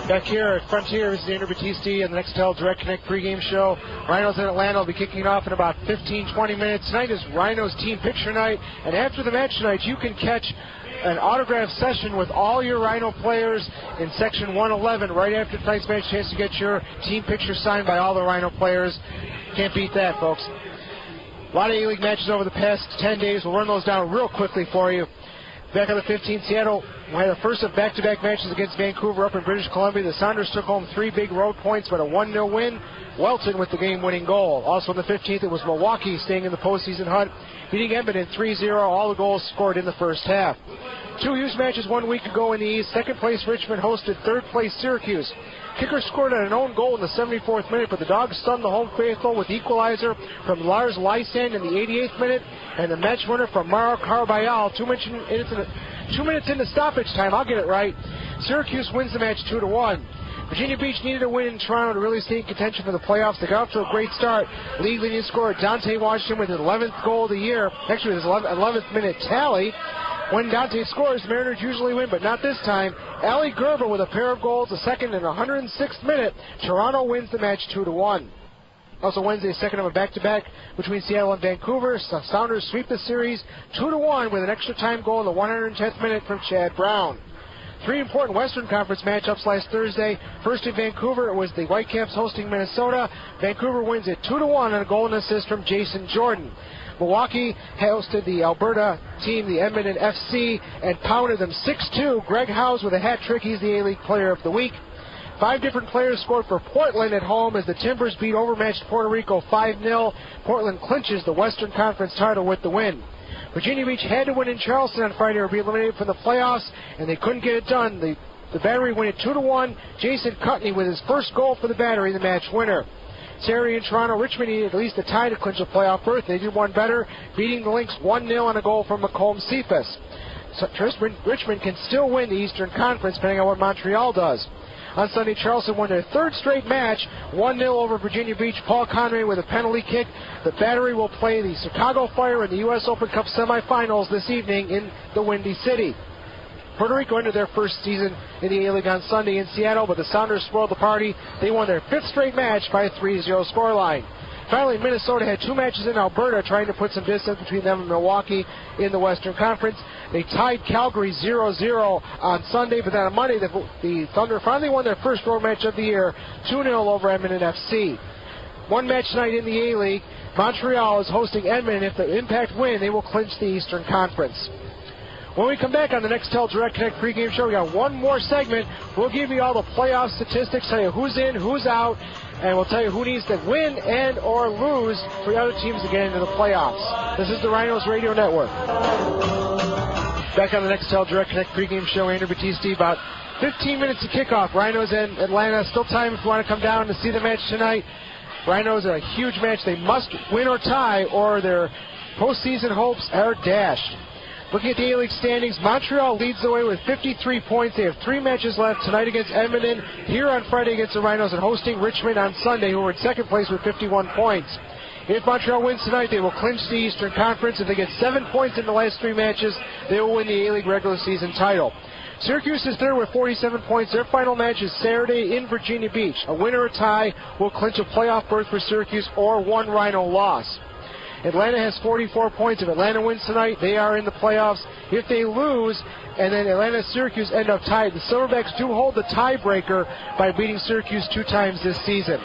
Back here at Frontier, this is Andrew Battisti and the Nextel Direct Connect pregame show. Rhinos in Atlanta will be kicking off in about 15-20 minutes. Tonight is Rhinos team picture night, and after the match tonight, you can catch an autograph session with all your Rhino players in section 111 right after tonight's match. Chance to get your team picture signed by all the Rhino players. Can't beat that, folks. A lot of A-League matches over the past 10 days. We'll run those down real quickly for you. Back on the 15th, Seattle had the first of back-to-back matches against Vancouver up in British Columbia. The Sounders took home 3 big road points, but a 1-0 win. Welton with the game-winning goal. Also on the 15th, it was Milwaukee staying in the postseason hunt, beating Edmonton 3-0. All the goals scored in the first half. 2 huge matches 1 week ago in the East. Second place Richmond hosted third place Syracuse. Kicker scored on an own goal in the 74th minute, but the Dogs stunned the home faithful with equalizer from Lars Lysan in the 88th minute, and the match winner from Mauro Carbayal 2 minutes into stoppage time. I'll get it right. Syracuse wins the match 2-1. Virginia Beach needed a win in Toronto to really stay in contention for the playoffs. They got off to a great start. League leading scorer Dante Washington with his 11th goal of the year, actually his 11th minute tally. When Dante scores, the Mariners usually win, but not this time. Ali Gerber with a pair of goals, the second in the 106th minute. Toronto wins the match 2-1. Also Wednesday, second of a back-to-back between Seattle and Vancouver. Sounders sweep the series 2-1 with an extra time goal in the 110th minute from Chad Brown. 3 important Western Conference matchups last Thursday. First in Vancouver, it was the Whitecaps hosting Minnesota. Vancouver wins it 2-1 on a goal and assist from Jason Jordan. Milwaukee hosted the Alberta team, the Edmonton FC, and pounded them 6-2. Greg Howes with a hat trick. He's the A-League Player of the Week. 5 different players scored for Portland at home as the Timbers beat overmatched Puerto Rico 5-0. Portland clinches the Western Conference title with the win. Virginia Beach had to win in Charleston on Friday or be eliminated from the playoffs, and they couldn't get it done. The Battery win it 2-1. Jason Cutney with his first goal for the Battery, the match winner. Saturday in Toronto, Richmond needed at least a tie to clinch a playoff berth. They did one better, beating the Lynx 1-0 on a goal from Macomb Cephas. So Richmond can still win the Eastern Conference, depending on what Montreal does. On Sunday, Charleston won their 3rd straight match, 1-0 over Virginia Beach. Paul Conway with a penalty kick. The Battery will play the Chicago Fire in the U.S. Open Cup semifinals this evening in the Windy City. Puerto Rico entered their first season in the A-League on Sunday in Seattle, but the Sounders spoiled the party. They won their 5th straight match by a 3-0 scoreline. Finally, Minnesota had 2 matches in Alberta trying to put some distance between them and Milwaukee in the Western Conference. They tied Calgary 0-0 on Sunday, but then on Monday, the Thunder finally won their first road match of the year, 2-0 over Edmonton FC. 1 match tonight in the A-League. Montreal is hosting Edmonton. If the Impact win, they will clinch the Eastern Conference. When we come back on the Nextel Direct Connect pregame show, we got one more segment. We'll give you all the playoff statistics, tell you who's in, who's out, and we'll tell you who needs to win and or lose for the other teams to get into the playoffs. This is the Rhinos Radio Network. Back on the Nextel Direct Connect pregame show, Andrew Battisti, about 15 minutes to kickoff. Rhinos and Atlanta. Still time if you want to come down to see the match tonight. Rhinos are a huge match. They must win or tie, or their postseason hopes are dashed. Looking at the A-League standings, Montreal leads the way with 53 points. They have 3 matches left tonight against Edmonton, here on Friday against the Rhinos, and hosting Richmond on Sunday, who are in second place with 51 points. If Montreal wins tonight, they will clinch the Eastern Conference. If they get 7 points in the last 3 matches, they will win the A-League regular season title. Syracuse is third with 47 points. Their final match is Saturday in Virginia Beach. A win or a tie will clinch a playoff berth for Syracuse or 1 Rhino loss. Atlanta has 44 points. If Atlanta wins tonight, they are in the playoffs. If they lose, and then Atlanta and Syracuse end up tied, the Silverbacks do hold the tiebreaker by beating Syracuse 2 times this season.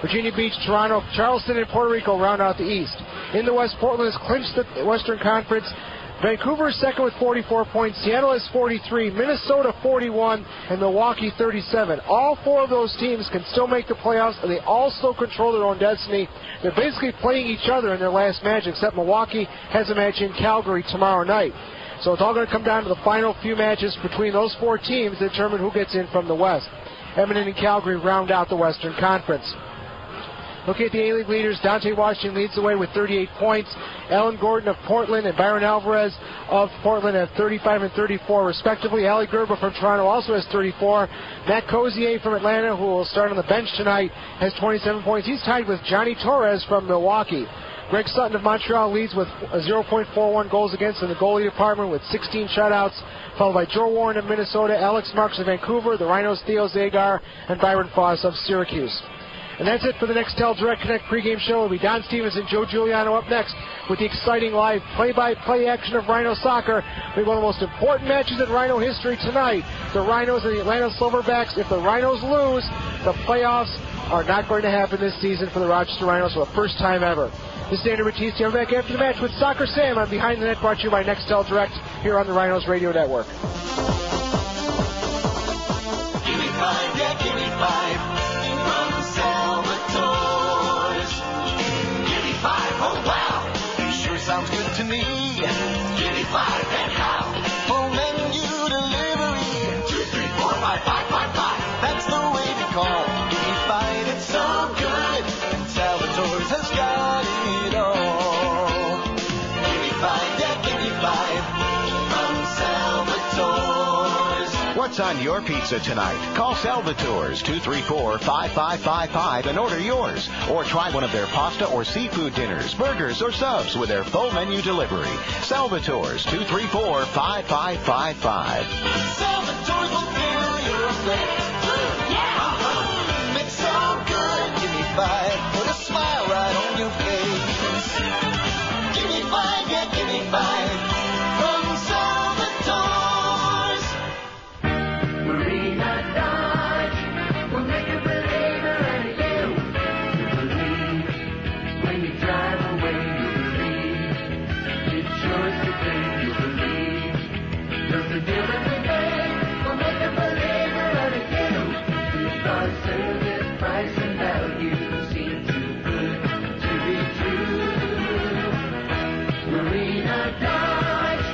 Virginia Beach, Toronto, Charleston, and Puerto Rico round out the East. In the West, Portland has clinched the Western Conference. Vancouver is second with 44 points. Seattle has 43. Minnesota 41. And Milwaukee 37. All 4 of those teams can still make the playoffs, and they all still control their own destiny. They're basically playing each other in their last match, except Milwaukee has a match in Calgary tomorrow night. So it's all going to come down to the final few matches between those 4 teams to determine who gets in from the West. Edmonton and Calgary round out the Western Conference. Looking at the A-League leaders, Dante Washington leads the way with 38 points. Alan Gordon of Portland and Byron Alvarez of Portland have 35 and 34 respectively. Ali Gerber from Toronto also has 34. Matt Cozier from Atlanta, who will start on the bench tonight, has 27 points. He's tied with Johnny Torres from Milwaukee. Greg Sutton of Montreal leads with 0.41 goals against in the goalie department with 16 shutouts, followed by Joe Warren of Minnesota, Alex Marks of Vancouver, the Rhinos' Theo Zagar, and Byron Foss of Syracuse. And that's it for the Nextel Direct Connect pregame show. It'll be Don Stevens and Joe Giuliano up next with the exciting live play-by-play action of Rhino soccer. We have one of the most important matches in Rhino history tonight. The Rhinos and the Atlanta Silverbacks. If the Rhinos lose, the playoffs are not going to happen this season for the Rochester Rhinos for the first time ever. This is Andrew Battisti. I'm back after the match with Soccer Sam on Behind the Net, brought to you by Nextel Direct here on the Rhinos Radio Network. Give me five, yeah, give me five. From Salvatore's. Give me five, oh wow. Sure sounds good to me. Give me five, and how? Full menu delivery. 2, 3, 4, 5, 5, 5, 5. That's the way to call. Give me five, it's so good. And Salvatore's has got it all. Give me five, yeah, give me five. From Salvatore's. What's on your pizza tonight? Call Salvatore's 234-5555 and order yours. Or try one of their pasta or seafood dinners, burgers, or subs with their full menu delivery. Salvatore's 234-5555. Salvatore's will fill your plate. Yeah! It's so good. Give me five. Put a smile right on your face. Give me five, yeah, give me five. From Salvatore's. Marina Dodge will make a believer out of you. You believe when you drive away, you believe. It's yours today, you believe. Cause the deal that we made will make a believer out of you. Because service, price, and value seem too good to be true. Marina Dodge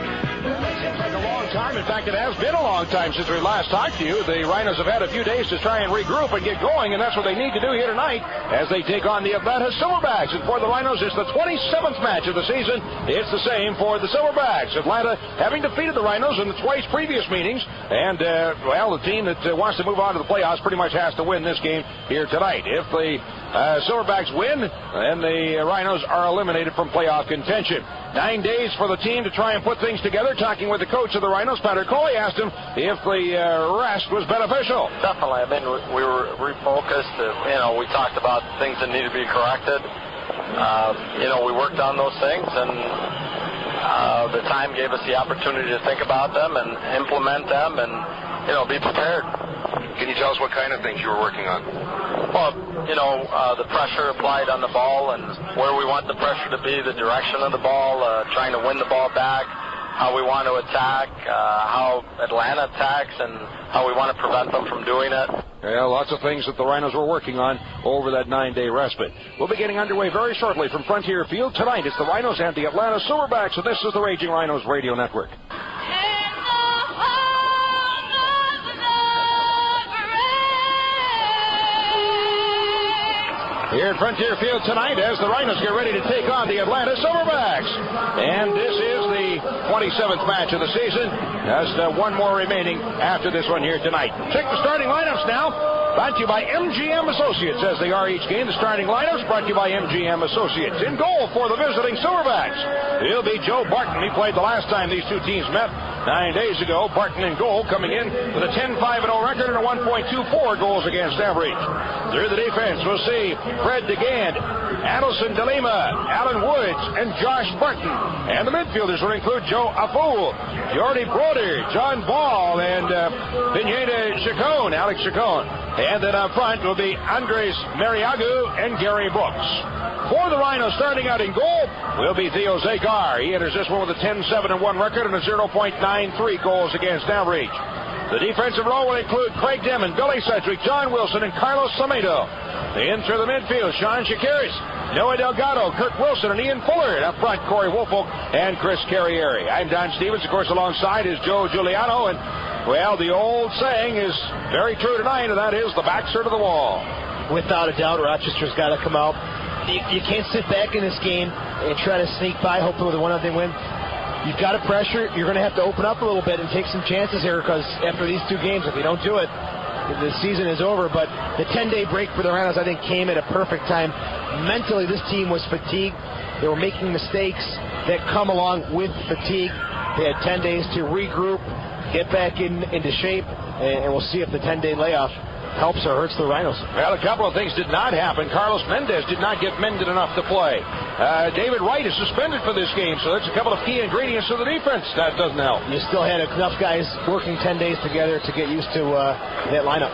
will make a A long time. In fact, it has been a long time since we last talked to you. The Rhinos have had a few days to try and regroup and get going, and that's what they need to do here tonight as they take on the Atlanta Silverbacks. And for the Rhinos, it's the 27th match of the season. It's the same for the Silverbacks. Atlanta having defeated the Rhinos in the twice previous meetings, and, the team that wants to move on to the playoffs pretty much has to win this game here tonight. If the Silverbacks win, then the Rhinos are eliminated from playoff contention. 9 days for the team to try and put things together. Talking with the coach of the Rhinos, Patrick Coley, asked him if the rest was beneficial. Definitely. I mean, we were refocused. We talked about things that needed to be corrected. We worked on those things, and the time gave us the opportunity to think about them and implement them and, be prepared. Can you tell us what kind of things you were working on? Well, the pressure applied on the ball and where we want the pressure to be, the direction of the ball, trying to win the ball back, how we want to attack, how Atlanta attacks, and how we want to prevent them from doing it. Yeah, lots of things that the Rhinos were working on over that 9-day respite. We'll be getting underway very shortly from Frontier Field. Tonight, it's the Rhinos and the Atlanta Silverbacks, and this is the Raging Rhinos Radio Network. Here at Frontier Field tonight as the Rhinos get ready to take on the Atlanta Silverbacks. And this is the 27th match of the season. Just one more remaining after this one here tonight. Check the starting lineups now. Brought to you by MGM Associates as they are each game. The starting lineups brought to you by MGM Associates. In goal for the visiting Silverbacks, it'll be Joe Barton. He played the last time these two teams met 9 days ago. Barton in goal, coming in with a 10-5-0 record and a 1.24 goals against average. Through the defense, we'll see Fred DeGand, Adelson DeLima, Alan Woods, and Josh Burton. And the midfielders will include Joe Afoul, Jordy Broder, John Ball, and Pineda Chacon, Alex Chacon. And then up front will be Andres Mariagu and Gary Brooks. For the Rhinos, starting out in goal will be Theo Zagar. He enters this one with a 10-7-1 record and a 0.93 goals against average. The defensive row will include Craig Demon, Billy Sedgewick, John Wilson, and Carlos Samedo. In through the midfield, Sean Shakiris, Noah Delgado, Kirk Wilson, and Ian Fuller. And up front, Corey Woolfolk and Chris Carrieri. I'm Don Stevens. Of course, alongside is Joe Giuliano. And, well, the old saying is very true tonight, and that is the backs are to the wall. Without a doubt, Rochester's got to come out. You can't sit back in this game and try to sneak by, hoping with a 1-0 win. You've got to pressure. You're going to have to open up a little bit and take some chances here, because after these two games, if you don't do it, the season is over. But the 10-day break for the Rhinos, I think, came at a perfect time. Mentally, this team was fatigued. They were making mistakes that come along with fatigue. They had 10 days to regroup, get back into shape, and we'll see if the 10-day layoff helps or hurts the Rhinos. Well, a couple of things did not happen. Carlos Mendez did not get mended enough to play. David Wright is suspended for this game, so that's a couple of key ingredients to the defense. That doesn't help. You still had enough guys working 10 days together to get used to that lineup.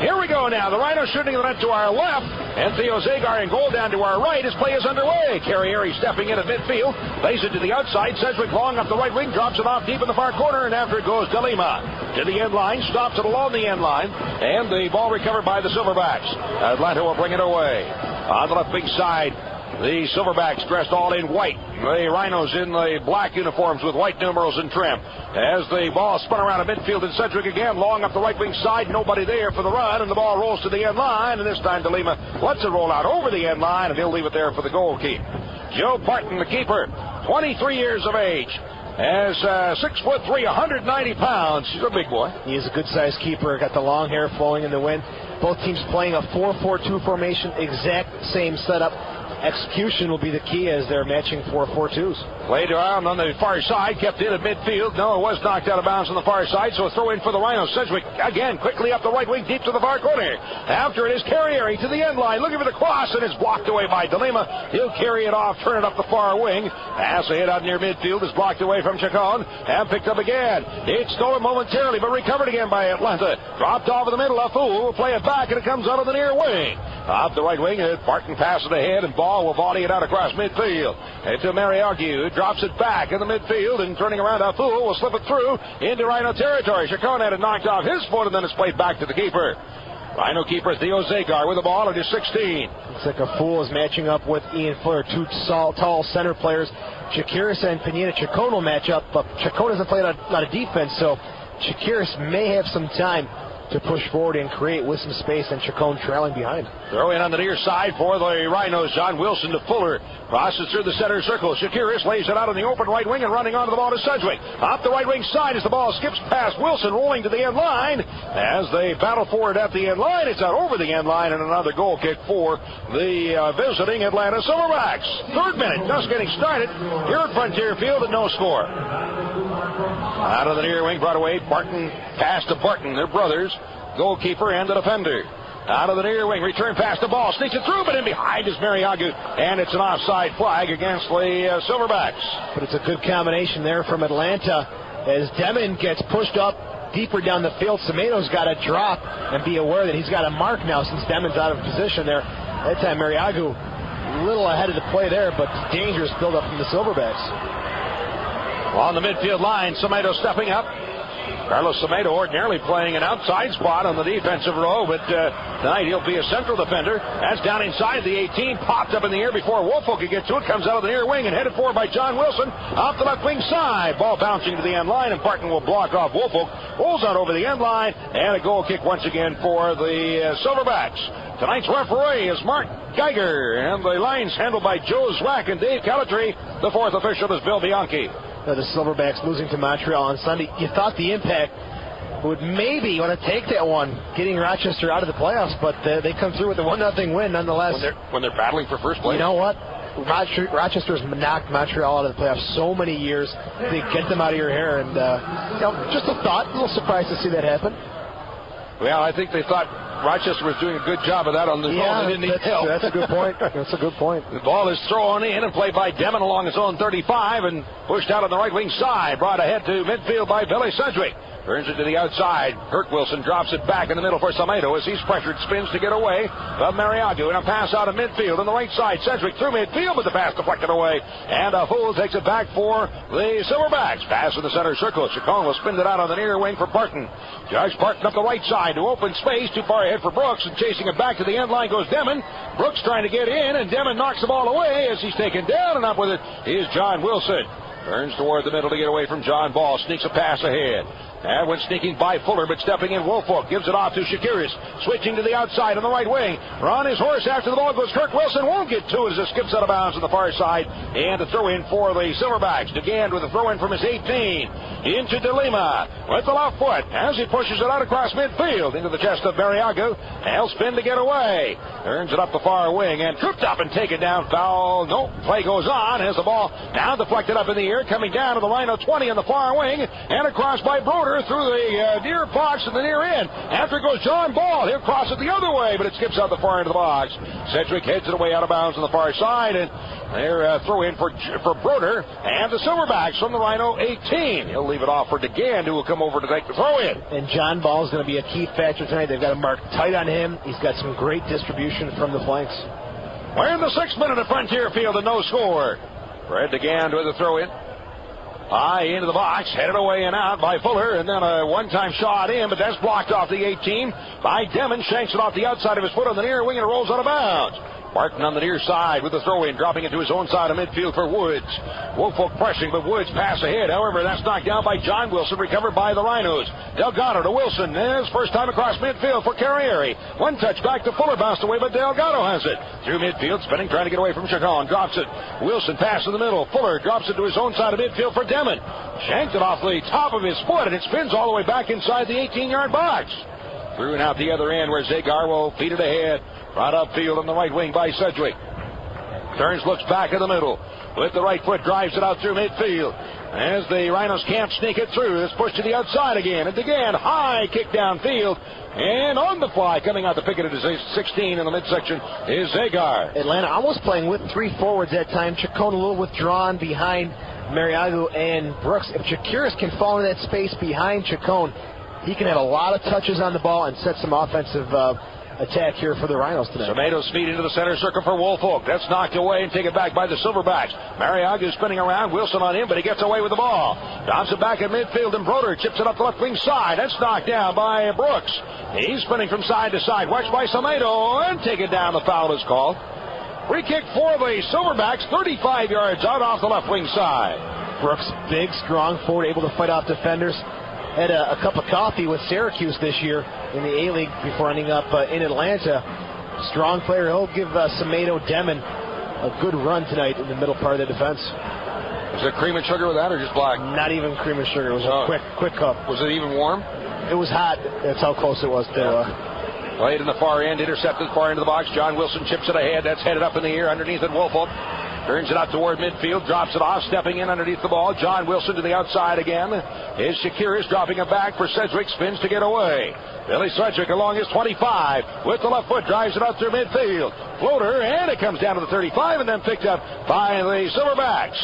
Here we go now. The Rhinos shooting the net to our left, and Theo Zagar in goal down to our right. His play is underway. Carrieri stepping in at midfield, lays it to the outside. Sedgewick long up the right wing, drops it off deep in the far corner, and after it goes De Lima to the end line, stops it along the end line, and the ball recovered by the Silverbacks. Atlanta will bring it away. On the left wing side, the Silverbacks dressed all in white. The Rhinos in the black uniforms with white numerals and trim. As the ball spun around at midfield, and Sedgewick again long up the right wing side. Nobody there for the run, and the ball rolls to the end line, and this time De Lima lets it roll out over the end line, and he'll leave it there for the goal keep. Joe Barton, the keeper, 23 years of age. As 6'3", 190 pounds. He's a big boy. He is a good-sized keeper. Got the long hair flowing in the wind. Both teams playing a 4-4-2 formation. Exact same setup. Execution will be the key as they're matching 4-4-2s. Played around on the far side, kept in at midfield. No, it was knocked out of bounds on the far side, so a throw in for the Rhinos. Sedgewick again quickly up the right wing, deep to the far corner. After it is Carrieri to the end line, looking for the cross, and it's blocked away by De Lima. He'll carry it off, turn it up the far wing. Pass ahead out near midfield is blocked away from Chacon, and picked up again. It's stolen momentarily, but recovered again by Atlanta. Dropped off in the middle. A fool will play it back, and it comes out of the near wing. Off the right wing, Barton passes it ahead, and ball will volley it out across midfield. And to Mariagu, drops it back in the midfield, and turning around, a fool will slip it through into Rhino territory. Chacon had it knocked off his foot, and then it's played back to the keeper. Rhino keeper Theo Zagar with the ball at his 16. Looks like a fool is matching up with Ian Fuller, two tall center players. Chakiris and Pineda Chacon will match up, but Chacon hasn't played a lot of defense, so Chakiris may have some time to push forward and create with some space, and Chacon trailing behind. Throw in on the near side for the Rhinos. John Wilson to Fuller. Crosses through the center circle. Shakiris lays it out in the open right wing and running onto the ball to Sedgewick. Off the right wing side as the ball skips past Wilson, rolling to the end line. As they battle for it at the end line, it's out over the end line, and another goal kick for the visiting Atlanta Silverbacks. Third minute, just getting started here at Frontier Field at no score. Out of the near wing, brought away. Barton, pass to Barton. They're brothers. Goalkeeper and the defender. Out of the near wing, return pass the ball, sneaks it through, but in behind is Mariagu, and it's an offside flag against the Silverbacks. But it's a good combination there from Atlanta as Demon gets pushed up deeper down the field. Semeno's got to drop and be aware that he's got a mark now since Demon's out of position there. That time Mariagu a little ahead of the play there, but dangerous build-up from the Silverbacks. On the midfield line, Semeno stepping up. Carlos Semeno ordinarily playing an outside spot on the defensive row, but tonight he'll be a central defender. That's down inside the 18, popped up in the air before Woolfolk could get to it, comes out of the near wing and headed forward by John Wilson. Off the left wing side, ball bouncing to the end line, and Barton will block off Woolfolk. Rolls out over the end line, and a goal kick once again for the Silverbacks. Tonight's referee is Mark Geiger, and the line's handled by Joe Zwack and Dave Calatry. The fourth official is Bill Bianchi. The Silverbacks losing to Montreal on Sunday. You thought the Impact would maybe want to take that one, getting Rochester out of the playoffs, but they come through with a 1-0 win nonetheless. When they're battling for first place. You know what? Rochester's knocked Montreal out of the playoffs so many years. They get them out of your hair, and just a thought, a little surprised to see that happen. Well, I think they thought Rochester was doing a good job of that on the phone. They didn't need help. That's a good point. That's a good point. The ball is thrown in and played by Demon along his own 35 and pushed out on the right wing side. Brought ahead to midfield by Billy Sedgewick. Turns it to the outside. Kirk Wilson drops it back in the middle for Semeno as he's pressured, spins to get away of Mariagu. And a pass out of midfield on the right side. Sedgewick through midfield, but the pass deflected away. And a fool takes it back for the Silverbacks. Pass in the center circle. Chacon will spin it out on the near wing for Barton. Judge Barton up the right side to open space. Too far ahead for Brooks. And chasing it back to the end line goes Demon. Brooks trying to get in, and Demon knocks the ball away as he's taken down. And up with it is John Wilson. Turns toward the middle to get away from John Ball. Sneaks a pass ahead. That one sneaking by Fuller, but stepping in Woolfolk. Gives it off to Shakiris. Switching to the outside on the right wing. On his horse after the ball goes Kirk Wilson. Won't get to it as it skips out of bounds on the far side. And a throw in for the Silverbacks. DeGand with a throw in from his 18. Into DeLima with the left foot as he pushes it out across midfield into the chest of Mariaga. He'll spin to get away. Turns it up the far wing and tripped up and taken down. Foul. No. Play goes on as the ball now deflected up in the air. Coming down to the line of 20 on the far wing. And across by Broder through the near box and the near end. After it goes John Ball. He'll cross it the other way, but it skips out the far end of the box. Sedgewick heads it away out of bounds on the far side. And they're throw in for Broder and the Silverbacks from the Rhino 18. He'll leave it off for DeGand, who will come over to take the throw in. And John Ball is going to be a key factor tonight. They've got to mark tight on him. He's got some great distribution from the flanks. We're in the 6th minute at Frontier Field and no score. Fred DeGand with the throw in. High into the box, headed away and out by Fuller, and then a one-time shot in, but that's blocked off the 18 by Demon. Shanks it off the outside of his foot on the near wing and it rolls out of bounds. Barton on the near side with the throw-in, dropping it to his own side of midfield for Woods. Woolfolk pressing, but Woods pass ahead. However, that's knocked down by John Wilson, recovered by the Rhinos. Delgado to Wilson. His first time across midfield for Carrieri. One touch back to Fuller, bounced away, but Delgado has it. Through midfield, spinning, trying to get away from Chacon. Drops it. Wilson pass in the middle. Fuller drops it to his own side of midfield for Demon. Shanked it off the top of his foot, and it spins all the way back inside the 18-yard box. Through and out the other end where Zagar will feed it ahead. Right upfield on the right wing by Sedgewick. Turns, looks back in the middle. With the right foot, drives it out through midfield. As the Rhinos can't sneak it through, it's pushed to the outside again. And again, high kick downfield. And on the fly, coming out to pick it at his 16 in the midsection is Zagar. Atlanta almost playing with 3 forwards that time. Chacon a little withdrawn behind Mariago and Brooks. If Shakiris can fall into that space behind Chacon, he can have a lot of touches on the ball and set some offensive attack here for the Rhinos tonight. Tomato speed into the center circle for Woolfolk. That's knocked away and taken back by the Silverbacks. Mariaga spinning around. Wilson on him, but he gets away with the ball. Drops it back at midfield, and Broder chips it up the left wing side. That's knocked down by Brooks. He's spinning from side to side. Watched by Tomato, and taken down. The foul is called. Free kick for the Silverbacks, 35 yards out off the left wing side. Brooks, big, strong forward, able to fight off defenders. Had a cup of coffee with Syracuse this year in the A-League before ending up in Atlanta. Strong player. He'll give Tomato Demon a good run tonight in the middle part of the defense. Was it cream and sugar with that or just black? Not even cream and sugar. It was a quick cup. Was it even warm? It was hot. That's how close it was to... Played in the far end, intercepted far into the box. John Wilson chips it ahead. That's headed up in the air underneath it. Woolfolk turns it out toward midfield, drops it off, stepping in underneath the ball. John Wilson to the outside again. His Shakiris dropping it back for Sedgewick, spins to get away. Billy Sedgewick along his 25 with the left foot, drives it out through midfield. Floater, and it comes down to the 35 and then picked up by the Silverbacks.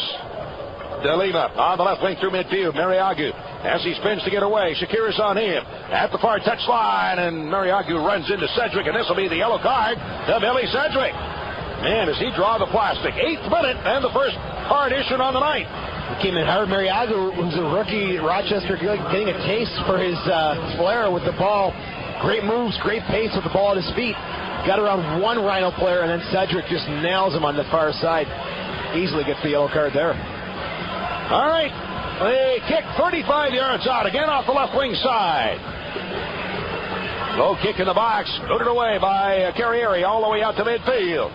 DeLima on the left wing through midfield. Mariagu as he spins to get away. Shakiris on him at the far touchline, and Mariagu runs into Sedgewick, and this will be the yellow card to Billy Sedgewick. Man, does he draw the plastic. 8th minute and the first card issued on the night. He came in hard. Mariagu was a rookie. Rochester getting a taste for his flair with the ball. Great moves, great pace with the ball at his feet. Got around one Rhino player, and then Sedgewick just nails him on the far side. Easily gets the yellow card there. All right. They kick 35 yards out again off the left wing side. Low kick in the box. Booted away by Carrieri all the way out to midfield.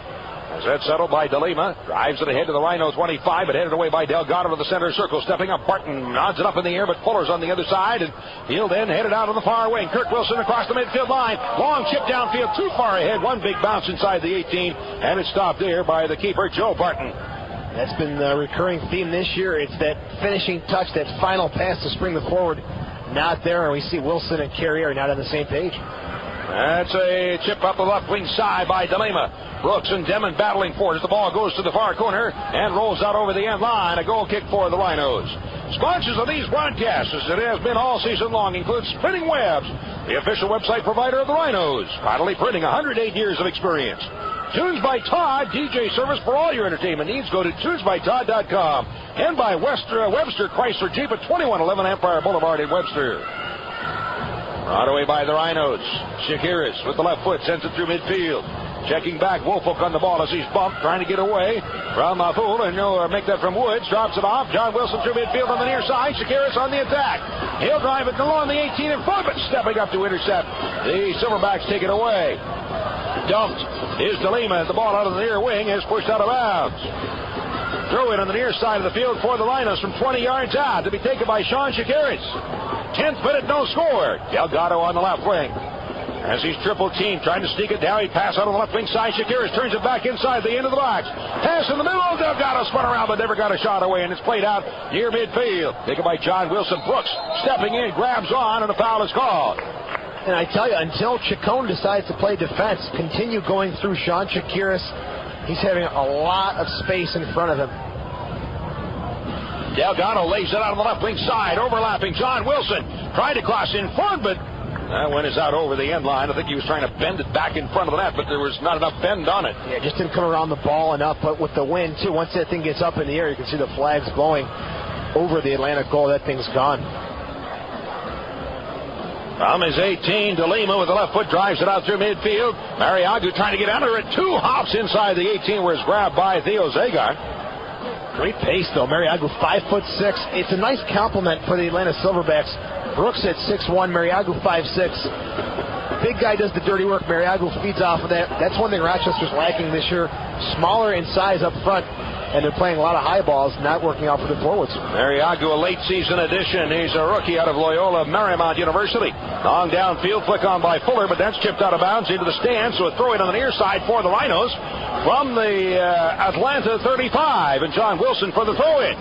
As that's settled by DeLima. Drives it ahead to the Rhino 25, but headed away by Delgado to the center circle. Stepping up, Barton nods it up in the air, but Fuller's on the other side, and he'll then headed out on the far wing. Kirk Wilson across the midfield line. Long chip downfield, too far ahead. One big bounce inside the 18, and it's stopped there by the keeper, Joe Barton. That's been the recurring theme this year. It's that finishing touch, that final pass to spring the forward. Not there, and we see Wilson and Carrieri not on the same page. That's a chip up the left wing side by DeLima. Brooks and Demon battling for it as the ball goes to the far corner and rolls out over the end line. A goal kick for the Rhinos. Sponsors of these broadcasts, as it has been all season long, include Spinning Webs, the official website provider of the Rhinos. Proudly printing 108 years of experience. Tunes by Todd, DJ service for all your entertainment needs. Go to tunesbytodd.com. And by Webster Chrysler Jeep at 2111 Empire Boulevard in Webster. Brought away by the Rhinos. Shakiris with the left foot sends it through midfield. Checking back, Woolfolk on the ball as he's bumped, trying to get away from Fool, and he'll make that from Woods. Drops it off. John Wilson through midfield on the near side. Shakiris on the attack. He'll drive it along the 18 in front, but stepping up to intercept. The Silverbacks take it away. Dumped is DeLima. The ball out of the near wing is pushed out of bounds. Throw in on the near side of the field for the Rhinos from 20 yards out to be taken by Sean Shakiris. 10th minute, no score. Delgado on the left wing. As he's triple teamed, trying to sneak it down, he pass out on the left wing side. Shakiris turns it back inside the end of the box. Pass in the middle. Delgado spun around, but never got a shot away, and it's played out near midfield. Taken by John Wilson. Brooks stepping in, grabs on, and a foul is called. And I tell you, until Chacon decides to play defense, continue going through Sean Shakiris, he's having a lot of space in front of him. Delgado lays it out on the left wing side, overlapping John Wilson. Tried to cross in front, but that one is out over the end line. I think he was trying to bend it back in front of the net, but there was not enough bend on it. Yeah, just didn't come around the ball enough, but with the wind, too, once that thing gets up in the air, you can see the flags blowing over the Atlanta goal. That thing's gone. From his 18, DeLima with the left foot drives it out through midfield. Mariagu trying to get under it. 2 hops inside the 18 where it's grabbed by Theo Zagar. Great pace, though. Mariagu, 5'6". It's a nice compliment for the Atlanta Silverbacks. Brooks at 6'1", Mariagu 5'6". Big guy does the dirty work. Mariagu feeds off of that. That's one thing Rochester's lacking this year. Smaller in size up front, and they're playing a lot of high balls, not working out for the forwards. Mariagu, a late season addition. He's a rookie out of Loyola Marymount University. Long downfield, flick on by Fuller, but that's chipped out of bounds into the stand, so a throw in on the near side for the Rhinos from the Atlanta 35, and John Wilson for the throw-in.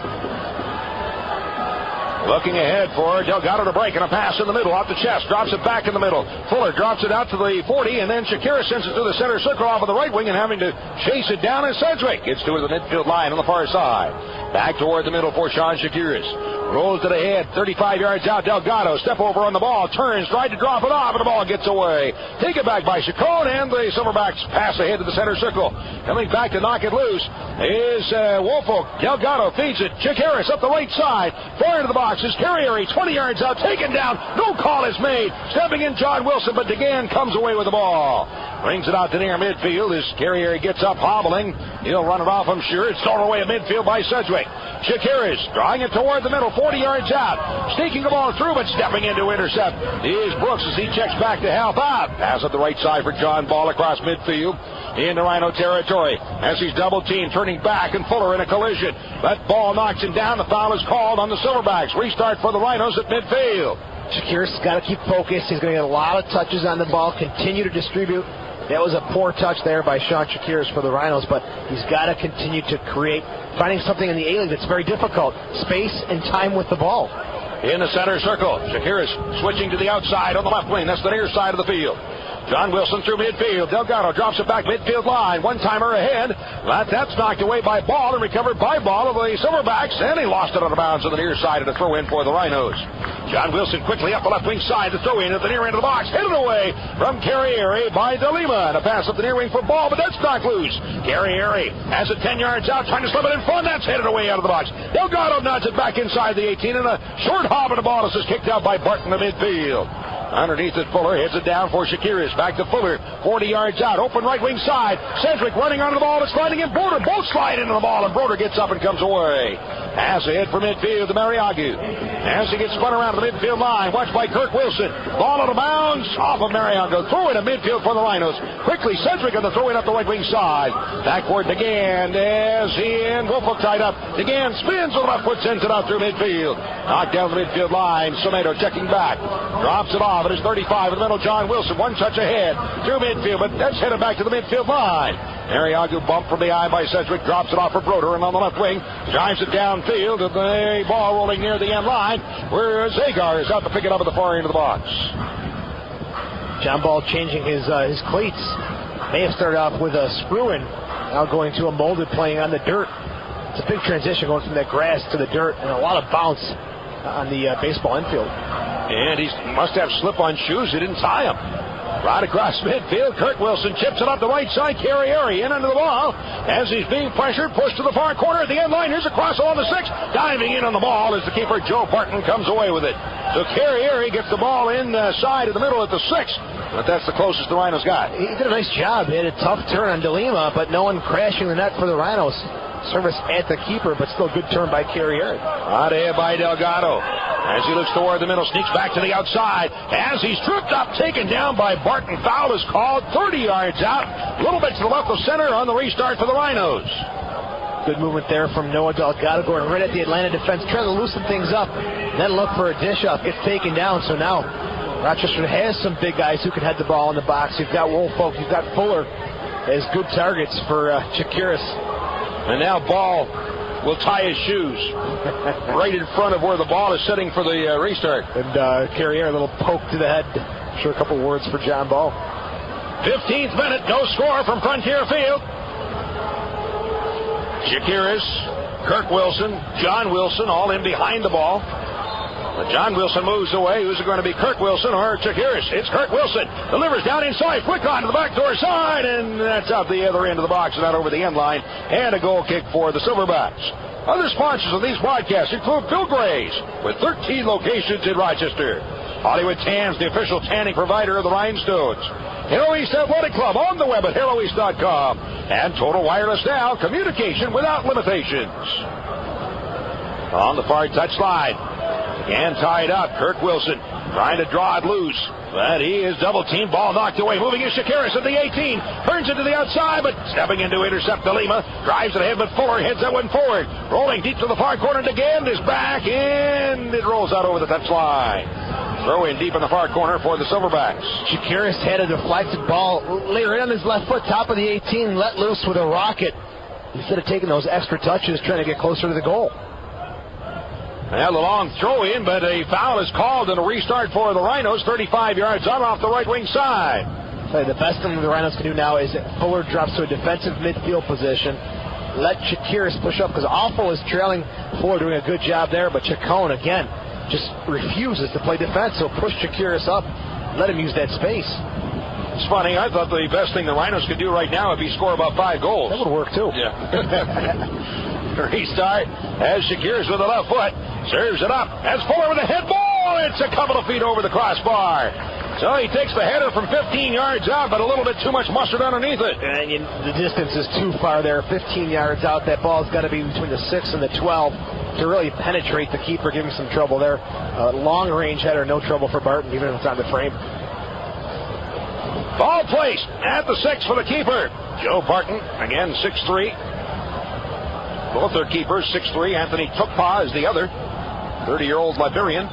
Looking ahead for Delgado to break, and a pass in the middle, off the chest, drops it back in the middle. Fuller drops it out to the 40, and then Shakira sends it to the center circle off of the right wing, and having to chase it down is Sedgewick. Gets to the midfield line on the far side. Back toward the middle for Sean Shakiris. Rolls to the head, 35 yards out. Delgado, step over on the ball, turns, tried to drop it off, and the ball gets away. Taken back by Chacon, and the Silverbacks pass ahead to the center circle. Coming back to knock it loose is Woolfolk. Delgado feeds it. Shakiris up the right side. Far into the box is Carrieri, 20 yards out, taken down. No call is made. Stepping in John Wilson, but DeGan comes away with the ball. Brings it out to near midfield as Carrieri gets up hobbling. He'll run it off, I'm sure. It's thrown away at midfield by Sedgewick. Shakiris drawing it toward the middle, 40 yards out. Sneaking the ball through, but stepping in to intercept is Brooks as he checks back to help out. Pass up the right side for John. Ball across midfield into Rhino territory as he's double teamed, turning back, and Fuller in a collision. That ball knocks him down. The foul is called on the Silverbacks. Restart for the Rhinos at midfield. Shakiris got to keep focused. He's going to get a lot of touches on the ball, continue to distribute. That was a poor touch there by Sean Shakiris for the Rhinos, but he's got to continue to create, finding something in the A-League that's very difficult. Space and time with the ball. In the center circle, Shakiris switching to the outside on the left wing. That's the near side of the field. John Wilson through midfield. Delgado drops it back midfield line. One-timer ahead. That's knocked away by Ball and recovered by Ball of the Silverbacks, and he lost it out of bounds on the near side of the throw-in for the Rhinos. John Wilson quickly up the left wing side to throw in at the near end of the box. Headed away from Carrieri by DeLima. And a pass up the near wing for Ball, but that's knocked loose. Carrieri has it 10 yards out, trying to slip it in front. That's headed away out of the box. Delgado nods it back inside the 18, and a short hob of the ball is kicked out by Barton to midfield. Underneath it, Fuller heads it down for Shakiris. Back to Fuller, 40 yards out. Open right wing side. Sedgewick running onto the ball. It's sliding in. Broder both slide into the ball, and Broder gets up and comes away. Pass ahead for midfield to Mariagu. As he gets spun around the midfield line, watched by Kirk Wilson. Ball out of bounds, off of Mariagu. Throw in a midfield for the Rhinos. Quickly, Sedgewick on the throw in up the right wing side. Backward DeGan as he and Woolfolk tied up. DeGan spins with the left foot, sends it out through midfield. Knocked down the midfield line. Somedo checking back. Drops it off. It is 35 in the middle. John Wilson, one touch ahead through midfield, but that's headed back to the midfield line. Mariagu bumped from the eye by Sedgewick, drops it off for Broder, and on the left wing, drives it downfield, and the ball rolling near the end line, where Zagar is out to pick it up at the far end of the box. John Ball changing his cleats. May have started off with a screw-in, now going to a molded, playing on the dirt. It's a big transition going from that grass to the dirt, and a lot of bounce on the baseball infield. And he must have slip-on shoes. He didn't tie them. Right across midfield, Kirk Wilson chips it up the right side. Carrieri in under the ball as he's being pressured, pushed to the far corner at the end line. Here's a cross along the 6. Diving in on the ball as the keeper, Joe Barton, comes away with it. So Carrieri gets the ball inside of the middle at the 6, but that's the closest the Rhinos got. He did a nice job. He had a tough turn on DeLima, but no one crashing the net for the Rhinos. Service at the keeper, but still a good turn by Carrieri. Out ahead by Delgado. As he looks toward the middle, sneaks back to the outside. As he's tripped up, taken down by Barton. Foul is called 30 yards out. A little bit to the left of center on the restart for the Rhinos. Good movement there from Noah Delgado, going right at the Atlanta defense, trying to loosen things up. Then look for a dish up, gets taken down. So now Rochester has some big guys who can head the ball in the box. You've got Woolfolk, you've got Fuller as good targets for Chakiris. And now Ball will tie his shoes right in front of where the ball is sitting for the restart. And Carrieri, a little poke to the head. I'm sure a couple words for John Ball. 15th minute, no score from Frontier Field. Chakiris, Kirk Wilson, John Wilson, all in behind the ball. John Wilson moves away. Who's it going to be, Kirk Wilson or Chakiris? It's Kirk Wilson. Delivers down inside. Flick on to the backdoor side, and that's out the other end of the box and out over the end line. And a goal kick for the Silverbacks. Other sponsors of these broadcasts include Phil Gray's, with 13 locations in Rochester. Hollywood Tans, the official tanning provider of the Rhinestones. Halo East Athletic Club on the web at HaloEast.com. And Total Wireless Now, communication without limitations. On the far touchline. Again tied up. Kirk Wilson trying to draw it loose. But he is double-teamed. Ball knocked away. Moving is Chakiris at the 18. Turns it to the outside, but stepping in to intercept DeLima. Drives it ahead, but Fuller heads that one forward. Rolling deep to the far corner. DeGand is back, and it rolls out over the touchline. Throw in deep in the far corner for the Silverbacks. Chakiris had a deflected ball. Lay right on his left foot, top of the 18, let loose with a rocket. Instead of taking those extra touches, trying to get closer to the goal. Well, the long throw in, but a foul is called and a restart for the Rhinos. 35 yards out off the right wing side. The best thing the Rhinos can do now is that Fuller drops to a defensive midfield position. Let Chakiris push up, because Awful is trailing Fuller, doing a good job there. But Chacon, again, just refuses to play defense. So push Chakiris up, let him use that space. It's funny. I thought the best thing the Rhinos could do right now would be score about 5 goals. That would work, too. Yeah. Restart as Chakiris with the left foot. Serves it up. As Fuller with a head ball. It's a couple of feet over the crossbar. So he takes the header from 15 yards out, but a little bit too much mustard underneath it. And the distance is too far there. 15 yards out. That ball's got to be between the 6 and the 12 to really penetrate the keeper, giving some trouble there. Long-range header, no trouble for Barton, even if it's on the frame. Ball placed at the 6 for the keeper. Joe Barton, again, 6'3". Both their keepers, 6'3". Anthony Tukpa is the other, 30-year-old Liberian.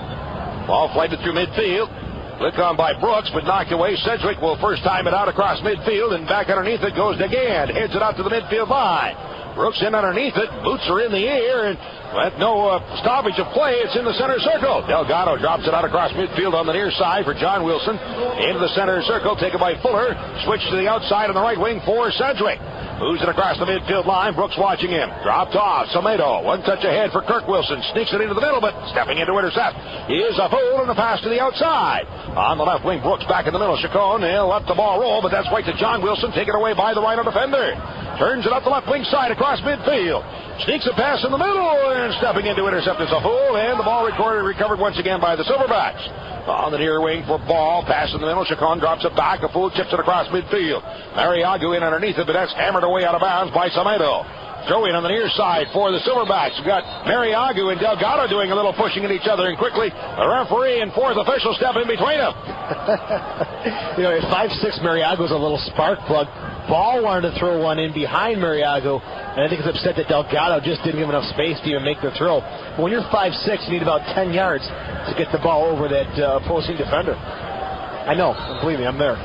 Ball flighted through midfield. Flick on by Brooks, but knocked away. Sedgewick will first time it out across midfield, and back underneath it goes DeGand. Heads it out to the midfield line. Brooks in underneath it. Boots are in the air, and with no stoppage of play, it's in the center circle. Delgado drops it out across midfield on the near side for John Wilson. Into the center circle, taken by Fuller. Switch to the outside on the right wing for Sedgewick. Moves it across the midfield line. Brooks watching him. Dropped off. Samedo. One touch ahead for Kirk Wilson. Sneaks it into the middle, but stepping in to intercept. He is a fool and a pass to the outside. On the left wing, Brooks back in the middle. Chacon, he'll let the ball roll, but that's right to John Wilson. Taken away by the Rhino defender. Turns it up the left wing side across midfield. Sneaks a pass in the middle, and stepping in to intercept is a fool, and the ball recovered once again by the Silverbacks. On the near wing for Ball. Pass in the middle. Chacon drops it back. A fool chips it across midfield. Mariagu in underneath it, but that's hammered away out of bounds by Samedo. Throw in on the near side for the Silverbacks. We've got Mariagu and Delgado doing a little pushing at each other, and quickly the referee and fourth official step in between them. At 5'6", Mariagu's a little spark plug. Ball wanted to throw one in behind Mariagu, and I think he's upset that Delgado just didn't give enough space to even make the throw. But when you're 5'6", you need about 10 yards to get the ball over that opposing defender. I know. Believe me, I'm there.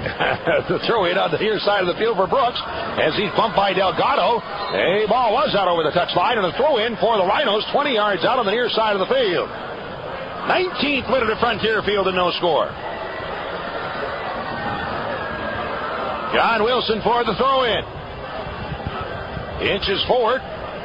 The throw in on the near side of the field for Brooks as he's bumped by Delgado. A ball was out over the touchline, and a throw in for the Rhinos, 20 yards out on the near side of the field. 19th minute at Frontier Field and no score. John Wilson for the throw in. Inches forward.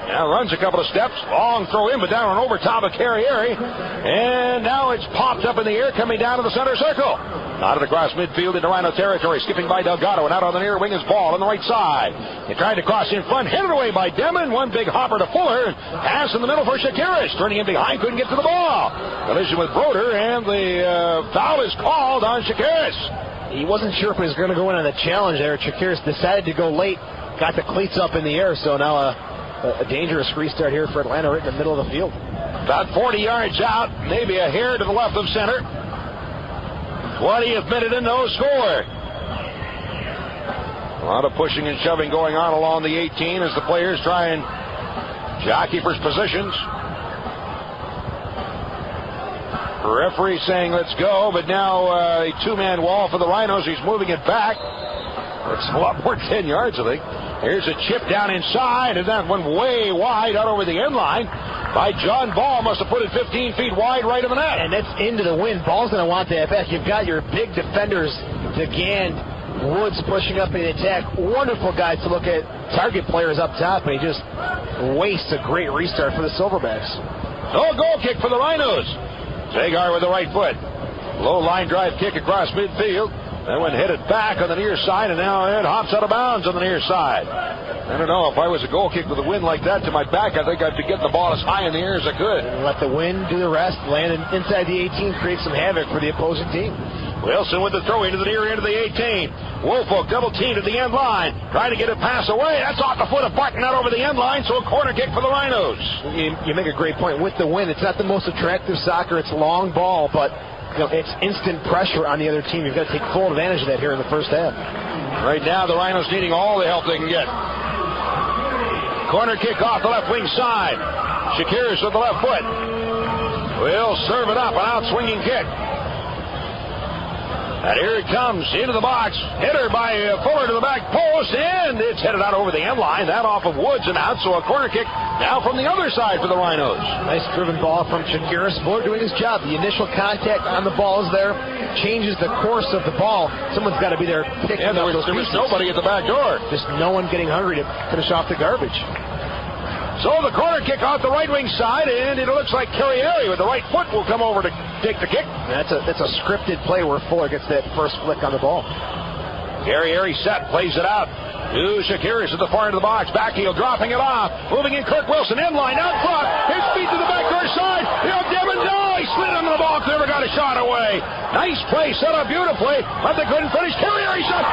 Now runs a couple of steps. Long throw in, but down and over top of Carrieri. And now it's popped up in the air, coming down to the center circle. Out of the cross midfield into Rhino territory, skipping by Delgado, and out on the near wing is Ball on the right side. He tried to cross in front, headed away by Demon. One big hopper to Fuller. Pass in the middle for Shakiris. Turning in behind, couldn't get to the ball. Collision with Broder, and the foul is called on Shakiris. He wasn't sure if he was going to go in on the challenge there. Shakiris decided to go late, got the cleats up in the air, so now a dangerous restart here for Atlanta right in the middle of the field. About 40 yards out, maybe a hair to the left of center. 20th minute and no score. A lot of pushing and shoving going on along the 18 as the players try and jockey for positions. Referee saying let's go, but now a two-man wall for the Rhinos. He's moving it back. It's a lot more 10 yards, I think. Here's a chip down inside, and that one way wide out over the end line by John Ball. Must have put it 15 feet wide right of the net. And that's into the wind. Ball's going to want that back. You've got your big defenders, DeGand, Woods pushing up in the attack. Wonderful guys to look at. Target players up top, and he just wastes a great restart for the Silverbacks. No goal kick for the Rhinos. Zagar with the right foot. Low line drive kick across midfield. That one headed back on the near side, and now it hops out of bounds on the near side. I don't know, if I was a goal kick with a wind like that to my back, I think I'd be getting the ball as high in the air as I could. And let the wind do the rest. Land inside the 18, create some havoc for the opposing team. Wilson with the throw into the near end of the 18. Woolfolk double teamed at the end line. Trying to get a pass away. That's off the foot of Barton, out over the end line, so a corner kick for the Rhinos. You make a great point. With the wind, it's not the most attractive soccer. It's long ball, but it's instant pressure on the other team. You've got to take full advantage of that here in the first half. Right now, the Rhinos needing all the help they can get. Corner kick off the left wing side. Shakiris with the left foot. Will serve it up, an out swinging kick. And here it comes into the box. Hitter by Fuller to the back post, and it's headed out over the end line. That off of Woods and out, so a corner kick now from the other side for the Rhinos. Nice driven ball from Shakiris. Fuller doing his job. The initial contact on the ball is there. Changes the course of the ball. Someone's got to be there picking up those pieces. There was nobody at the back door. Just no one getting hungry to finish off the garbage. So the corner kick off the right wing side, and it looks like Carrieri with the right foot will come over to take the kick. That's a scripted play where Fuller gets that first flick on the ball. Carrieri set, plays it out. To Shakiris at the far end of the box. Backheel dropping it off. Moving in Kirk Wilson. In line, out front. His feet to the backdoor side. Devin, no! He slid under the ball. Never got a shot away. Nice play, set up beautifully, but they couldn't finish. Carrieri shot.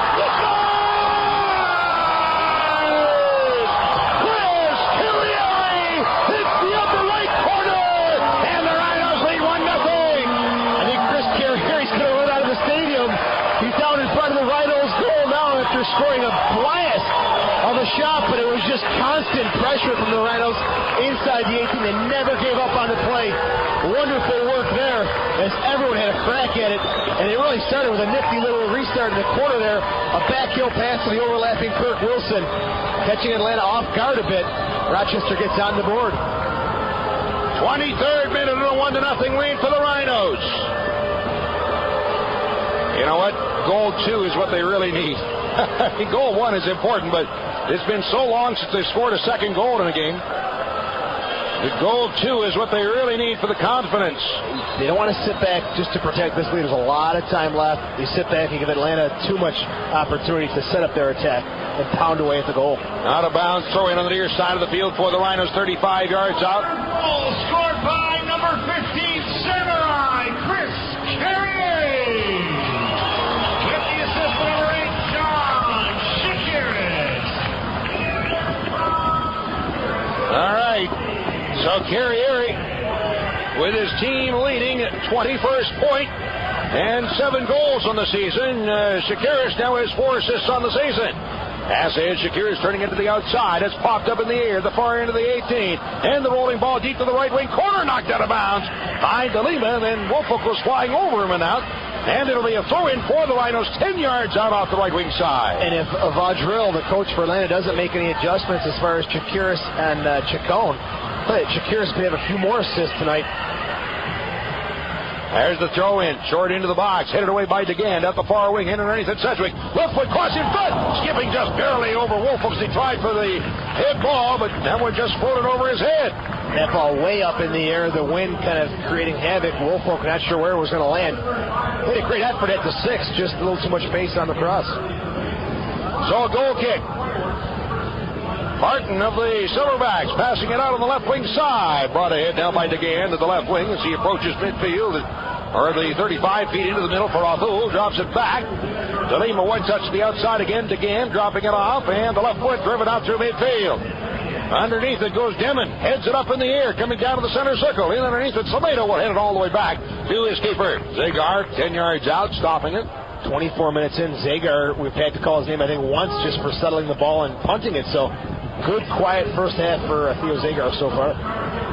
Scoring a blast of a shot, but it was just constant pressure from the Rhinos inside the 18. They never gave up on the play. Wonderful work there as everyone had a crack at it, and it really started with a nifty little restart in the corner there. A backheel pass to the overlapping Kirk Wilson, catching Atlanta off guard a bit. Rochester gets on the board. 23rd minute and a 1-0 lead for the Rhinos. You know what? Goal 2 is what they really need. Goal 1 is important, but it's been so long since they scored a second goal in a game. The goal 2 is what they really need for the confidence. They don't want to sit back just to protect this lead. There's a lot of time left. They sit back and give Atlanta too much opportunity to set up their attack and pound away at the goal. Out of bounds, throw in on the near side of the field for the Rhinos, 35 yards out. Goal scored by number 15, Samurai, Chris Carrieri. With the assist number 8, John Shakiris. All right. So Carrieri with his team leading at 21st point and 7 goals on the season. Shakiris now has 4 assists on the season. Pass ahead, Shakiris turning into the outside. It's popped up in the air, the far end of the 18. And the rolling ball deep to the right wing corner, knocked out of bounds by DeLima. Then Woolfolk was flying over him and out. And it'll be a throw-in for the Rhinos, 10 yards out off the right wing side. And if Vaudreuil, the coach for Atlanta, doesn't make any adjustments as far as Shakiris and Chacon, Shakiris could have a few more assists tonight. There's the throw-in, short into the box, headed away by DeGand, up the far wing, in underneath at Sedgewick. Left foot cross in front, skipping just barely over Woolfolk. He tried for the head ball, but that one just floated over his head. That ball way up in the air, the wind kind of creating havoc. Woolfolk not sure where it was going to land. Made a great effort at the 6, just a little too much pace on the cross. So a goal kick. Barton of the Silverbacks passing it out on the left wing side. Brought ahead now by DeGan to the left wing as he approaches midfield. Or the 35 feet into the middle for Athul. Drops it back. DeLima one touch to the outside again. DeGan dropping it off. And the left foot driven out through midfield. Underneath it goes Demon. Heads it up in the air. Coming down to the center circle. In underneath it, Salado will head it all the way back to his keeper. Zagar 10 yards out, stopping it. 24 minutes in, Zagar, we've had to call his name, I think, once just for settling the ball and punting it. So, good, quiet first half for Theo Zagar so far.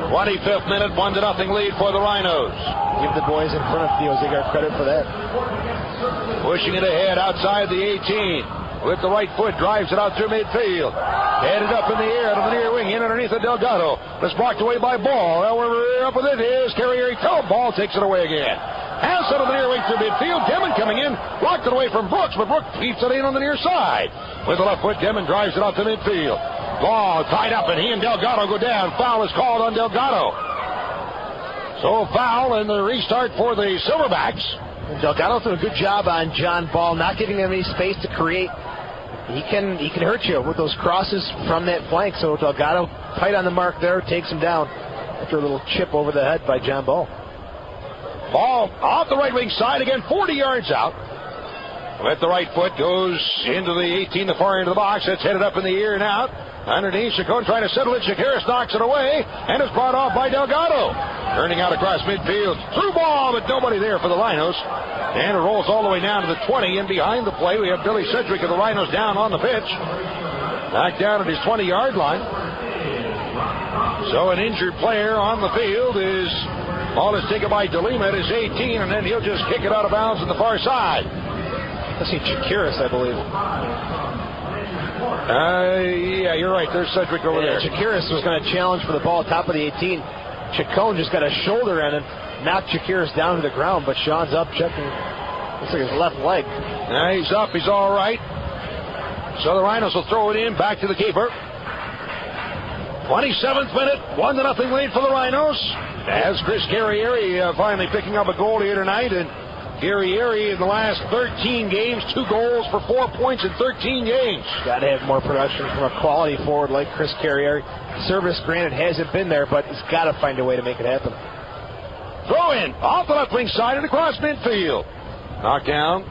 25th minute, 1-0 lead for the Rhinos. Give the boys in front of Theo Zagar credit for that. Pushing it ahead outside the 18. With the right foot, drives it out through midfield. Headed up in the air to the near wing, in underneath the Delgado. That's blocked away by Ball. However, up with it is Carrieri. Ball takes it away again. Has it on the near wing through midfield. Demon coming in, blocked it away from Brooks, but Brooks keeps it in on the near side. With the left foot, Demon drives it out to midfield. Ball tied up, and he and Delgado go down. Foul is called on Delgado. So foul and the restart for the Silverbacks. Delgado's doing a good job on John Ball, not giving him any space to create. He can hurt you with those crosses from that flank. So Delgado, tight on the mark there, takes him down after a little chip over the head by John Ball. Ball off the right wing side again, 40 yards out. With the right foot goes into the 18, the far end of the box. It's headed up in the air and out. Underneath, Chacon trying to settle it. Shakiris knocks it away, and it's brought off by Delgado. Turning out across midfield. Through ball, but nobody there for the Rhinos. And it rolls all the way down to the 20. And behind the play, we have Billy Sedgewick of the Rhinos down on the pitch. Knocked down at his 20-yard line. So an injured player on the field is... Ball is taken by DeLima at his 18, and then he'll just kick it out of bounds on the far side. I see Shakiris, I believe. Yeah, you're right. There's Sedgewick over there. Shakiris was going to challenge for the ball top of the 18. Chacon just got a shoulder on him, knocked Shakiris down to the ground, but Sean's up checking. Looks like his left leg. Yeah, he's up. He's all right. So the Rhinos will throw it in back to the keeper. 27th minute, 1-0 lead for the Rhinos. As Chris Carrieri finally picking up a goal here tonight, and Carrieri in the last 13 games, 2 goals for 4 points in 13 games. Got to have more production from a quality forward like Chris Carrieri. Service, granted, hasn't been there, but he's got to find a way to make it happen. Throw in off the left wing side and across midfield. Knocked down.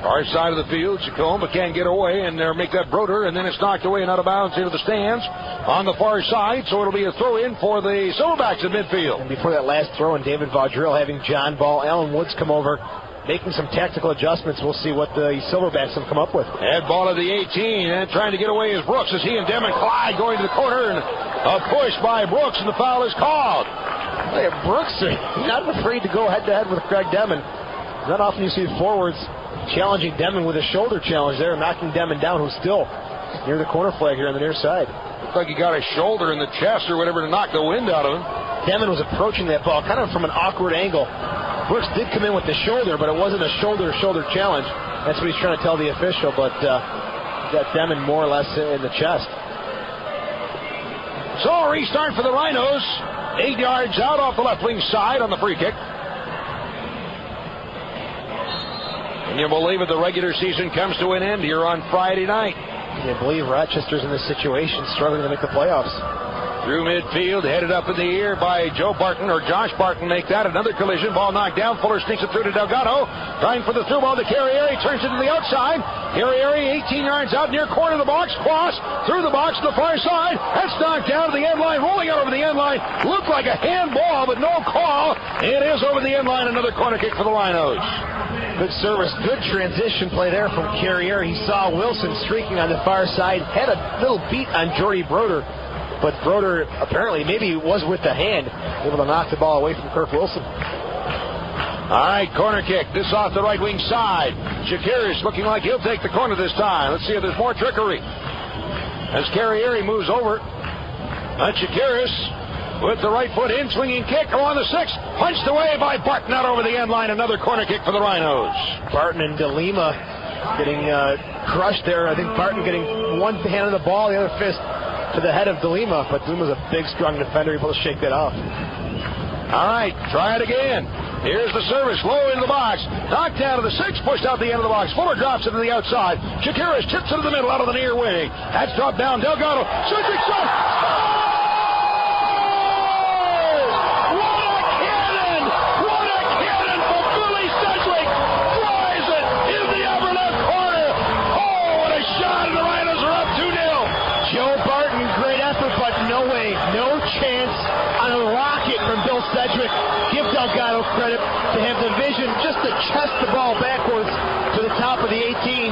Far side of the field, Chacon, but can't get away, and they'll make that Broder, and then it's knocked away and out of bounds into the stands on the far side, so it'll be a throw-in for the Silverbacks in midfield. And before that last throw-in, David Vaudreuil having John Ball, Alan Woods come over, making some tactical adjustments. We'll see what the Silverbacks have come up with. Head ball of the 18, and trying to get away is Brooks as he and Demon collide going to the corner, and a push by Brooks, and the foul is called. Hey, Brooks, not afraid to go head-to-head with Craig Demon. Not often you see forwards challenging Demon with a shoulder challenge there, knocking Demon down, who's still near the corner flag here on the near side. Looks like he got a shoulder in the chest or whatever to knock the wind out of him. Demon was approaching that ball kind of from an awkward angle. Brooks did come in with the shoulder, but it wasn't a shoulder-to-shoulder challenge. That's what he's trying to tell the official, but got Demon more or less in the chest. So a restart for the Rhinos. 8 yards out off the left wing side on the free kick. Can you believe it? The regular season comes to an end here on Friday night. Can you believe Rochester's in this situation, struggling to make the playoffs? Through midfield, headed up in the air by Joe Barton, or Josh Barton, make that. Another collision, ball knocked down. Fuller sneaks it through to Delgado. Trying for the through ball to Carrieri, turns it to the outside. Carrieri, 18 yards out, near corner of the box. Cross, through the box to the far side. That's knocked down to the end line, rolling out over the end line. Looked like a handball, but no call. It is over the end line, another corner kick for the Rhinos. Good service, good transition play there from Carrieri. He saw Wilson streaking on the far side, had a little beat on Jordy Broder, but Broder apparently maybe was with the hand, able to knock the ball away from Kirk Wilson. All right, corner kick. This off the right wing side. Shakiris looking like he'll take the corner this time. Let's see if there's more trickery. As Carrieri moves over, Shakiris with the right foot in, swinging kick along the 6, punched away by Barton out over the end line. Another corner kick for the Rhinos. Barton and DeLima getting crushed there. I think Barton getting one hand on the ball, the other fist to the head of DeLima, but DeLima's a big, strong defender, able to shake that off. All right, try it again. Here's the service, low into the box. Knocked down to the 6, pushed out the end of the box. Fuller drops it to the outside. Carrieri tips it to the middle, out of the near wing. That's dropped down. Delgado. Sedgewick shot. Oh! What a cannon! What a cannon from Billy Sedgewick! Drives it in the upper left corner. Oh, what a shot! And the Rhinos are up 2-0. Joe Barton, great effort, but no way, no chance on a rocket from Bill Sedgewick. Give Delgado credit to have the vision just to chest the ball backwards to the top of the 18,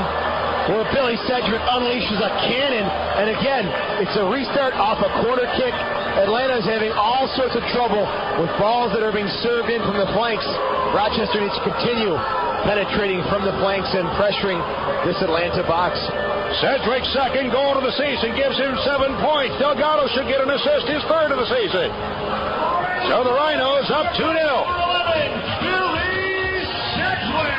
where Billy Sedgewick unleashes a cannon. And again, it's a restart off a corner kick. Atlanta's having all sorts of trouble with balls that are being served in from the flanks. Rochester needs to continue penetrating from the flanks and pressuring this Atlanta box. Sedgwick's second goal of the season gives him 7 points. Delgado should get an assist, his third of the season. So the Rhinos up 2-0. Billy Sedgewick.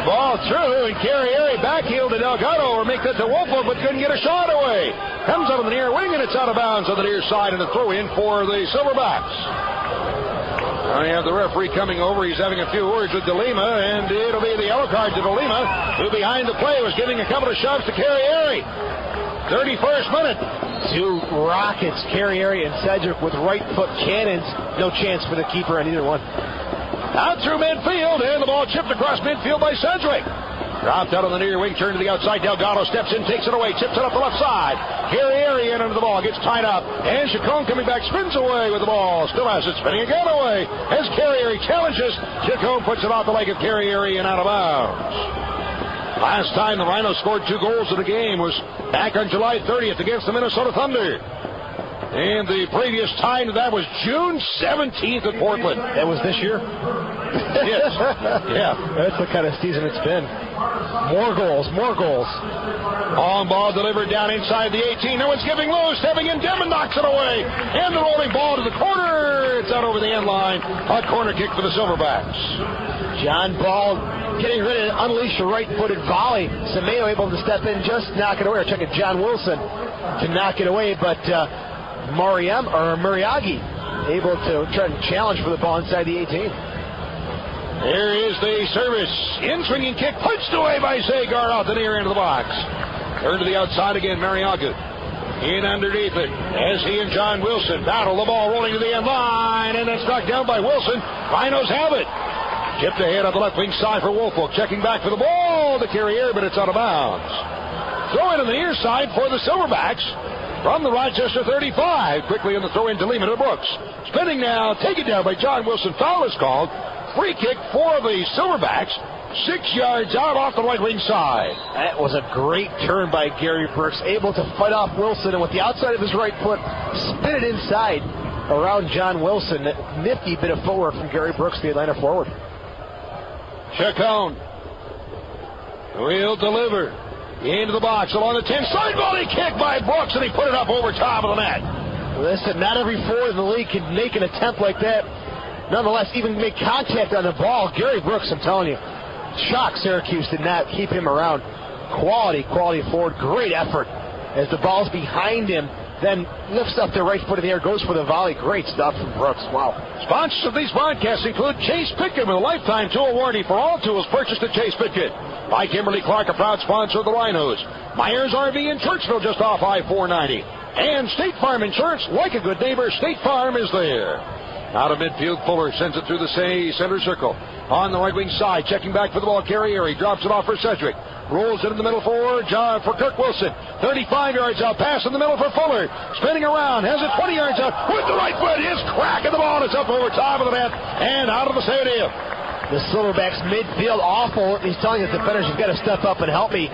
Ball through, and Carrieri backheel to Delgado, or make that to Wolfwood, but couldn't get a shot away. Comes out of the near wing, and it's out of bounds on the near side, and a throw-in for the Silverbacks. I have the referee coming over. He's having a few words with DeLima, and it'll be the yellow card to DeLima, who behind the play was giving a couple of shoves to Carrieri. 31st minute. Two rockets, Carrieri and Sedgwick with right foot cannons. No chance for the keeper on either one. Out through midfield, and the ball chipped across midfield by Sedgwick. Dropped out on the near wing, turned to the outside. Delgado steps in, takes it away, chips it up the left side. Carrieri in under the ball, gets tied up. And Chacon coming back, spins away with the ball. Still has it, spinning again away. As Carrieri challenges, Chacon puts it off the leg of Carrieri and out of bounds. Last time the Rhinos scored 2 goals in a game was back on July 30th against the Minnesota Thunder. And the previous time to that was June 17th at Portland. That was this year? Yes. Yeah. That's the kind of season it's been. More goals, more goals. Long ball delivered down inside the 18. No one's giving loose. Stepping in, Demon knocks it away. And the rolling ball to the corner. It's out over the end line. A corner kick for the Silverbacks. John Ball getting ready to unleash a right-footed volley. Semeo able to step in, just knock it away. Or checking John Wilson to knock it away, but Muriagi able to try to challenge for the ball inside the 18. There is the service. In-swinging kick punched away by Zagar out the near end of the box. Turn to the outside again, Mariaga. In underneath it as he and John Wilson battle the ball rolling to the end line, and it's knocked down by Wilson. Rhinos have it. Chipped ahead on the left wing side for Wolfwood. Checking back for the ball to Carrieri, but it's out of bounds. Throw in on the near side for the Silverbacks from the Rochester 35. Quickly in the throw in to Lehman to Brooks. Spinning now, taken down by John Wilson. Foul is called. Free kick for the Silverbacks. 6 yards out off the right wing side. That was a great turn by Gary Brooks, able to fight off Wilson, and with the outside of his right foot, spin it inside around John Wilson. Nifty bit of footwork from Gary Brooks, the Atlanta forward. Chacon will deliver into the box along the 10. Side volley kick by Brooks, and he put it up over top of the net. Listen, not every forward in the league can make an attempt like that. Nonetheless, even make contact on the ball. Gary Brooks, I'm telling you, shocked Syracuse did not keep him around. Quality forward, great effort. As the ball's behind him, then lifts up the right foot in the air, goes for the volley. Great stuff from Brooks. Wow. Sponsors of these broadcasts include Chase Pitkin with a lifetime tool warranty for all tools purchased at Chase Pitkin. By Kimberly-Clark, a proud sponsor of the Rhinos. Myers RV in Churchville, just off I-490. And State Farm Insurance, like a good neighbor, State Farm is there. Out of midfield, Fuller sends it through the center circle. On the right wing side, checking back for the ball, Carrieri drops it off for Sedgwick. Rolls it in the middle for Kirk Wilson. 35 yards out, pass in the middle for Fuller. Spinning around, has it 20 yards out with the right foot. Is cracking the ball. It's up over top of the net and out of the stadium. The Silverbacks midfield awful. He's telling his defenders, you've got to step up and help me.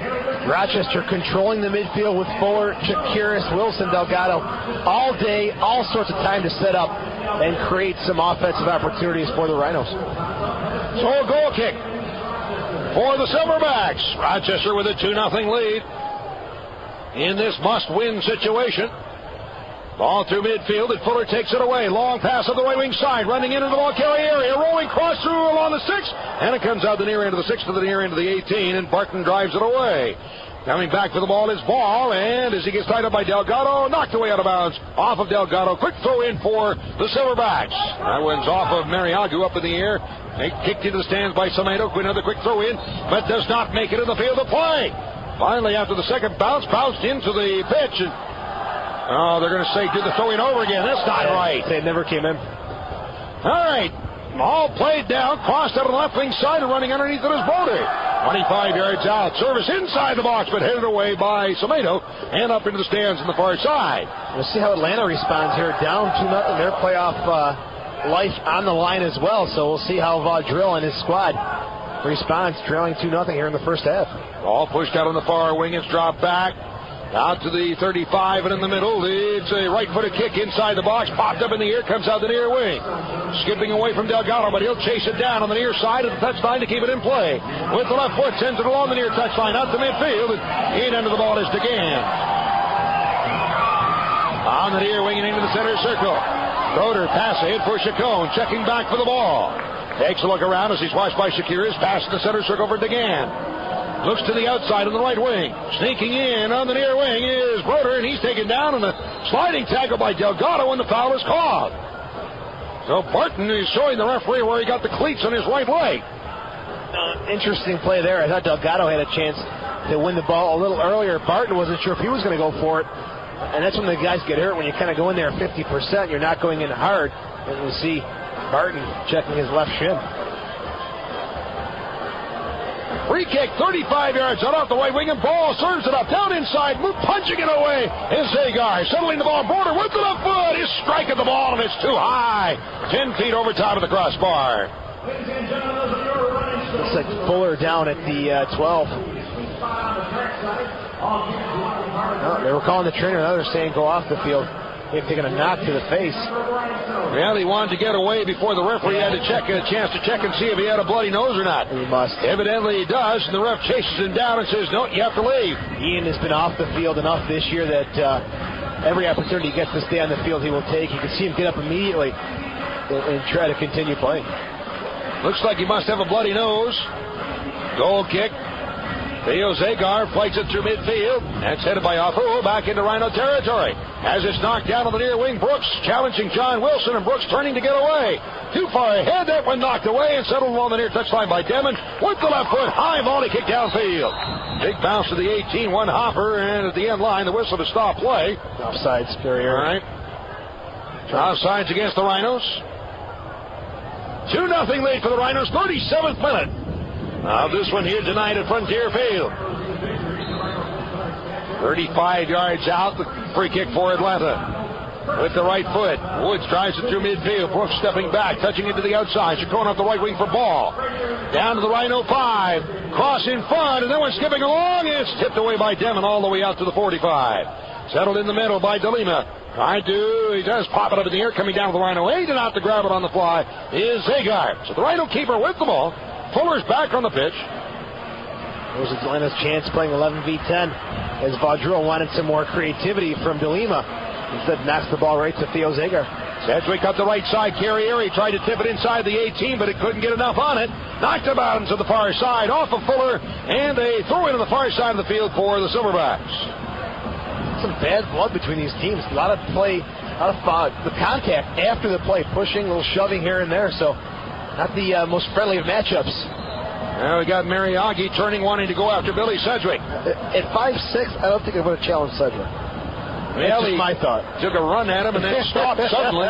Rochester controlling the midfield with Fuller, Chakiris, Wilson, Delgado. All day, all sorts of time to set up and create some offensive opportunities for the Rhinos. So a goal kick for the Silverbacks. Rochester with a 2-0 lead in this must-win situation. Ball through midfield, and Fuller takes it away. Long pass on the right wing side, running into the ball, Carrieri. A rolling cross through along the 6, and it comes out the near end of the 6 to the near end of the 18, and Barton drives it away. Coming back for the ball is Ball, and as he gets tied up by Delgado, knocked away out of bounds. Off of Delgado. Quick throw in for the Silverbacks. That one's off of Mariagu up in the air. Kicked into the stands by Samedo. Another quick throw in, but does not make it in the field of play. Finally, after the second bounce, bounced into the pitch. And, they're going to say, do the throw in over again. That's not right. They never came in. All right. All played down, crossed out on the left wing side and running underneath it is Broder. 25 yards out. Service inside the box, but headed away by Samedo and up into the stands on the far side. We'll see how Atlanta responds here. Down 2-0. Their playoff life on the line as well. So we'll see how Vaudreuil and his squad responds, trailing 2-0 here in the first half. All pushed out on the far wing. It's dropped back. Out to the 35 and in the middle. It's a right-footed kick inside the box. Popped up in the air. Comes out the near wing. Skipping away from Delgado, but he'll chase it down on the near side of the touchline to keep it in play. With the left foot, sends it along the near touchline out to midfield. And in under the ball is DeGan. On the near wing and into the center circle. Broder pass ahead for Chacon. Checking back for the ball. Takes a look around as he's watched by Shakiris. Pass in the center circle for DeGan. Looks to the outside on the right wing. Sneaking in on the near wing is Broder, and he's taken down on a sliding tackle by Delgado, and the foul is called. So Barton is showing the referee where he got the cleats on his right leg. Interesting play there. I thought Delgado had a chance to win the ball a little earlier. Barton wasn't sure if he was going to go for it. And that's when the guys get hurt, when you kind of go in there 50%, you're not going in hard. And you see Barton checking his left shin. Free kick, 35 yards out off the right wing, and Ball serves it up, down inside, punching it away is Zagar. Settling the ball, Broder with the left foot, is striking the ball, and it's too high. 10 feet over top of the crossbar. Looks like Fuller down at the 12. No, they were calling the trainer, and others saying go off the field. They've taken a knock to the face. Well, he wanted to get away before the referee had a chance to check and see if he had a bloody nose or not. He must. Evidently he does, and the ref chases him down and says, no, you have to leave. Ian has been off the field enough this year that every opportunity he gets to stay on the field he will take. You can see him get up immediately and try to continue playing. Looks like he must have a bloody nose. Goal kick. Theo Zagar fights it through midfield. That's headed by Afu back into Rhino territory. As it's knocked down on the near wing, Brooks challenging John Wilson, and Brooks turning to get away. Too far ahead, that one knocked away and settled along the near touchline by Demon. With the left foot, high volley kick downfield. Big bounce to the 18, one hopper, and at the end line, the whistle to stop play. Offsides, Carrieri. All right. Offsides against the Rhinos. 2-0 lead for the Rhinos, 37th minute. This one here tonight at Frontier Field. 35 yards out, the free kick for Atlanta. With the right foot, Woods drives it through midfield. Brooks stepping back, touching into the outside. Chacon off the right wing for Ball. Down to the Rhino 5. Cross in front, and then one skipping along. It's tipped away by Demon all the way out to the 45. Settled in the middle by DeLima. He does pop it up in the air, coming down to the Rhino 8, and out to grab it on the fly is Zagar. So the Rhino keeper with the ball. Fuller's back on the pitch. There's Atlanta's chance playing 11v10 as Vaudreuil wanted some more creativity from DeLima. Instead, knocks the ball right to Theo Zagar. Sedgewick up the right side. Carrieri tried to tip it inside the 18, but it couldn't get enough on it. Knocked it out into the far side, off of Fuller, and a throw in on the far side of the field for the Silverbacks. Some bad blood between these teams. A lot of play, a lot of the contact after the play, pushing, a little shoving here and there. So not the most friendly of matchups. Now we got Mariagi turning, wanting to go after Billy Sedgewick. At 5'6", I don't think I would have challenged Sedgewick. Well, That's my thought. Took a run at him and then stopped suddenly.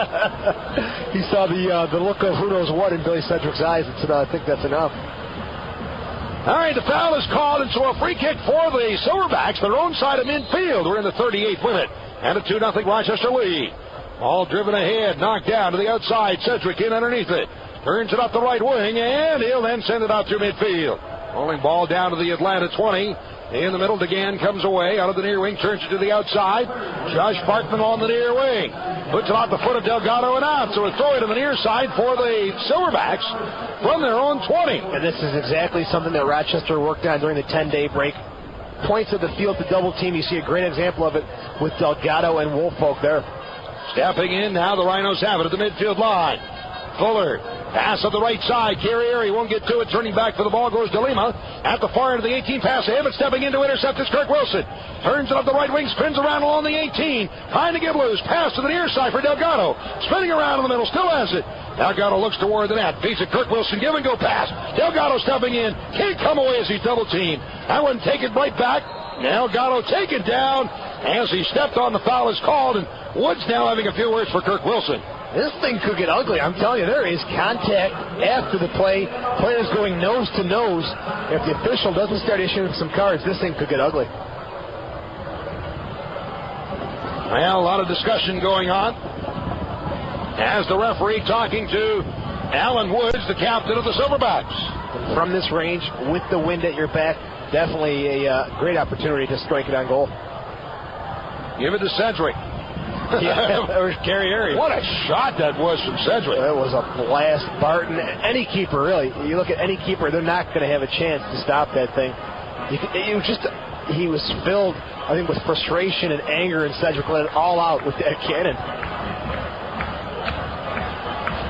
He saw the look of who knows what in Billy Sedgewick's eyes and said, I think that's enough. All right, the foul is called, and so a free kick for the Silverbacks, their own side of midfield. We're in the 38th minute, and a 2-0 Rochester lead. All driven ahead, knocked down to the outside. Sedgewick in underneath it. Turns it up the right wing, and he'll then send it out through midfield. Rolling ball down to the Atlanta 20. In the middle, DeGan comes away out of the near wing, turns it to the outside. Josh Parkman on the near wing. Puts it out the foot of Delgado and out. So a throw it to the near side for the Silverbacks from their own 20. And this is exactly something that Rochester worked on during the 10-day break. Points of the field to double team. You see a great example of it with Delgado and Woolfolk there. Stepping in now, the Rhinos have it at the midfield line. Fuller. Pass on the right side. Carrieri won't get to it. Turning back for the ball goes to Lima. At the far end of the 18. Pass to him, and stepping in to intercept is Kirk Wilson. Turns it up the right wing. Spins around along the 18. Trying to get loose. Pass to the near side for Delgado. Spinning around in the middle. Still has it. Delgado looks toward the net. Beats it. Kirk Wilson. Give and go pass. Delgado stepping in. Can't come away as he's double teamed. That one taken right back. Delgado taken down as he stepped on the foul is called, and Woods now having a few words for Kirk Wilson. This thing could get ugly. I'm telling you, there is contact after the play. Players going nose to nose. If the official doesn't start issuing some cards, this thing could get ugly. Well, a lot of discussion going on as the referee talking to Alan Woods, the captain of the Silverbacks. From this range, with the wind at your back, definitely a great opportunity to strike it on goal. Give it to Sedgewick. Yeah, that was Carrieri. What a shot that was from Sedgewick. That was a blast. Barton, any keeper, really. You look at any keeper, they're not going to have a chance to stop that thing. He was filled, I think, with frustration and anger, and Sedgewick let it all out with that cannon.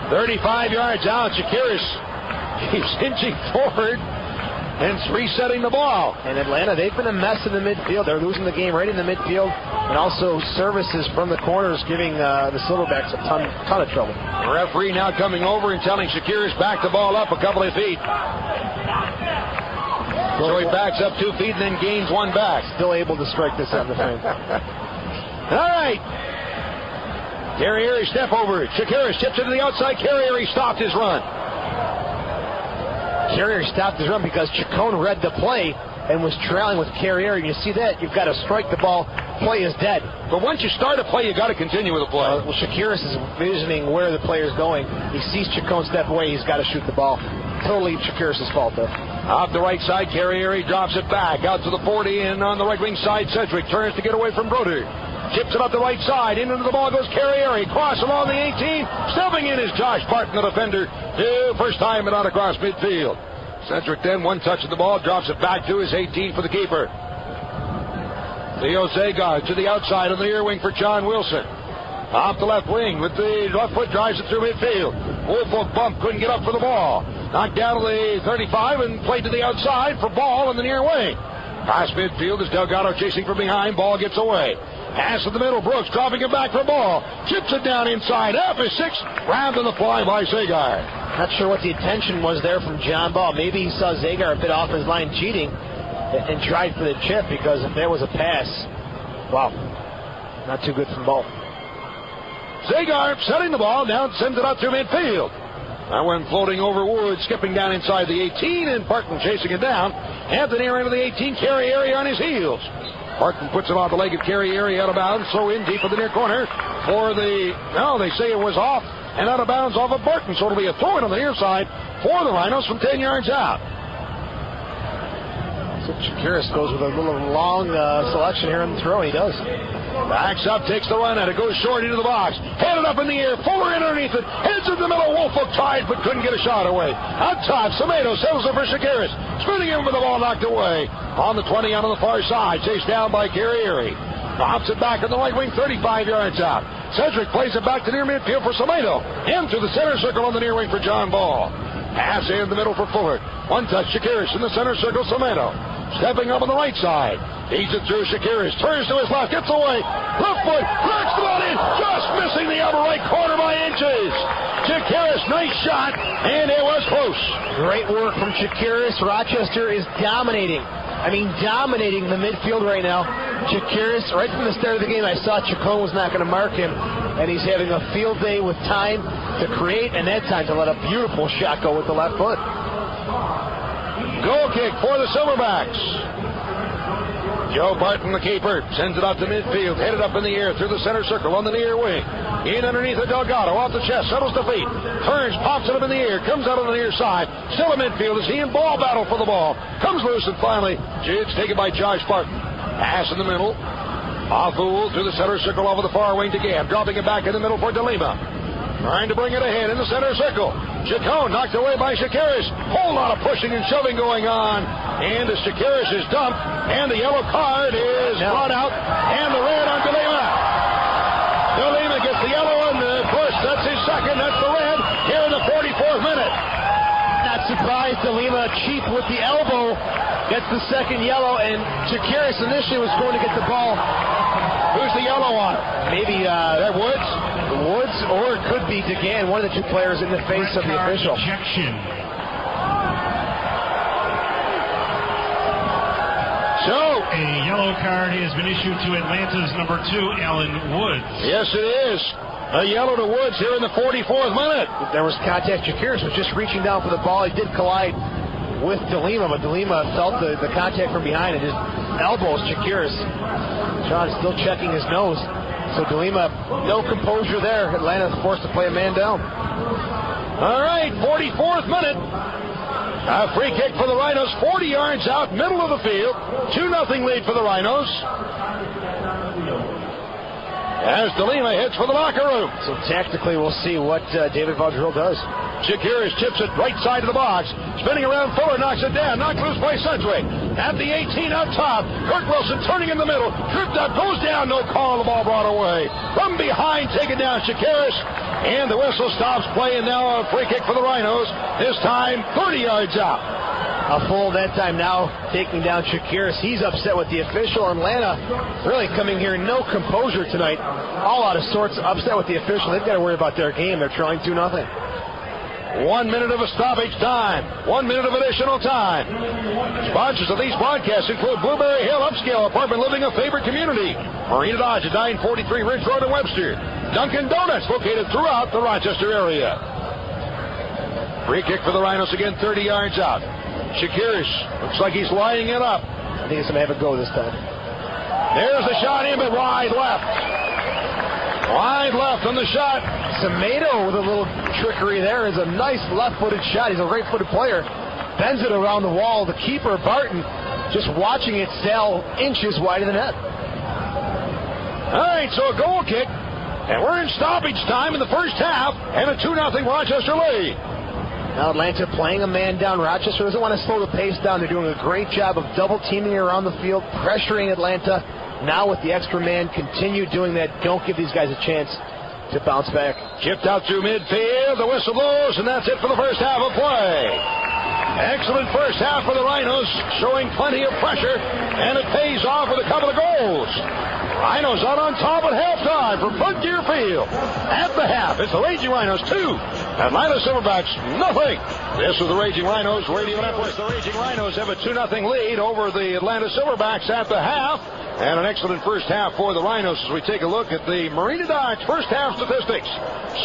35 yards out. Shakiris keeps inching forward and resetting the ball. And Atlanta, they've been a mess in the midfield. They're losing the game right in the midfield, and also services from the corners giving the Silverbacks a ton of trouble. The referee now coming over and telling Shakiris back the ball up a couple of feet. So he backs up 2 feet and then gains 1 back. Still able to strike this on the fence. All right. Carrieri step over. Shakiris tips it to the outside. Carrieri stopped his run. Carrieri stopped his run because Chacon read the play and was trailing with Carrieri. You see that? You've got to strike the ball. Play is dead. But once you start a play, you got to continue with the play. Well, Shakiris is visioning where the player's going. He sees Chacon step away. He's got to shoot the ball. Totally Shakiris' fault, though. Off the right side, Carrieri drops it back out to the 40, and on the right wing side, Sedgewick turns to get away from Broder. Chips it up the right side. Into the ball goes Carrieri. Cross along the 18. Stepping in is Josh Barton, the defender. First time it out across midfield. Sedgewick then, 1 touch of the ball, drops it back to his 18 for the keeper. Leo Zagar to the outside on the near wing for John Wilson. Off the left wing with the left foot, drives it through midfield. Woolfolk bump, couldn't get up for the ball. Knocked down to the 35 and played to the outside for ball in the near wing. Past midfield is Delgado chasing from behind. Ball gets away. Pass in the middle. Brooks dropping it back for ball. Chips it down inside. Up is 6. Grabbed on the fly by Zagar. Not sure what the intention was there from John Ball. Maybe he saw Zagar a bit off his line cheating and tried for the chip, because if there was a pass, wow, not too good from Ball. Zagar setting the ball down, sends it out through midfield. That one floating over Woods, skipping down inside the 18, and Barton chasing it down. At the near end of the 18, Carrieri on his heels. Barton puts it off the leg of Carrieri, out of bounds, so in deep in the near corner for the, they say it was off and out of bounds off of Barton, so it'll be a throw-in on the near side for the Rhinos from 10 yards out. So Shakiris goes with a little long selection here on the throw, and he does. Backs up, takes the run, and it goes short into the box. Headed up in the air, Fuller in underneath it, heads in the middle. Woolfolk tried, but couldn't get a shot away. Out top, Semedo settles it for Shakiris. Spinning him with the ball knocked away. On the 20 out on the far side, chased down by Carrieri. Pops it back on the right wing, 35 yards out. Sedgewick plays it back to near midfield for Semedo. In through the center circle on the near wing for John Ball. Pass in the middle for Fuller. 1 touch, Shakiris in the center circle, Semedo. Stepping up on the right side. Feeds it through Shakiris. Turns to his left. Gets away. Left foot. Cracks the ball in. Just missing the upper right corner by inches. Shakiris, nice shot. And it was close. Great work from Shakiris. Rochester is dominating. Dominating the midfield right now. Shakiris, right from the start of the game, I saw Chacon was not going to mark him. And he's having a field day with time to create, and that time to let a beautiful shot go with the left foot. Goal kick for the Silverbacks. Joe Barton, the keeper, sends it out to midfield, headed up in the air through the center circle on the near wing. In underneath the Delgado, off the chest, settles the feet, turns, pops it up in the air, comes out on the near side. Still in midfield as he in ball battle for the ball. Comes loose and finally, it's taken by Josh Barton. Pass in the middle. Off Uhl through the center circle over the far wing to Gabb, dropping it back in the middle for DeLima. Trying to bring it ahead in the center circle. Chacon knocked away by Shakiris. Whole lot of pushing and shoving going on. And as Shakiris is dumped, and the yellow card is brought out, and the red on DeLima. DeLima gets the yellow one. Of course, that's his second. That's the red. Here in the surprised. DeLima cheap with the elbow. Gets the second yellow, and Chakiris initially was going to get the ball. Who's the yellow on? Maybe That Woods? Woods, or it could be DeGan, one of the two players in the face of the official. Ejection. So, A yellow card has been issued to Atlanta's number 2, Alan Woods. yes, it is. A yellow to Woods here in the 44th minute. There was contact. Chakiris was just reaching down for the ball. He did collide with DeLima, but DeLima felt the contact from behind and just elbows Chakiris. Sean still checking his nose. So DeLima, no composure there. Atlanta forced to play a man down. All right, 44th minute. A free kick for the Rhinos, 40 yards out, middle of the field. 2-0 lead for the Rhinos. As DeLima heads for the locker room. So tactically, we'll see what David Vaudreuil does. Chakiris chips it right side of the box. Spinning around, Fuller knocks it down. Knocked loose by Sedgewick. At the 18 up top. Kirk Wilson turning in the middle. Tripped up, goes down. No call. The ball brought away. From behind, taken down Chakiris. And the whistle stops play. And now a free kick for the Rhinos. This time 30 yards out. A full that time now, taking down Chakiris. He's upset with the official. Atlanta really coming here, no composure tonight. All out of sorts, upset with the official. They've got to worry about their game. They're trying 2-0. 1 minute of a stoppage time. 1 minute of additional time. Sponsors of these broadcasts include Blueberry Hill Upscale Apartment Living, a favorite community. Marina Dodge at 943 Ridge Road in Webster. Dunkin' Donuts located throughout the Rochester area. Free kick for the Rhinos again, 30 yards out. Chakiris looks like he's lining it up. I think he's going to have a go this time. There's the shot in, but wide left. Wide left on the shot. Semedo with a little trickery there is a nice left-footed shot. He's a right-footed player. Bends it around the wall. The keeper, Barton, just watching it sail inches wide of the net. All right, so a goal kick. And we're in stoppage time in the first half. And a 2-0 Rochester lead. Now Atlanta playing a man down. Rochester doesn't want to slow the pace down. They're doing a great job of double teaming around the field, pressuring Atlanta. Now with the extra man, continue doing that. Don't give these guys a chance to bounce back. Chipped out through midfield. The whistle blows, and that's it for the first half of play. Excellent first half for the Rhinos, showing plenty of pressure, and it pays off with a couple of goals. Rhinos out on top at halftime from Frontier Field. At the half, it's the Raging Rhinos 2, Atlanta Silverbacks 0. This is the Raging Rhinos Radio Network. The Raging Rhinos have a 2-0 lead over the Atlanta Silverbacks at the half. And an excellent first half for the Rhinos as we take a look at the Marina Dodge first half statistics.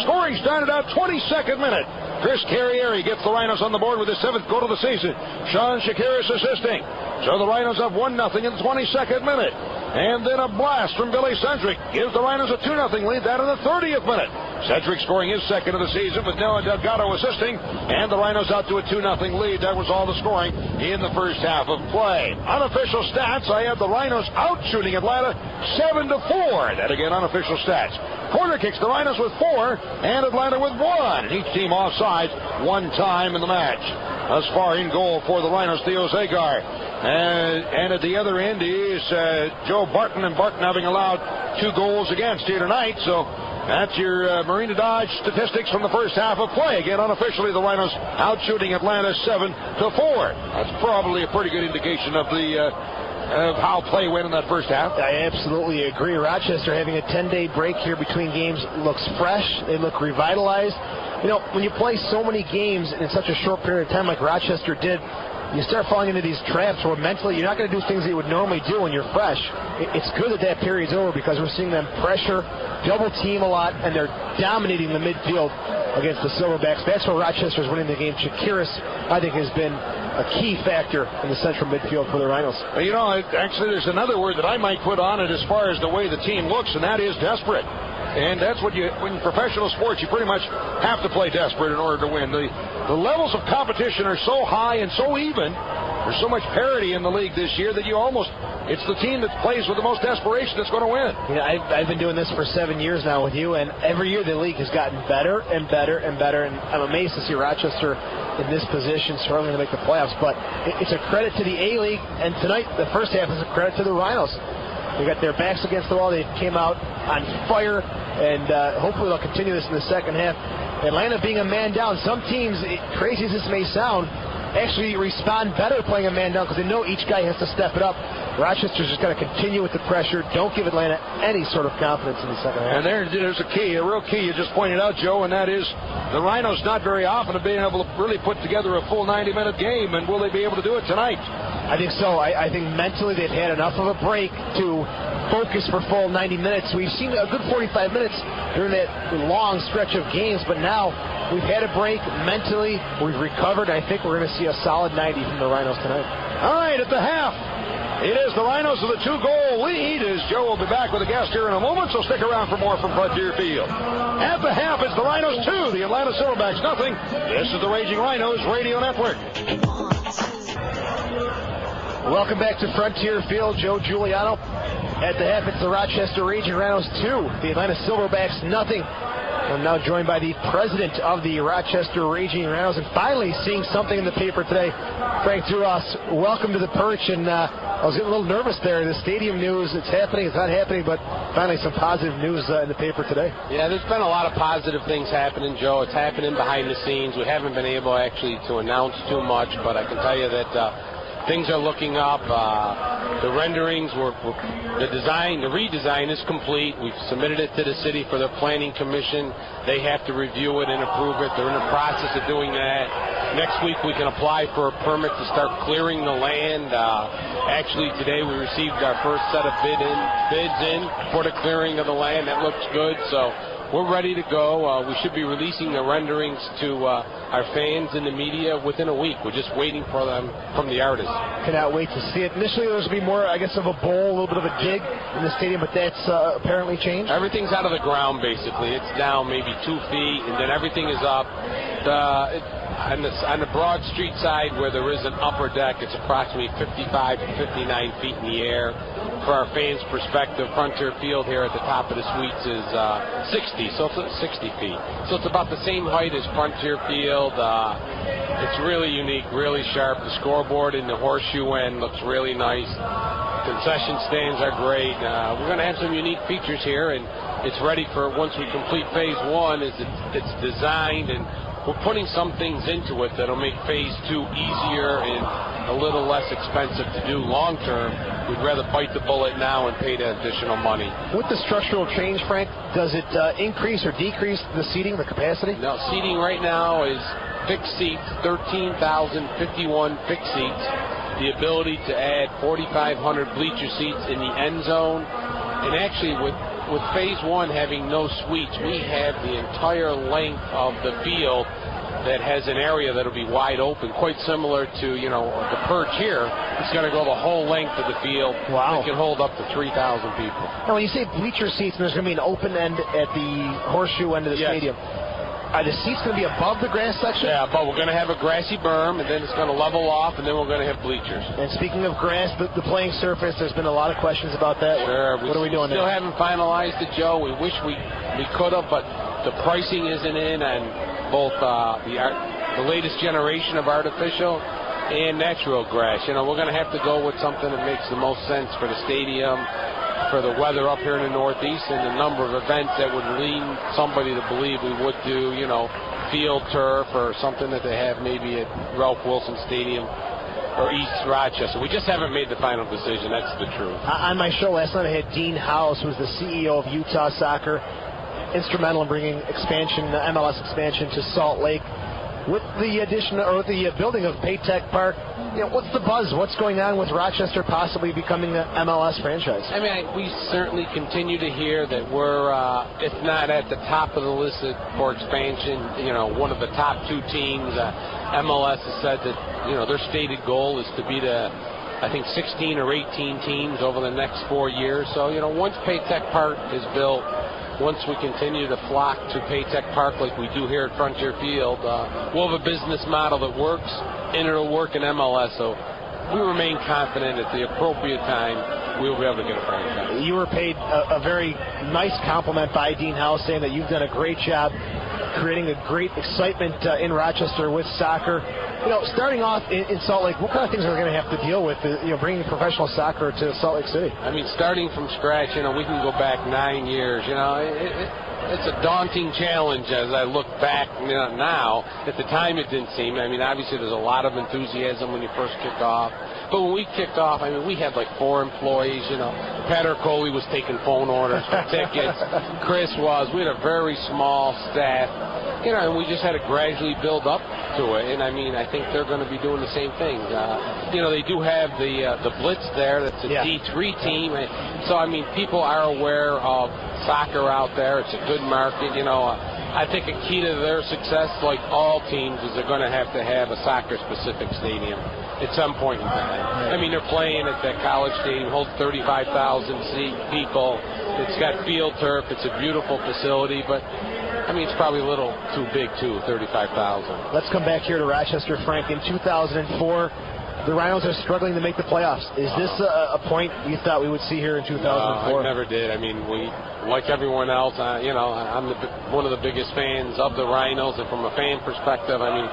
Scoring started out 22nd minute. Chris Carrieri gets the Rhinos on the board with his 7th goal of the season. Sean Chakiris assisting. So the Rhinos up 1-0 in the 22nd minute. And then a blast from Billy Sedgewick gives the Rhinos a 2-0 lead. That in the 30th minute. Sedgewick scoring his 2nd of the season with Noah Delgado assisting. And the Rhinos out to a 2-0 lead. That was all the scoring in the first half of play. Unofficial stats, I have the Rhinos out shooting Atlanta 7-4. That again, unofficial stats. Corner kicks, the Rhinos with 4 and Atlanta with 1. Each team offside 1 time in the match. Thus far in goal for the Rhinos, Theo Zagar. And at the other end is Joe Barton, and Barton having allowed 2 goals against here tonight. So that's your Marina Dodge statistics from the first half of play. Again, unofficially, the Rhinos out shooting Atlanta 7-4. That's probably a pretty good indication of the of how play went in that first half. I absolutely agree. Rochester having a 10-day break here between games looks fresh. They look revitalized. You know, when you play so many games in such a short period of time like Rochester did, you start falling into these traps where mentally you're not going to do things that you would normally do when you're fresh. It's good that that period's over because we're seeing them pressure, double team a lot, and they're dominating the midfield against the Silverbacks. That's where Rochester's winning the game. Chakiris, I think, has been a key factor in the central midfield for the Rhinos. Well, you know, actually, there's another word that I might put on it as far as the way the team looks, and that is desperate. And that's what in professional sports, you pretty much have to play desperate in order to win. The levels of competition are so high and so even. There's so much parity in the league this year that it's the team that plays with the most desperation that's going to win. Yeah, I've been doing this for 7 years now with you, and every year the league has gotten better and better and better. And I'm amazed to see Rochester in this position, struggling to make the playoffs. But it's a credit to the A-League, and tonight the first half is a credit to the Rhinos. They got their backs against the wall. They came out on fire, and hopefully they'll continue this in the second half. Atlanta being a man down. Some teams, crazy as this may sound, actually respond better playing a man down because they know each guy has to step it up. Rochester's just got to continue with the pressure. Don't give Atlanta any sort of confidence in the second half. And there's a key, a real key you just pointed out, Joe, and that is the Rhinos not very often have been able to really put together a full 90-minute game, and will they be able to do it tonight? I think so. I think mentally they've had enough of a break to focus for full 90 minutes. We've seen a good 45 minutes during that long stretch of games, but now we've had a break mentally. We've recovered. I think we're going to see a solid 90 from the Rhinos tonight. All right, at the half, it is the Rhinos with a 2-goal lead, as Joe will be back with a guest here in a moment, so stick around for more from Frontier Field. At the half, it's the Rhinos 2, the Atlanta Silverbacks nothing. This is the Raging Rhinos Radio Network. Welcome back to Frontier Field. Joe Giuliano. At the half, it's the Rochester Raging Rhinos 2, the Atlanta Silverbacks nothing. I'm now joined by the president of the Rochester Raging Rhinos, and finally seeing something in the paper today. Frank Duras, welcome to the Perch, and I was getting a little nervous there. The stadium news, it's happening, it's not happening, but finally some positive news in the paper today. Yeah, there's been a lot of positive things happening, Joe. It's happening behind the scenes. We haven't been able actually to announce too much, but I can tell you that things are looking up. The renderings the redesign is complete. We've submitted it to the city for the planning commission. They have to review it and approve it. They're in the process of doing that. Next week we can apply for a permit to start clearing the land. Actually today we received our first set of bids in for the clearing of the land. That looks good. So we're ready to go. We should be releasing the renderings to our fans and the media within a week. We're just waiting for them from the artists. Cannot wait to see it. Initially, there was going to be more, I guess, of a bowl, a little bit of a dig in the stadium, but that's apparently changed? Everything's out of the ground, basically. It's down maybe 2 feet, and then everything is up. On the Broad Street side, where there is an upper deck, it's approximately 55 to 59 feet in the air. For our fans' perspective, Frontier Field here at the top of the suites is 60 feet. So it's about the same height as Frontier Field. It's really unique, really sharp. The scoreboard in the horseshoe end looks really nice. Concession stands are great. We're going to have some unique features here, and it's ready for once we complete phase one. It's designed, and we're putting some things into it that'll make phase 2 easier and a little less expensive to do long term. We'd rather bite the bullet now and pay the additional money. With the structural change, Frank, does it increase or decrease the seating, the capacity? No, seating right now is fixed seats, 13,051 fixed seats. The ability to add 4,500 bleacher seats in the end zone. And actually, with phase 1 having no suites, we have the entire length of the field that has an area that'll be wide open, quite similar to, the Perch here. It's going to go the whole length of the field. Wow. It can hold up to 3,000 people. Now, when you say bleacher seats, there's going to be an open end at the horseshoe end of the stadium. Are the seats going to be above the grass section? Yeah, but we're going to have a grassy berm, and then it's going to level off, and then we're going to have bleachers. And speaking of grass, the playing surface, there's been a lot of questions about that. Sure. What are we doing still there? Haven't finalized it, Joe. We wish we could have, but the pricing isn't in on both the latest generation of artificial and natural grass. We're going to have to go with something that makes the most sense for the stadium, for the weather up here in the Northeast, and the number of events that would lead somebody to believe we would do, field turf or something that they have maybe at Ralph Wilson Stadium or East Rochester. We just haven't made the final decision. That's the truth. On my show last night, I had Dean House, who's the CEO of Utah Soccer, instrumental in bringing MLS expansion to Salt Lake. With the addition or with the building of Paytech Park, what's the buzz? What's going on with Rochester possibly becoming an MLS franchise? I mean, we certainly continue to hear that we're, if not at the top of the list for expansion, one of the top 2 teams. MLS has said that, their stated goal is to be I think 16 or 18 teams over the next 4 years. So, once Paytech Park is built, once we continue to flock to Paytech Park like we do here at Frontier Field, we'll have a business model that works, and it'll work in MLS. So we remain confident at the appropriate time we will be able to get a franchise. You were paid a very nice compliment by Dean House, saying that you've done a great job creating a great excitement in Rochester with soccer. Starting off in Salt Lake, what kind of things are we going to have to deal with, bringing professional soccer to Salt Lake City? I mean, starting from scratch, we can go back 9 years. It's a daunting challenge as I look back now. At the time, it didn't seem. I mean, obviously, there's a lot of enthusiasm when you first kick off. But when we kicked off, I mean, we had like 4 employees. Pat Ercole was taking phone orders for tickets. Chris was. We had a very small staff. And we just had to gradually build up to it. And I mean, I think they're going to be doing the same thing. They do have the Blitz there. That's a D3 team. So I mean, people are aware of soccer out there. It's a good market. I think a key to their success, like all teams, is they're going to have a soccer-specific stadium at some point in time. I mean, they're playing at that college stadium, holds 35,000 people. It's got field turf. It's a beautiful facility, but I mean, it's probably a little too big, too, 35,000. Let's come back here to Rochester, Frank. In 2004, the Rhinos are struggling to make the playoffs. Is this a point you thought we would see here in 2004? No, I never did. I mean, we, like everyone else, I'm one of the biggest fans of the Rhinos, and from a fan perspective, I mean,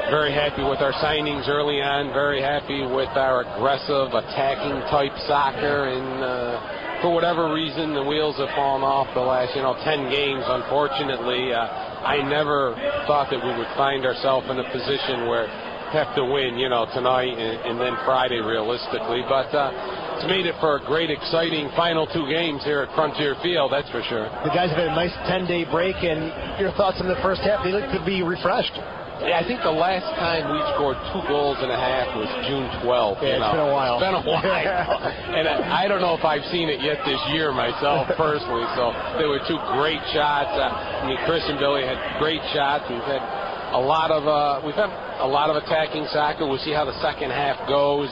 very happy with our signings early on, very happy with our aggressive, attacking type soccer, and for whatever reason, the wheels have fallen off the last, 10 games, unfortunately. I never thought that we would find ourselves in a position where have to win, tonight and then Friday, realistically. But it's made it for a great, exciting final 2 games here at Frontier Field, that's for sure. The guys have had a nice 10-day break, and your thoughts on the first half? They look to be refreshed. Yeah, I think the last time we scored 2 goals and a half was June 12th. Yeah, it's been a while. It's been a while. And I don't know if I've seen it yet this year myself personally. So there were 2 great shots. Chris and Billy had great shots. We've had a lot of attacking soccer. We'll see how the second half goes,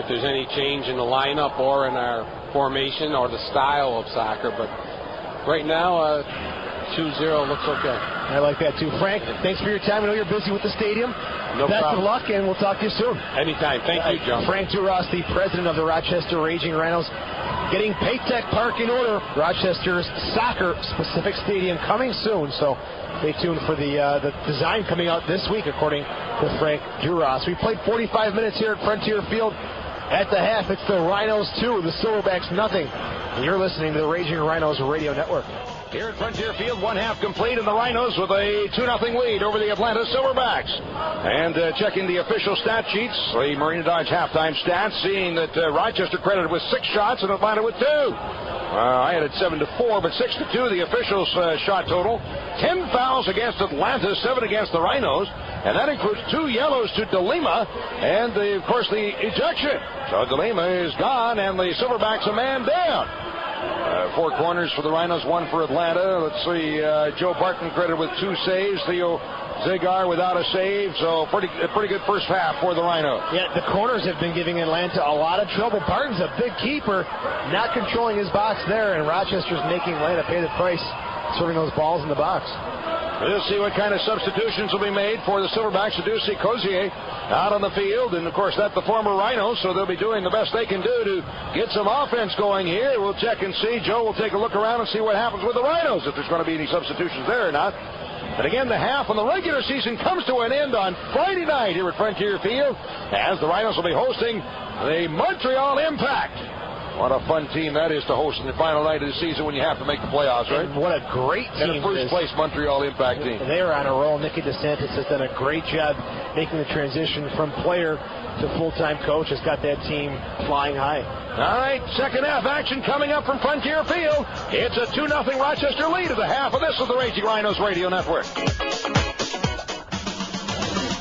if there's any change in the lineup or in our formation or the style of soccer. But right now, 2-0 looks okay. I like that too. Frank, thanks for your time. I know you're busy with the stadium. No Best problem. of luck, and we'll talk to you soon. Anytime. Thank you, John. Frank Duras, the president of the Rochester Raging Rhinos, getting Paytech Park in order. Rochester's soccer-specific stadium coming soon, so stay tuned for the design coming out this week, according to Frank Duras. We played 45 minutes here at Frontier Field. At the half, it's the Rhinos 2, the Silverbacks nothing. And you're listening to the Raging Rhinos Radio Network. Here at Frontier Field, 1 half complete, and the Rhinos with a 2-0 lead over the Atlanta Silverbacks. And checking the official stat sheets, the Marina Dodge halftime stats, seeing that Rochester credited with 6 shots and Atlanta with 2. I had it 7-4, but 6-2 the officials' shot total. 10 fouls against Atlanta, 7 against the Rhinos, and that includes 2 yellows to DeLima, and of course the ejection. So DeLima is gone, and the Silverbacks a man down. 4 corners for the Rhinos, 1 for Atlanta. Let's see, Joe Barton credited with 2 saves. Theo Zagar without a save, so pretty good first half for the Rhinos. Yeah, the corners have been giving Atlanta a lot of trouble. Barton's a big keeper, not controlling his box there, and Rochester's making Atlanta pay the price, serving those balls in the box. We'll see what kind of substitutions will be made for the Silverbacks. Adusi Cozier out on the field, and of course that's the former Rhinos, so they'll be doing the best they can do to get some offense going here. We'll check and see. Joe will take a look around and see what happens with the Rhinos, if there's going to be any substitutions there or not. And again, the half of the regular season comes to an end on Friday night here at Frontier Field, as the Rhinos will be hosting the Montreal Impact. What a fun team that is to host in the final night of the season when you have to make the playoffs, right? And what a great team. And a first-place Montreal Impact team. They are on a roll. Nicky DeSantis has done a great job making the transition from player to full-time coach. Has got that team flying high. All right, second half action coming up from Frontier Field. It's a 2-0 Rochester lead at the half of this is the Raging Rhinos Radio Network.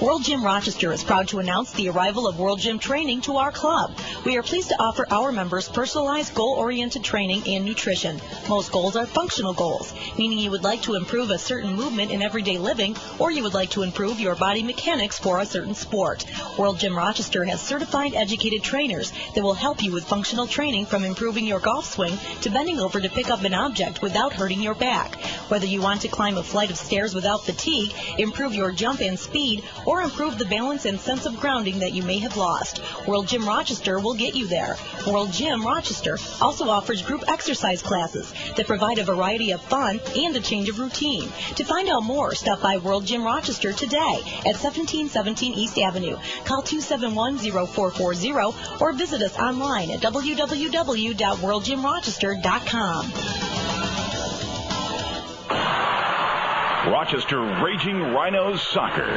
World Gym Rochester is proud to announce the arrival of World Gym Training to our club. We are pleased to offer our members personalized, goal-oriented training and nutrition. Most goals are functional goals, meaning you would like to improve a certain movement in everyday living, or you would like to improve your body mechanics for a certain sport. World Gym Rochester has certified, educated trainers that will help you with functional training, from improving your golf swing to bending over to pick up an object without hurting your back. Whether you want to climb a flight of stairs without fatigue, improve your jump and speed, or improve the balance and sense of grounding that you may have lost. World Gym Rochester will get you there. World Gym Rochester also offers group exercise classes that provide a variety of fun and a change of routine. To find out more, stop by World Gym Rochester today at 1717 East Avenue. Call 271-0440 or visit us online at www.worldgymrochester.com. Rochester Raging Rhinos Soccer.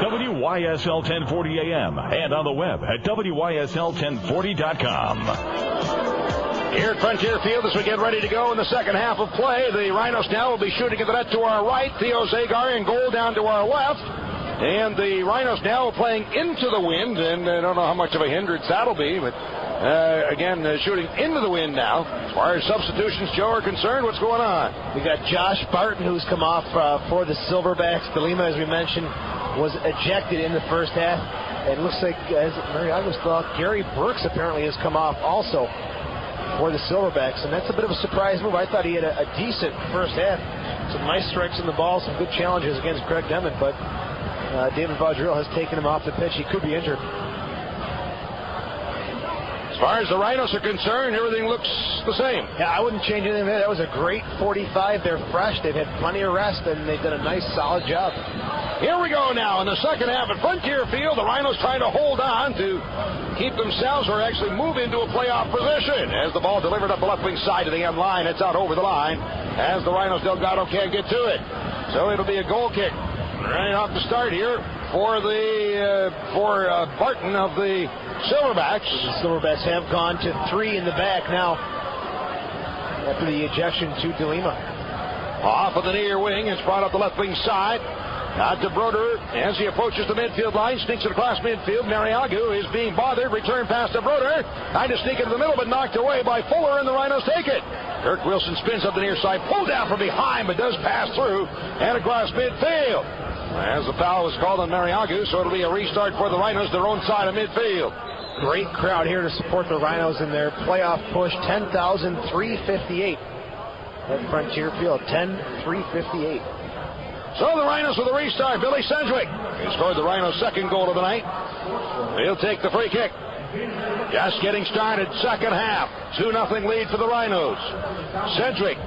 WYSL 1040 AM and on the web at WYSL1040.com. Here at Frontier Field as we get ready to go in the second half of play, the Rhinos now will be shooting at the net to our right. Theo Zagar in goal down to our left. And the Rhinos now playing into the wind, and I don't know how much of a hindrance that'll be, but again, shooting into the wind now. As far as substitutions, Joe, are concerned, what's going on? We got Josh Barton, who's come off for the Silverbacks. DeLima, as we mentioned, was ejected in the first half. And it looks like, as Mariano's thought, Gary Burks apparently has come off also for the Silverbacks. And that's a bit of a surprise move. I thought he had a decent first half. Some nice strikes in the ball, some good challenges against Craig Demon, but David Vaudreuil has taken him off the pitch. He could be injured. As far as the Rhinos are concerned, everything looks the same. Yeah, I wouldn't change anything there. That was a great 45. They're fresh. They've had plenty of rest, and they've done a nice, solid job. Here we go now in the second half at Frontier Field. The Rhinos trying to hold on to keep themselves or actually move into a playoff position. As the ball delivered up the left wing side of the end line, it's out over the line as the Rhinos Delgado can't get to it. So it'll be a goal kick right off the start here for Barton of the Silverbacks. The Silverbacks have gone to 3 in the back now after the ejection to DeLima. Off of the near wing, it's brought up the left wing side. Out to Broder as he approaches the midfield line, sneaks it across midfield. Mariagu is being bothered. Return pass to Broder. Trying to sneak into the middle, but knocked away by Fuller, and the Rhinos take it. Kirk Wilson spins up the near side, pulled down from behind, but does pass through and across midfield. As the foul was called on Mariagu, so it'll be a restart for the Rhinos, their own side of midfield. Great crowd here to support the Rhinos in their playoff push. 10,358 at Frontier Field. 10,358. So the Rhinos with a restart. Billy Sedgewick, he scored the Rhinos' second goal of the night. He'll take the free kick. Just getting started, second half. 2-0 lead for the Rhinos. Sedgewick,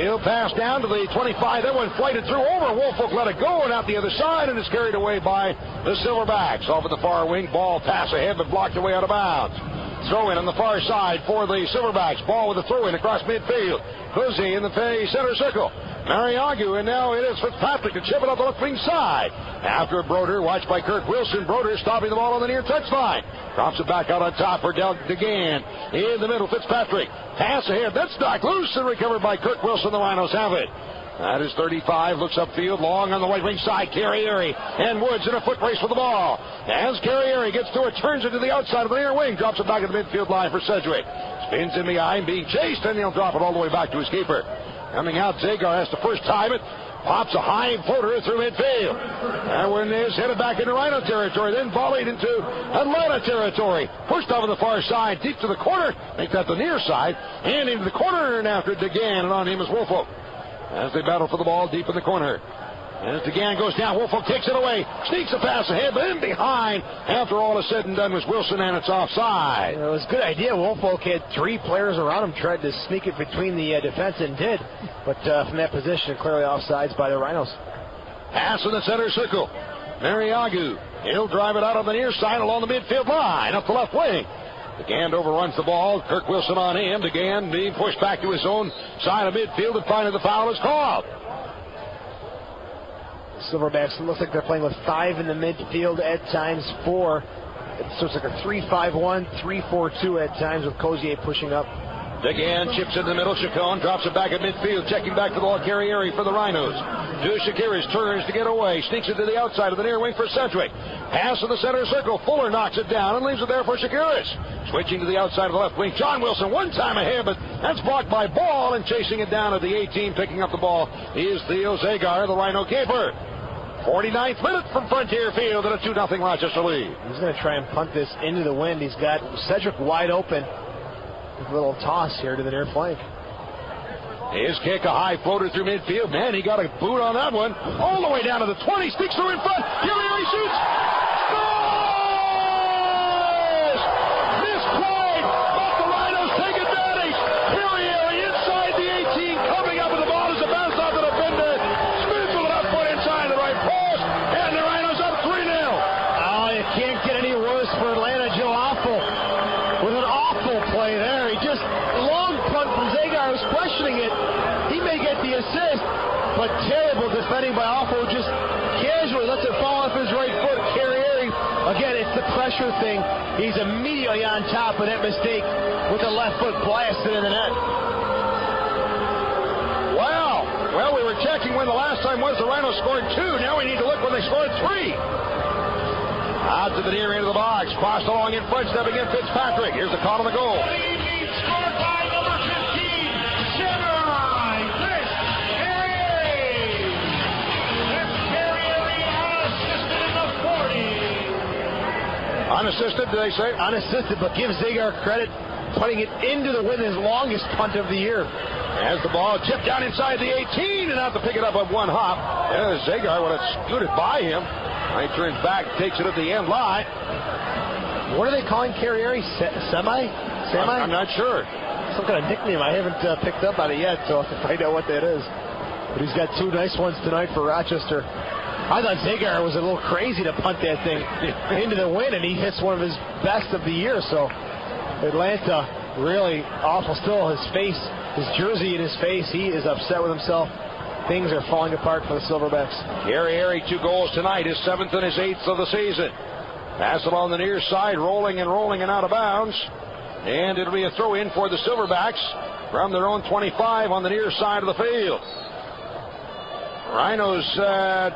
he'll pass down to the 25. That one flighted through over. Woolfolk let it go and out the other side, and it's carried away by the Silverbacks. Off at the far wing, ball pass ahead, but blocked away out of bounds. Throw in on the far side for the Silverbacks. Ball with a throw in across midfield. Cousy in the center circle. Mariagu, and now it is Fitzpatrick to chip it up the left wing side. After Broder, watched by Kirk Wilson. Broder stopping the ball on the near touchline. Drops it back out on top for DeGan. In the middle, Fitzpatrick. Pass ahead. That's knocked loose and recovered by Kirk Wilson. The Rhinos have it. That is 35. Looks upfield. Long on the right wing side. Carrieri and Woods in a foot race for the ball. As Carrieri gets to it, turns it to the outside of the near wing. Drops it back at the midfield line for Sedgewick. Spins in behind, being chased, and he'll drop it all the way back to his keeper. Coming out, Zagar has to first time it. Pops a high floater through midfield. That one is headed back into Rhino territory, then volleyed into Atlanta territory. Pushed over the far side, deep to the corner. Make that the near side. And into the corner, and after DeGan, and on him is Woolfolk. As they battle for the ball deep in the corner. As DeGan goes down, Woolfolk takes it away. Sneaks a pass ahead, but in behind. After all is said and done was Wilson, and it's offside. It was a good idea. Woolfolk had 3 players around him, tried to sneak it between the defense and did. But from that position, clearly offsides by the Rhinos. Pass in the center circle. Mariagu. He'll drive it out on the near side along the midfield line. Up the left wing. DeGan overruns the ball. Kirk Wilson on him. DeGan being pushed back to his own side of midfield, and finally the foul is called. Silverbacks, it looks like they're playing with 5 in the midfield, at times 4. So it's like a 3-5-1, 3-4-2 at times with Cozier pushing up. DeGan chips in the middle. Chacon drops it back at midfield. Checking back the ball. Carrieri for the Rhinos. To Shakiris. Turns to get away. Sneaks it to the outside of the near wing for Sedgewick. Pass in the center circle. Fuller knocks it down and leaves it there for Shakiris. Switching to the outside of the left wing. John Wilson one time ahead, but that's blocked by Ball, and chasing it down at the 18. Picking up the ball is Theo Zagar, the Rhino keeper. 49th minute from Frontier Field at a 2-0 Rochester lead. He's going to try and punt this into the wind. He's got Sedgewick wide open. A little toss here to the near flank. His kick, a high floater through midfield. Man, he got a boot on that one. All the way down to the 20. Sneaks through in front. Carrieri shoots. Scores! Misplay, but the Rhinos take advantage. Carrieri inside the 18, coming up with the ball as a bounce off the defender. Smith with an up foot inside the right post, and the Rhinos up 3-0. Oh, you can't get any worse for Atlanta. Joe Awful with an awful play there. He just long punt from Zagar. I was questioning it. He may get the assist, but terrible defending by Awful, who just casually lets it fall off his right foot. Carrieri, again, it's the pressure thing. He's immediately on top of that mistake with the left foot blasted in the net. Wow. Well, we were checking when the last time was the Rhinos scored 2. Now we need to look when they scored 3. Out to the near end of the box. Crossed along in front, stepping in Fitzpatrick. Here's the call on the goal. Scored by number 15, Samurai. Chris Carrieri. That's Carrieri unassisted in the 40. Unassisted, did they say? Unassisted, but give Zagar credit, putting it into the wind, his longest punt of the year. As the ball tipped down inside the 18 and out to pick it up on one hop. Zagar would have scooted by him. He turns back, takes it at the end line. What are they calling Carrieri? Semi? I'm not sure. Some kind of nickname. I haven't picked up on it yet, so I'll have to find out what that is. But he's got 2 nice ones tonight for Rochester. I thought Zagar was a little crazy to punt that thing into the wind, and he hits one of his best of the year. So Atlanta, really awful still. His face, his jersey in his face, he is upset with himself. Things are falling apart for the Silverbacks. Carrieri, 2 goals tonight, his 7th and his 8th of the season. Pass it on the near side, rolling and out of bounds. And it'll be a throw in for the Silverbacks from their own 25 on the near side of the field. Rhinos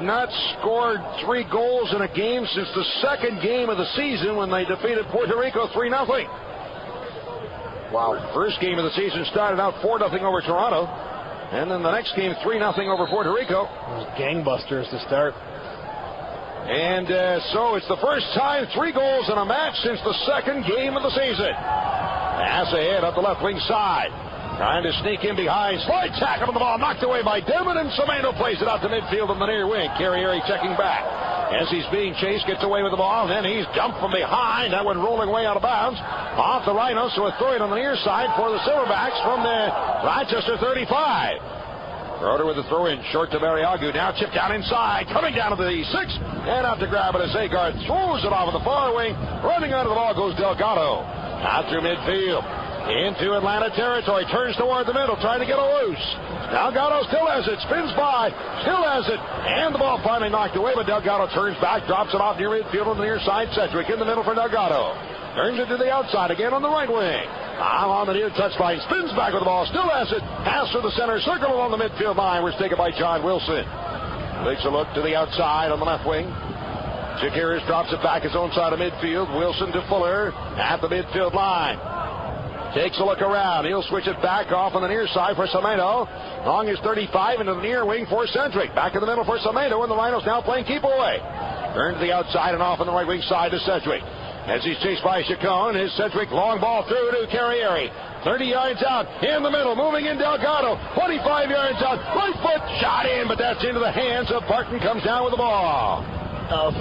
not scored 3 goals in a game since the 2nd game of the season when they defeated Puerto Rico 3-0. Wow. First game of the season started out 4-0 over Toronto. And then the next game, 3-0 over Puerto Rico. Gangbusters to start. And so it's the first time 3 goals in a match since the 2nd game of the season. Pass ahead up the left wing side. Trying to sneak in behind. Slide tackle on the ball. Knocked away by Devon, and Semeno plays it out to midfield on the near wing. Carrieri checking back. As he's being chased, gets away with the ball, and then he's dumped from behind. That one rolling way out of bounds. Off the Rhinos, so a throw in on the near side for the Silverbacks from the Rochester 35. Roder with the throw in, short to Mariagu. Now chipped down inside, coming down to the 6, and out to grab it as Zagar throws it off of the far wing. Running out of the ball goes Delgado. Out through midfield. Into Atlanta territory, turns toward the middle, trying to get a loose. Delgado still has it, spins by, still has it, and the ball finally knocked away, but Delgado turns back, drops it off near midfield on the near side. Sedgewick in the middle for Delgado. Turns it to the outside again on the right wing. Now on the near touchline, spins back with the ball, still has it, pass through the center, circle along the midfield line, was taken by John Wilson. Takes a look to the outside on the left wing. Jaquiris drops it back his own side of midfield. Wilson to Fuller at the midfield line. Takes a look around. He'll switch it back off on the near side for Semeno. Long is 35 into the near wing for Sedgewick. Back in the middle for Semeno, and the Rhinos now playing keep away. Turn to the outside and off on the right wing side to Sedgewick. As he's chased by Chacon, his Sedgewick long ball through to Carrieri. 30 yards out in the middle, moving in Delgado. 25 yards out, right foot shot in, but that's into the hands of Barton. Comes down with the ball.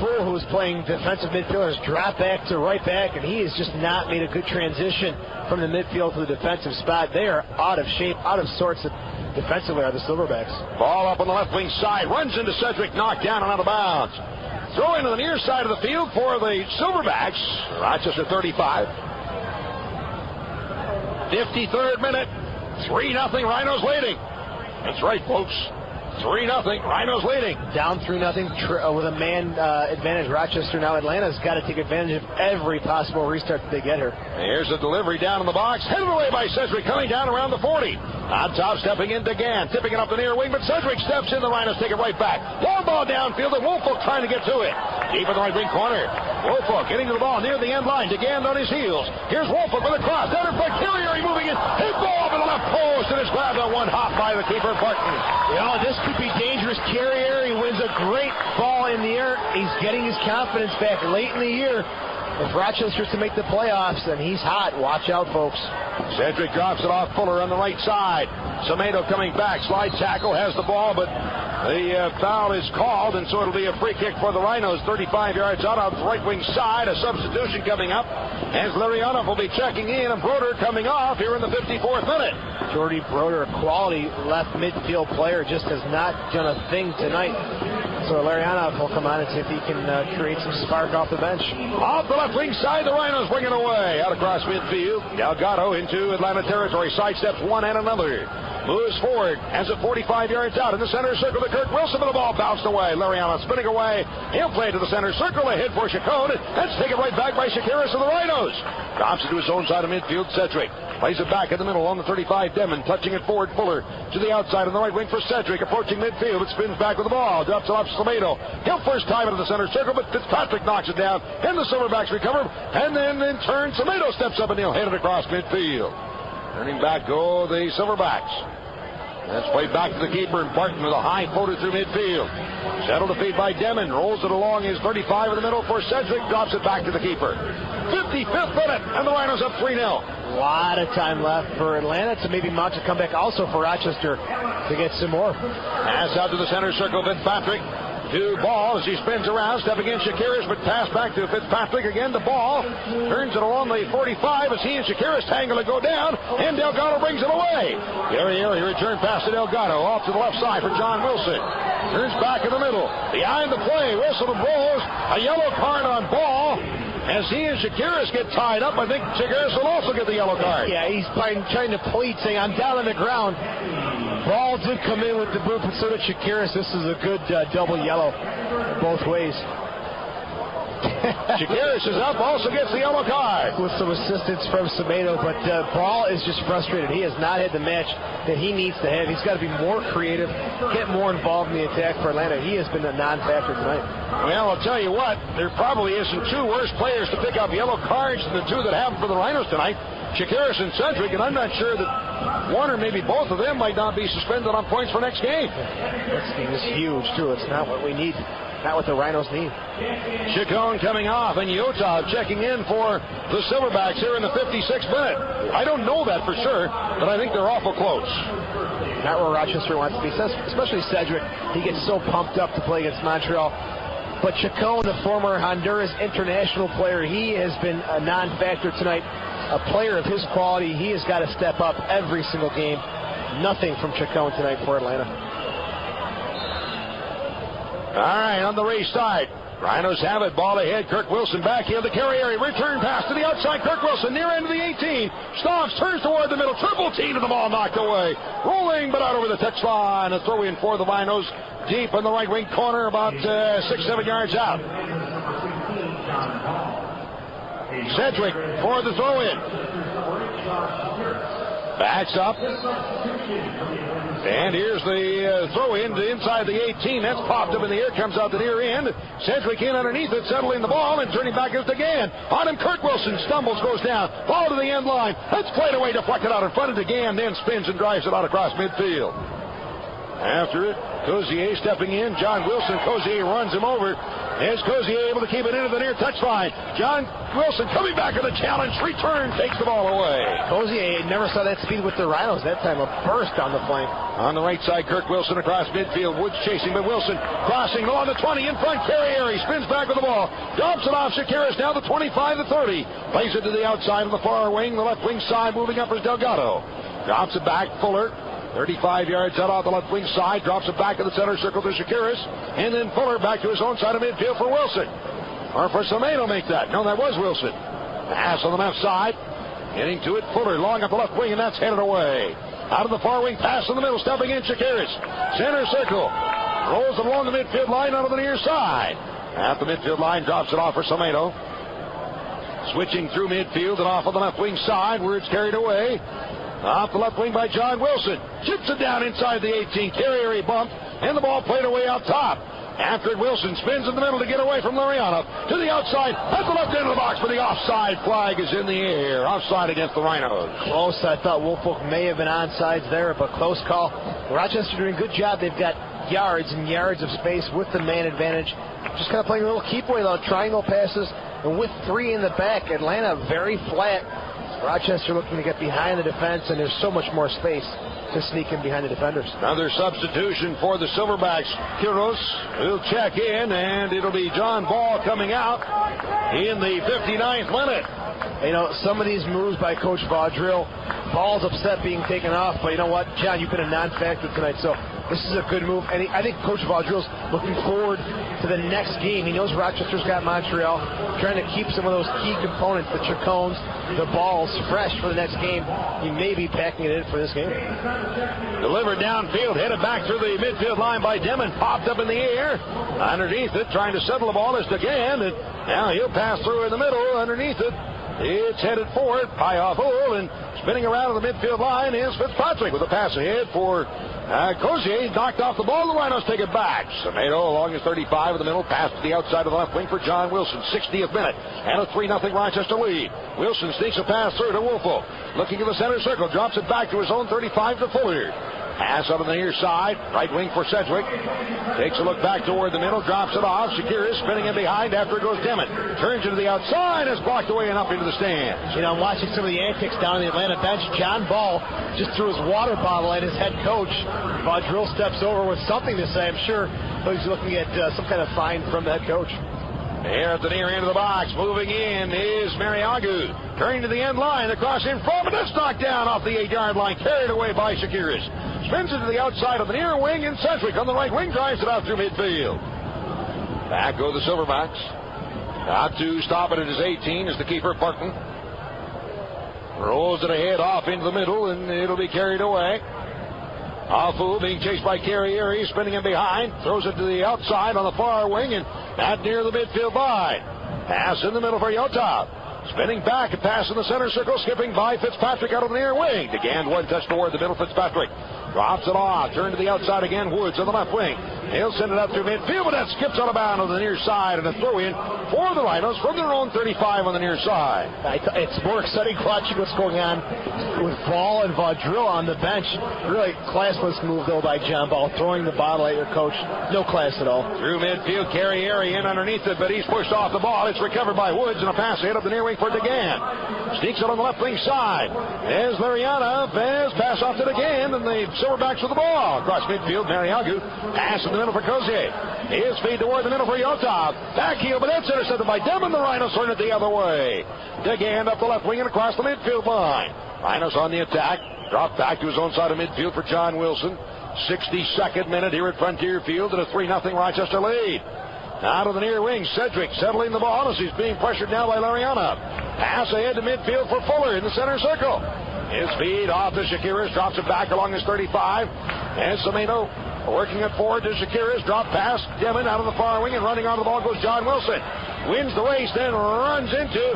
Fool, who's playing defensive midfielders, drop back to right back, and he has just not made a good transition from the midfield to the defensive spot. They are out of shape, out of sorts defensively are the Silverbacks. Ball up on the left wing side, runs into Sedgewick, knocked down and out of bounds. Throw into the near side of the field for the Silverbacks. Rochester 35. 53rd minute. 3-0 Rhinos leading. That's right, folks. 3-0 Rhinos leading. Down 3-0 with a man advantage. Rochester now. Atlanta's got to take advantage of every possible restart that they get here. Here's a delivery down in the box. Headed away by Sedgewick, coming down around the 40. On top, stepping in DeGan, tipping it up the near wing, but Sedgewick steps in. The Rhinos take it right back. Long ball downfield, and Woolfolk trying to get to it. Deep in the right wing corner. Woolfolk getting to the ball near the end line. DeGan on his heels. Here's Woolfolk with a cross. Down in front, Carrieri moving in. Hit ball over the left post, and it's grabbed on one hop by the keeper, Barton. This could be dangerous. Carrieri wins a great ball in the air. He's getting his confidence back late in the year. if Rochester's to make the playoffs, then he's hot. Watch out, folks. Sedgewick drops it off Fuller on the right side. Tomato coming back. Slide tackle, has the ball, but the foul is called, and so it'll be a free kick for the Rhinos. 35 yards out on the right wing side. A substitution coming up as Larianoff will be checking in, and Broder coming off here in the 54th minute. Jordy Broder, a quality left midfield player, just has not done a thing tonight. So Larianoff will come on and see if he can create some spark off the bench. Off the left wing side, the Rhinos bring it away. Out across midfield. Delgado into Atlanta territory. Sidesteps one and another. Moves forward. Has it 45 yards out in the center circle to Kirk Wilson, but the ball bounced away. Larianoff spinning away. He'll play to the center circle. Ahead for Chacon. That's taken right back by Shakiris of the Rhinos. Drops it to his own side of midfield. Sedgewick plays it back in the middle on the 35. Demon touching it forward. Fuller to the outside on the right wing for Sedgewick. Approaching midfield. It spins back with the ball. Drops it off Tomato. He'll first time into the center circle, but Fitzpatrick knocks it down. And the Silverbacks recover. And then in turn, Tomato steps up and he'll hit it across midfield. Turning back go the Silverbacks. That's played back to the keeper, and Barton with a high floater through midfield. Settled to feed by Demon. Rolls it along his 35 in the middle for Sedgewick. Drops it back to the keeper. 55th minute, and the Rhinos up 3-0. A lot of time left for Atlanta to maybe mount a comeback. Also for Rochester to get some more. Pass out to the center circle. Fitzpatrick to ball as he spins around, stepping in Shakiris, but pass back to Fitzpatrick again. The ball turns it along the 45 as he and Shakiris tangle and go down, and Delgado brings it away. Carrieri return pass to Delgado off to the left side for John Wilson. Turns back in the middle. Behind the play, Wilson blows a yellow card on ball. As he and Shakiris get tied up, I think Shakiris will also get the yellow card. Yeah, he's trying to plead, saying, I'm down on the ground. Ball did come in with the boot, but so did Shakiris. This is a good double yellow both ways. Shakiris is up, also gets the yellow card. With some assistance from Tomato, but Ball is just frustrated. He has not had the match that he needs to have. He's got to be more creative, get more involved in the attack for Atlanta. He has been a non-factor tonight. Well, I'll tell you what, there probably isn't two worse players to pick up yellow cards than the two that happened for the Rhinos tonight. Shakiris and Sedgewick, and I'm not sure that one or maybe both of them might not be suspended on points for next game. This game is huge, too. It's not what we need. Not what the Rhinos need. Chacon coming off, and Utah checking in for the Silverbacks here in the 56th minute. I don't know that for sure, but I think they're awful close. Not where Rochester wants to be, especially Sedgewick. He gets so pumped up to play against Montreal. But Chacon, the former Honduras international player, he has been a non-factor tonight. A player of his quality, he has got to step up every single game. Nothing from Chacon tonight for Atlanta. All right, on the race side, Rhinos have it. Ball ahead. Kirk Wilson back here to Carrieri. Return pass to the outside. Kirk Wilson near end of the 18. Stops, turns toward the middle. Triple team to the ball, knocked away. Rolling, but out over the touchline. A throw in for the Rhinos. Deep in the right wing corner, about 6-7 yards out. Sedgewick for the throw in. Backs up. And here's the throw in to inside the 18. That's popped up in the air, comes out the near end. Sedgewick in underneath it, settling the ball and turning back is DeGan. On him, Kirk Wilson stumbles, goes down. Ball to the end line. That's played away, deflected out in front of DeGan, then spins and drives it out across midfield. After it, Cozier stepping in. John Wilson, Cozier runs him over. Is Cozier able to keep it into the near touchline? John Wilson coming back with a challenge. Return, takes the ball away. Cozier never saw that speed with the Rhinos. That time a burst on the flank. On the right side, Kirk Wilson across midfield. Woods chasing, but Wilson crossing along the 20 in front. Carrieri spins back with the ball. Drops it off Shakiris, now the 25 to 30. Plays it to the outside of the far wing. The left wing side moving up is Delgado. Drops it back, Fuller. 35 yards out on the left wing side. Drops it back to the center circle to Shakiris. And then Fuller back to his own side of midfield for Wilson. Or for Tomato make that. No, that was Wilson. Pass on the left side. Getting to it, Fuller long up the left wing, and that's headed away. Out of the far wing, pass in the middle, stepping in Shakiris. Center circle. Rolls it along the midfield line out of the near side. At the midfield line, drops it off for Tomato. Switching through midfield and off on the left wing side where it's carried away. Off the left wing by John Wilson. Chips it down inside the 18. Carrieri bumped, and the ball played away out top. After it, Wilson spins in the middle to get away from Larianoff. To the outside, at the left end of the box, but the offside flag is in the air. Offside against the Rhinos. Close. I thought Woolfolk may have been onside there, but close call. Rochester doing a good job. They've got yards and yards of space with the man advantage. Just kind of playing a little keep away, though. Triangle passes. And with 3 in the back, Atlanta very flat. Rochester looking to get behind the defense, and there's so much more space to sneak in behind the defenders. Another substitution for the Silverbacks. Quiros will check in, and it'll be John Ball coming out in the 59th minute. You know, some of these moves by Coach Vaudreuil, Ball's upset being taken off, but you know what, John, you've been a non-factor tonight, so this is a good move. And I think Coach Vaudreuil's looking forward to the next game. He knows Rochester's got Montreal, trying to keep some of those key components, the Chacones, the balls, fresh for the next game. He may be packing it in for this game. Delivered downfield, headed back through the midfield line by Demon, popped up in the air. Underneath it, trying to settle the ball is DeGan, and now he'll pass through in the middle. Underneath it, it's headed forward. Payaful, and spinning around the midfield line is Fitzpatrick with a pass ahead for Cozier. Knocked off the ball. The Rhinos take it back. Semedo along his 35 in the middle. Pass to the outside of the left wing for John Wilson. 60th minute. And a 3-0 Rochester lead. Wilson sneaks a pass through to Wolfo. Looking at the center circle. Drops it back to his own 35 to Fuller. Pass out on the near side. Right wing for Sedgewick. Takes a look back toward the middle. Drops it off. Shakir is spinning in behind after it goes Demon. Turns into the outside. Is blocked away and up into the stands. You know, I'm watching some of the antics down on the Atlanta bench. John Ball just threw his water bottle at his head coach. Vaudreuil steps over with something to say. I'm sure he's looking at some kind of fine from the head coach. Here at the near end of the box, moving in is Mariagu. Turning to the end line, across in front, but it's knocked down off the 8-yard line, carried away by Shakiris. Spins it to the outside of the near wing, and Sedgewick on the right wing drives it out through midfield. Back go the Silverbacks. Got to stop it at his 18 is the keeper, Parton. Rolls it ahead off into the middle, and it'll be carried away. Afu being chased by Carrieri, spinning in behind, throws it to the outside on the far wing, and not near the midfield line. Pass in the middle for Yota. Spinning back, a pass in the center circle, skipping by Fitzpatrick out of the near wing. DeGan one touch toward the middle, Fitzpatrick. Drops it off, turn to the outside again, Woods on the left wing. He'll send it up through midfield, but that skips out of bounds on the near side, and a throw in for the Rhinos from their own 35 on the near side. It's more exciting watching what's going on with Ball and Vaudreuil on the bench. Really classless move, though, by John Ball, throwing the bottle at your coach. No class at all. Through midfield, Carrieri in underneath it, but he's pushed off the ball. It's recovered by Woods, and a pass ahead of the near wing for DeGan. Sneaks it on the left wing side. There's Lariana. Pass off to DeGan, and the Silverbacks with the ball. Across midfield, Mariagu. Pass in the middle for Cozier. His feed toward the middle for Yota. Back heel, but that's intercepted by Demon. The Rhinos turn it the other way. DeGan up the left wing and across the midfield line. Rhinos on the attack. Drop back to his own side of midfield for John Wilson. 62nd minute here at Frontier Field, and a 3-0 Rochester lead. Out of the near wing, Sedgewick settling the ball as he's being pressured now by Lariana. Pass ahead to midfield for Fuller in the center circle. His feed off to Shakiris, drops it back along his 35. And Semedo working it forward to Shakiris, drop pass, Demon out of the far wing, and running onto the ball goes John Wilson. Wins the race, then runs into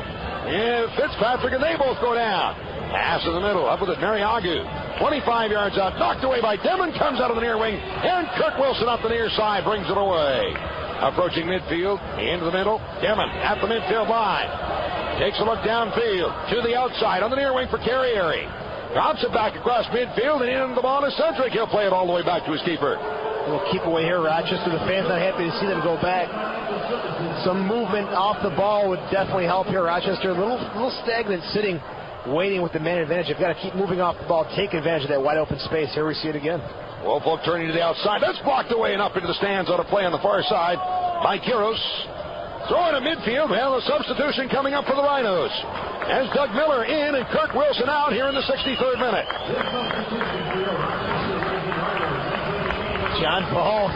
Fitzpatrick, and they both go down. Pass in the middle, up with it, Mariagu. 25 yards out, knocked away by Demon, comes out of the near wing, and Kirk Wilson up the near side, brings it away. Approaching midfield, into the middle, Demon at the midfield line. Takes a look downfield, to the outside, on the near wing for Carrieri. Drops it back across midfield, and in the ball is Sedgewick. He'll play it all the way back to his keeper. A little keep away here, Rochester. The fans not happy to see them go back. Some movement off the ball would definitely help here, Rochester. A little stagnant sitting, waiting with the man advantage. You've got to keep moving off the ball, take advantage of that wide open space. Here we see it again. Wolfolk turning to the outside. That's blocked away and up into the stands on a play on the far side by Quiros. Throwing to midfield. Well, a substitution coming up for the Rhinos. As Doug Miller in and Kirk Wilson out here in the 63rd minute. John Ball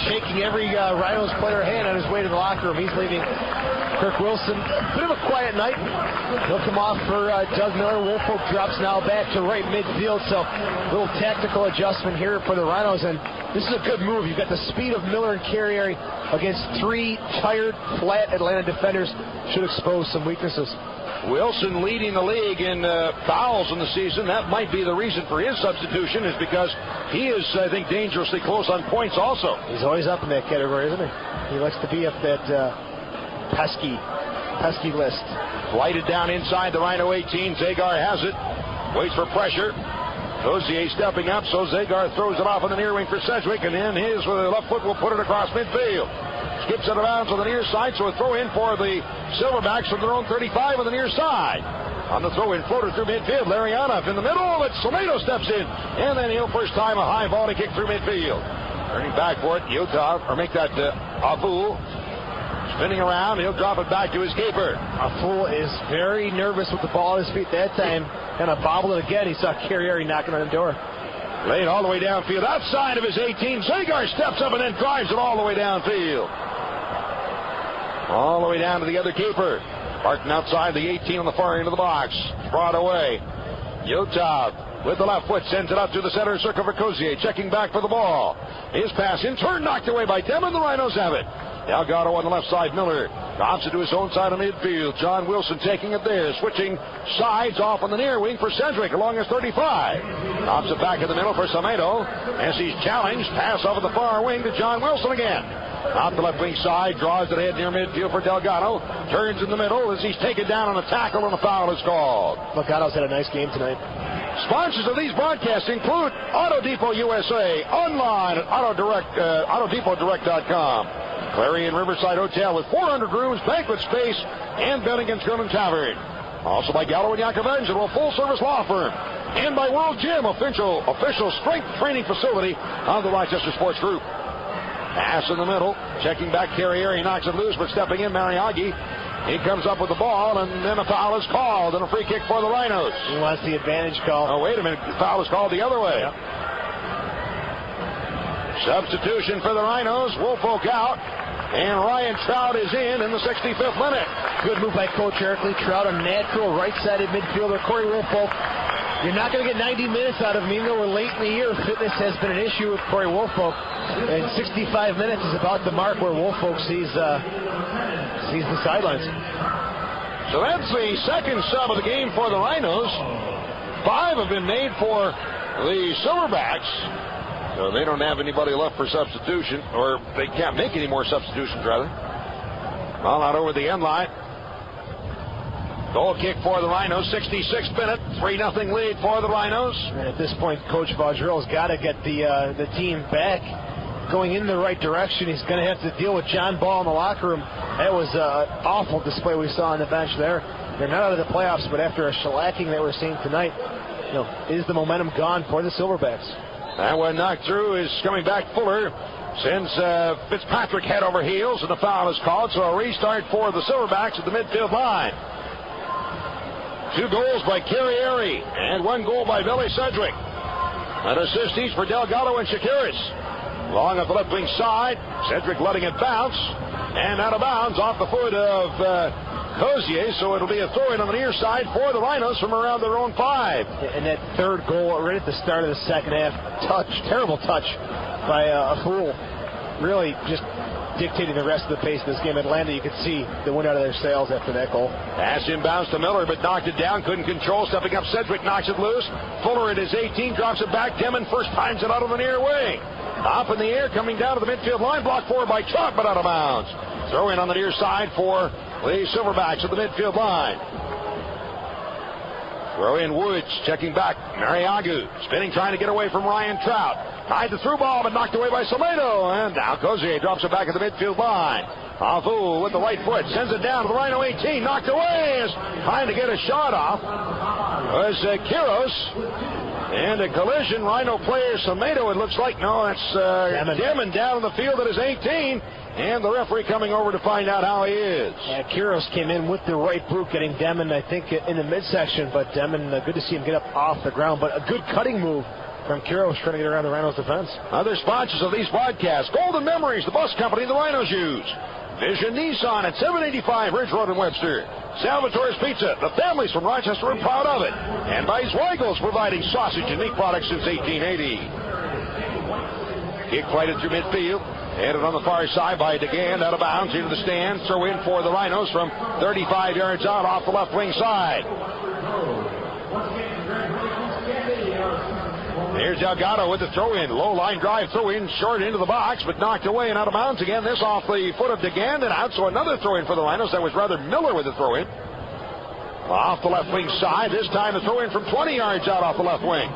shaking every Rhinos player hand on his way to the locker room. He's leaving Kirk Wilson. Bit of a quiet night. He'll come off for Doug Miller. Wolfolk drops now back to right midfield. So a little tactical adjustment here for the Rhinos. And this is a good move. You've got the speed of Miller and Carrieri against three tired, flat Atlanta defenders. Should expose some weaknesses. Wilson leading the league in fouls in the season. That might be the reason for his substitution, is because he is, I think, dangerously close on points also. He's always up in that category, isn't he? He likes to be up that pesky list. Flighted down inside the Rhino 18. Zagar has it. Waits for pressure. Cozier stepping up, so Zagar throws it off on the near wing for Sedgewick, and then his left foot will put it across midfield. skips out of bounds on the near side, so a throw in for the Silverbacks from their own 35 on the near side. On the throw-in floater through midfield, Larionov in the middle, but Salado steps in, and then he'll first time a high volley kick through midfield. Turning back for it, Utah, or make that Abu. Spinning around, he'll drop it back to his keeper. Afu is very nervous with the ball at his feet that time. Kind of bobbled it again. He saw Carrieri knocking on the door. Laid all the way downfield, outside of his 18. Zagar steps up and then drives it all the way downfield. All the way down to the other keeper. Parking outside the 18 on the far end of the box. Brought away. Utah with the left foot sends it out to the center circle for Cozier. Checking back for the ball. His pass in turn knocked away by Demon. The Rhinos have it. Delgado on the left side. Miller drops it to his own side on midfield. John Wilson taking it there. Switching sides off on the near wing for Sedgewick along his 35. Drops it back in the middle for Samedo. As he's challenged. Pass off at the far wing to John Wilson again. Off the left wing side, draws it ahead near midfield for Delgado. Turns in the middle as he's taken down on a tackle and a foul is called. Delgado's had a nice game tonight. Sponsors of these broadcasts include Auto Depot USA, online at AutoDepotDirect.com. Clarion Riverside Hotel with 400 rooms, banquet space, and Bennington's Grill and Tavern. Also by Gallo and Yakov Angelo, full-service law firm. And by World Gym, official strength training facility of the Rochester Sports Group. Pass in the middle. Checking back Carrieri. He knocks it loose, but stepping in, Mariagi. He comes up with the ball, and then a foul is called, and a free kick for the Rhinos. He wants the advantage call. Oh, wait a minute. The foul is called the other way. Yep. Substitution for the Rhinos. Woolfolk out, and Ryan Trout is in the 65th minute. Good move by Coach Erickley. Trout, a natural right-sided midfielder. Corey Woolfolk. You're not going to get 90 minutes out of him, even though we're late in the year. Fitness has been an issue with Corey Woolfolk. And 65 minutes is about the mark where Woolfolk sees the sidelines. So that's the second sub of the game for the Rhinos. 5 have been made for the Silverbacks. So they don't have anybody left for substitution, or they can't make any more substitutions, rather. Ball out over the end line. Goal kick for the Rhinos, 66th minute, 3-0 lead for the Rhinos. And at this point, Coach Vaudrell's got to get the team back going in the right direction. He's going to have to deal with John Ball in the locker room. That was an awful display we saw on the bench there. They're not out of the playoffs, but after a shellacking that we're seeing tonight, is the momentum gone for the Silverbacks? That one knocked through is coming back Fuller. Sends Fitzpatrick head over heels, and the foul is called, so a restart for the Silverbacks at the midfield line. 2 goals by Carrieri and 1 goal by Billy Sedgewick. An assist each for Delgado and Shakiris. Long at the left wing side. Sedgewick letting it bounce. And out of bounds off the foot of Cozier, so it'll be a throw-in on the near side for the Rhinos from around their own 5. And that third goal right at the start of the second half, terrible touch by a fool. Really just dictating the rest of the pace of this game. Atlanta, you could see the wind out of their sails after that goal. Pass inbounds to Miller, but knocked it down, couldn't control. Stepping up, Sedgewick knocks it loose. Fuller at his 18, drops it back. Demon first times it out of the near wing. Up in the air, coming down to the midfield line. Blocked forward by Trout, but out of bounds. Throw in on the near side for the Silverbacks at the midfield line. Throw in Woods, checking back. Mariagu spinning, trying to get away from Ryan Trout. Tied the through ball, but knocked away by Samedo. And now Cozier drops it back at the midfield line. Avu with the right foot sends it down to the Rhino 18. Knocked away. Is trying to get a shot off. Was Kiros. And a collision. Rhino player Samedo, it looks like. No, that's Demon down in the field at his 18. And the referee coming over to find out how he is. Yeah, Kiros came in with the right boot, getting Demon, I think, in the midsection. But Demon, good to see him get up off the ground. But a good cutting move from Kiros trying to get around the Rhinos' defense. Other sponsors of these broadcasts: Golden Memories, the bus company the Rhinos use. Vision Nissan at 785 Ridge Road in Webster. Salvatore's Pizza, the families from Rochester are proud of it. And by Zweigels, providing sausage and meat products since 1880. Kick flighted through midfield. Headed on the far side by DeGan, out of bounds into the stand. Throw in for the Rhinos from 35 yards out off the left wing side. Here's Delgado with the throw-in. Low line drive throw-in, short into the box, but knocked away and out of bounds again. This off the foot of DeGan and out, so another throw-in for the Rhinos. That was rather Miller with the throw-in. Off the left wing side. This time the throw-in from 20 yards out off the left wing.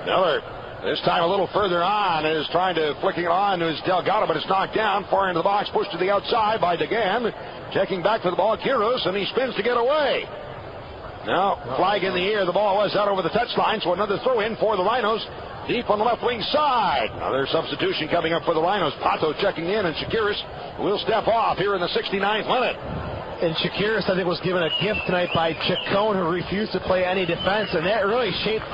Miller This time a little further on is trying to flicking it on to his Delgado, but it's knocked down. Far into the box, pushed to the outside by DeGan. Checking back for the ball, Kiros, and he spins to get away. Now, flag in the air. The ball was out over the touchline, so another throw in for the Rhinos. Deep on the left wing side. Another substitution coming up for the Rhinos. Pato checking in, and Shakiris will step off here in the 69th minute. And Shakiris, I think, was given a gift tonight by Chacon, who refused to play any defense, and that really shaped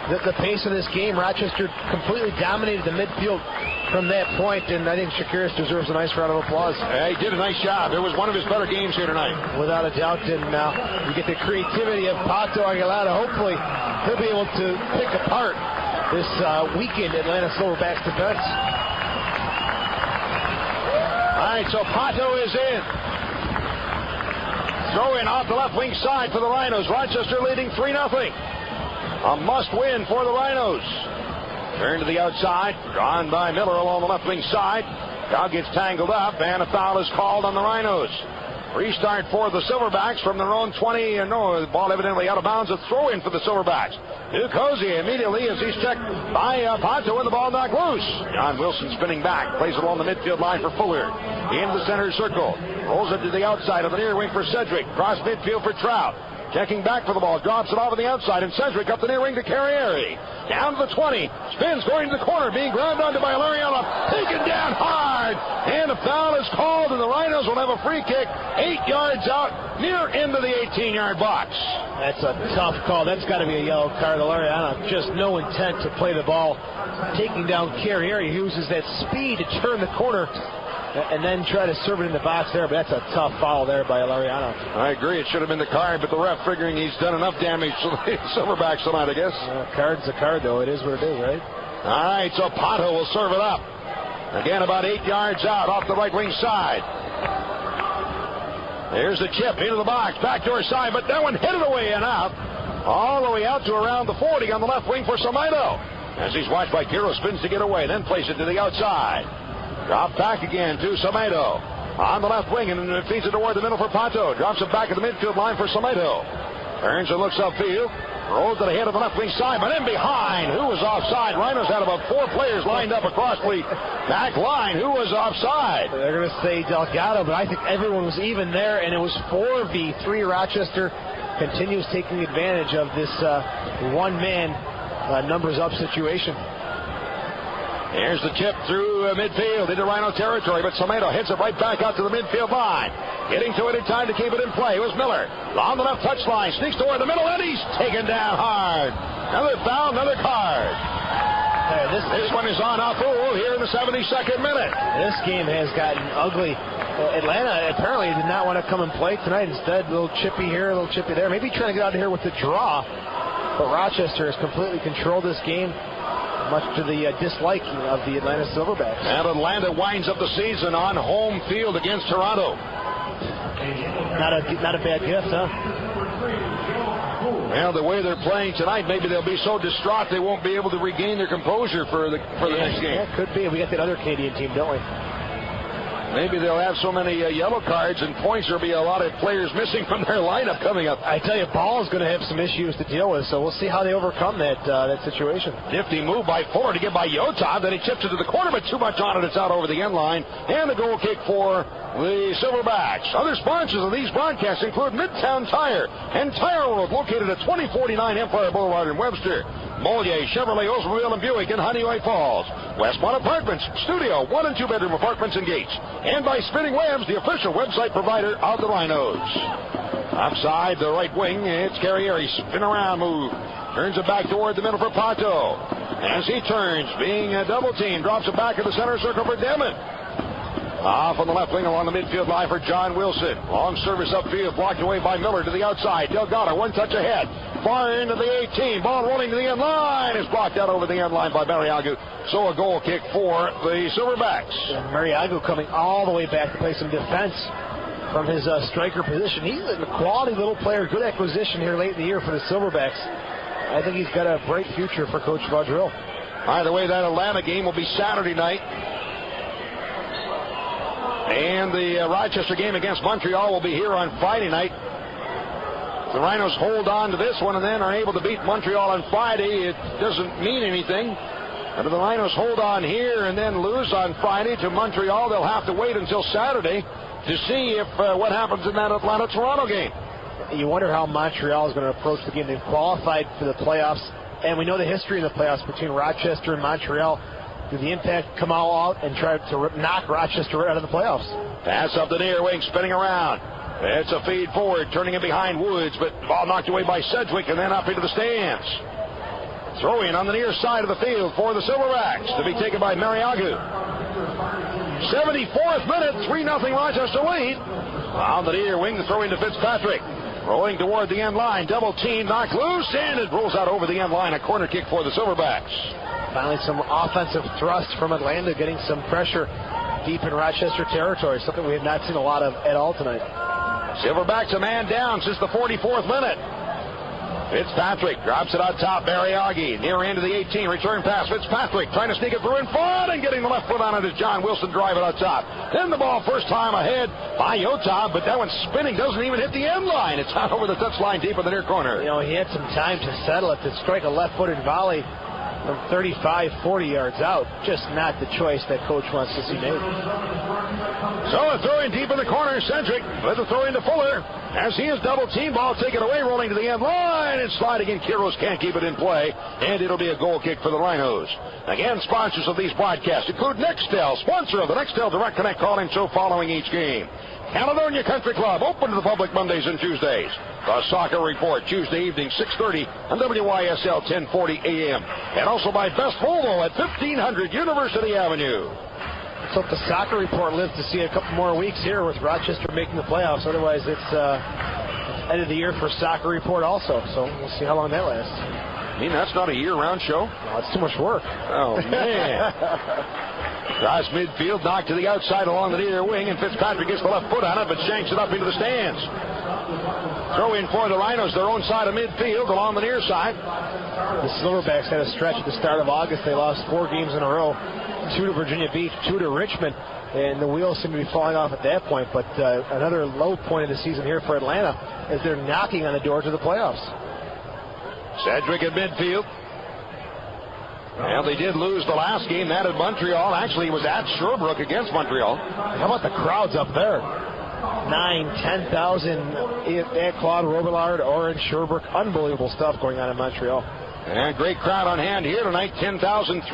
the pace of this game. Rochester completely dominated the midfield from that point, and I think Shakiris deserves a nice round of applause. He did a nice job. It was one of his better games here tonight. Without a doubt, and you get the creativity of Pato Aguilera. Hopefully, he'll be able to pick apart this weekend Atlanta Silverbacks defense. All right, so Pato is in. Throw in off the left wing side for the Rhinos. Rochester leading 3-0. A must win for the Rhinos. Turn to the outside, drawn by Miller along the left wing side. Now gets tangled up, and a foul is called on the Rhinos. Restart for the Silverbacks from their own 20. No, the ball evidently out of bounds. A throw in for the Silverbacks. Ducosi immediately as he's checked by Pato, and the ball knocked loose. John Wilson spinning back, plays it along the midfield line for Fuller. In the center circle, rolls it to the outside of the near wing for Sedgewick. Cross midfield for Trout. Checking back for the ball, drops it off on the outside, and Sedgewick up the near wing to Carrieri. Down to the 20, spins going to the corner, being ground onto by Lariano, taken down hard, and a foul is called, and the Rhinos will have a free kick 8 yards out, near into the 18-yard box. That's a tough call. That's got to be a yellow card. Lariano, just no intent to play the ball. Taking down Carrieri, he uses that speed to turn the corner and then try to serve it in the box there, but that's a tough foul there by Lariano. I agree. It should have been the card, but the ref figuring he's done enough damage to the Silverbacks tonight, I guess. Card's a card, though. It is what it is, right? All right, so Pato will serve it up. Again, about 8 yards out off the right wing side. There's the chip into the box, backdoor side, but that one headed away and out. All the way out to around the 40 on the left wing for Samaido. As he's watched by Kiro, spins to get away, then plays it to the outside. Drop back again to Samaido. On the left wing and feeds it toward the middle for Pato. Drops it back at the midfield line for Samaido. Turns and looks upfield. Rolls to the head of the left wing side, but in behind. Who was offside? Rhinos had about 4 players lined up across the back line. Who was offside? They're going to say Delgado, but I think everyone was even there, and it was 4v3. Rochester continues taking advantage of this one-man numbers up situation. Here's the chip through midfield into Rhino territory, but Samaido hits it right back out to the midfield line. Getting to it in time to keep it in play. It was Miller. On the left touchline, sneaks toward the middle, and he's taken down hard. Another foul, another card. This one is on Afu here in the 72nd minute. This game has gotten ugly. Atlanta apparently did not want to come and play tonight. Instead, a little chippy here, a little chippy there. Maybe trying to get out of here with the draw. But Rochester has completely controlled this game, much to the disliking of the Atlanta Silverbacks. And Atlanta winds up the season on home field against Toronto. Not a bad gift, huh? Well, the way they're playing tonight, maybe they'll be so distraught they won't be able to regain their composure for the next game. Yeah, could be. We got that other Canadian team, don't we? Maybe they'll have so many yellow cards and points, there'll be a lot of players missing from their lineup coming up. I tell you, Ball is going to have some issues to deal with, so we'll see how they overcome that situation. Nifty move by Fuller to get by Yotov, then he chips it to the corner, but too much on it. It's out over the end line, and the goal kick for the Silverbacks. Other sponsors of these broadcasts include Midtown Tire and Tire World, located at 2049 Empire Boulevard in Webster. Moliere, Chevrolet, Oldsmobile, and Buick in Honeyway Falls. Westmont Apartments, studio, 1 and 2 bedroom apartments and gates. And by Spinning Webs, the official website provider of the Rhinos. Outside the right wing, it's Carrieri. Spin around move. Turns it back toward the middle for Pato. As he turns, being a double team, drops it back in the center circle for Demon. Off on the left wing along the midfield line for John Wilson. Long service upfield, blocked away by Miller to the outside. Delgado, one touch ahead. Far into the 18. Ball rolling to the end line. Is blocked out over the end line by Mariagu. So a goal kick for the Silverbacks. And Mariagu coming all the way back to play some defense from his striker position. He's a quality little player. Good acquisition here late in the year for the Silverbacks. I think he's got a bright future for Coach Vaudreuil. By the way, that Atlanta game will be Saturday night. And the Rochester game against Montreal will be here on Friday night. The Rhinos hold on to this one and then are able to beat Montreal on Friday. It doesn't mean anything. And if the Rhinos hold on here and then lose on Friday to Montreal, they'll have to wait until Saturday to see if what happens in that Atlanta-Toronto game. You wonder how Montreal is going to approach the game. They've qualified for the playoffs, and we know the history in the playoffs between Rochester and Montreal. Did the Impact come all out and try to knock Rochester right out of the playoffs? Pass up the near wing, spinning around. It's a feed forward, turning it behind Woods, but the ball knocked away by Sedgewick and then up into the stands. Throw in on the near side of the field for the Silverbacks to be taken by Mariagu. 74th minute, 3-0 Rochester lead. On the near wing, the throw into Fitzpatrick. Rolling toward the end line, double team, knocked loose, and it rolls out over the end line. A corner kick for the Silverbacks. Finally, some offensive thrust from Atlanta, getting some pressure deep in Rochester territory, something we have not seen a lot of at all tonight. Silverbacks a man down since the 44th minute. Fitzpatrick drops it on top. Mariagi near end of the 18. Return pass. Fitzpatrick trying to sneak it through in front and getting the left foot on it as John Wilson drive it on top. Then the ball first time ahead by Yota, but that one's spinning. Doesn't even hit the end line. It's out over the touchline deep in the near corner. You know, he had some time to settle it, to strike a left-footed volley from 35, 40 yards out. Just not the choice that coach wants to see made. So a throw in deep in the corner. Sedgewick with the throw into Fuller. As he is double team, ball taken away, rolling to the end line and sliding in. Kiros can't keep it in play, and it'll be a goal kick for the Rhinos. Again, sponsors of these broadcasts include Nextel, sponsor of the Nextel Direct Connect call-in show following each game. Caledonia Country Club, open to the public Mondays and Tuesdays. The Soccer Report, Tuesday evening, 6:30 on WYSL 1040 AM. And also by Best Volvo at 1500 University Avenue. Let's hope the Soccer Report lives to see a couple more weeks here with Rochester making the playoffs. Otherwise, it's end of the year for Soccer Report also. So we'll see how long that lasts. I mean, that's not a year-round show. No, it's too much work. Oh, man. Cross midfield, knocked to the outside along the near wing, and Fitzpatrick gets the left foot on it, but shanks it up into the stands. Throw in for the Rhinos, their own side of midfield along the near side. The Silverbacks had a stretch at the start of August. They lost 4 games in a row, 2 to Virginia Beach, 2 to Richmond, and the wheels seem to be falling off at that point. But another low point of the season here for Atlanta as they're knocking on the door to the playoffs. Sedgewick at midfield. Well, they did lose the last game, that at Montreal. Actually, it was at Sherbrooke against Montreal. How about the crowds up there? 9,000, 10,000 at Claude Robillard or in Sherbrooke. Unbelievable stuff going on in Montreal. And great crowd on hand here tonight, 10,358.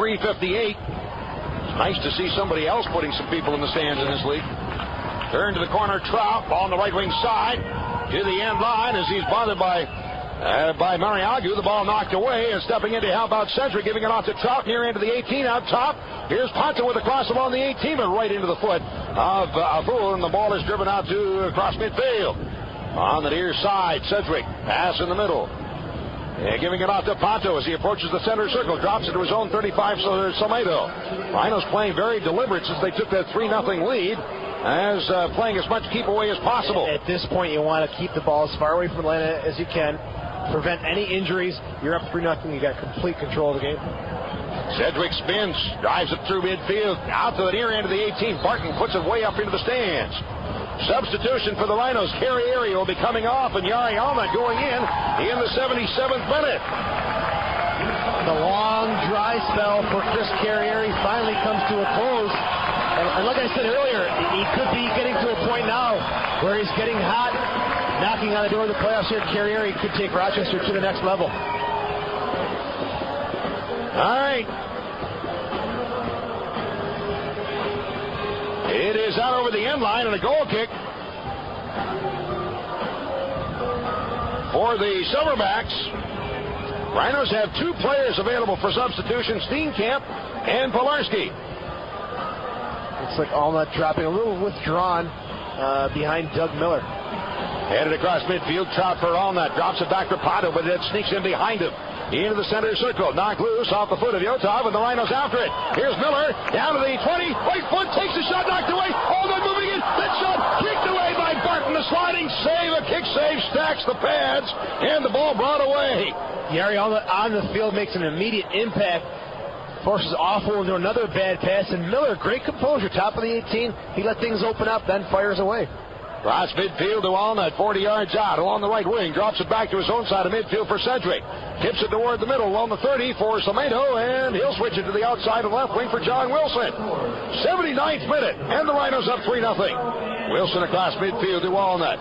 It's nice to see somebody else putting some people in the stands in this league. Turn to the corner, Trout, ball on the right wing side to the end line as he's bothered by Mariagu. The ball knocked away, and stepping in to help out Sedgewick, giving it off to Trout near end of the 18 out top. Here's Ponto with a cross on the 18, but right into the foot of Abul, and the ball is driven out to across midfield. On the near side, Sedgewick, pass in the middle. And giving it off to Ponto as he approaches the center circle, drops it to his own 35, Somedo. Rhinos playing very deliberate since they took that 3-0 lead, as playing as much keep away as possible. At this point, you want to keep the ball as far away from Atlanta as you can. Prevent any injuries. You're up 3-0. You got complete control of the game. Sedgewick spins, drives it through midfield, out to the near end of the 18. Barton puts it way up into the stands. Substitution for the Rhinos. Carrieri will be coming off, and Yari Alma going in the 77th minute. The long, dry spell for Chris Carrieri finally comes to a close. And like I said earlier, he could be getting to a point now where he's getting hot, knocking on the door of the playoffs here. Carrieri could take Rochester to the next level. All right. It is out over the end line and a goal kick for the Silverbacks. Rhinos have 2 players available for substitution, Steenkamp and Polarski. Looks like Allnut dropping a little withdrawn behind Doug Miller. Headed across midfield, Trout for Allnut. Drops it back to Pato, but it sneaks in behind him. Into the center circle. Knocked loose off the foot of Yotov, and the Rhinos after it. Here's Miller. Down to the 20. Right foot takes the shot, knocked away. Allnut moving in. That shot kicked away by Barton. The sliding save, a kick save, stacks the pads, and the ball brought away. Yari Allnut on the field makes an immediate impact. Forces Awful into another bad pass, and Miller, great composure, top of the 18. He let things open up, then fires away. Cross midfield to Walnut, 40 yards out. Along the right wing, drops it back to his own side of midfield for Sedgewick. Tips it toward the middle along the 30 for Samedo, and he'll switch it to the outside of the left wing for John Wilson. 79th minute, and the Rhinos up 3-0. Wilson across midfield to Walnut.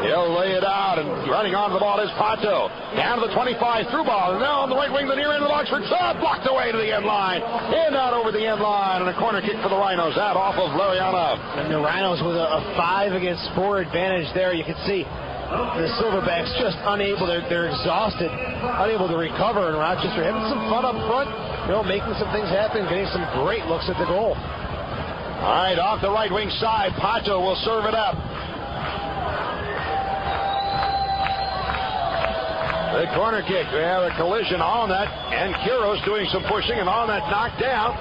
He'll lay it out, and running onto the ball is Pato. Down to the 25, through ball, and now on the right wing, the near end of the box for Todd, blocked away to the end line. In out over the end line, and a corner kick for the Rhinos. That off of Lariana. And the Rhinos with a 5-against-4 advantage there. You can see the Silverbacks just unable. They're exhausted, unable to recover. And Rochester having some fun up front, making some things happen, getting some great looks at the goal. All right, off the right wing side, Pato will serve it up. The corner kick. We have a collision on that, and Quiros doing some pushing, and on that knocked down.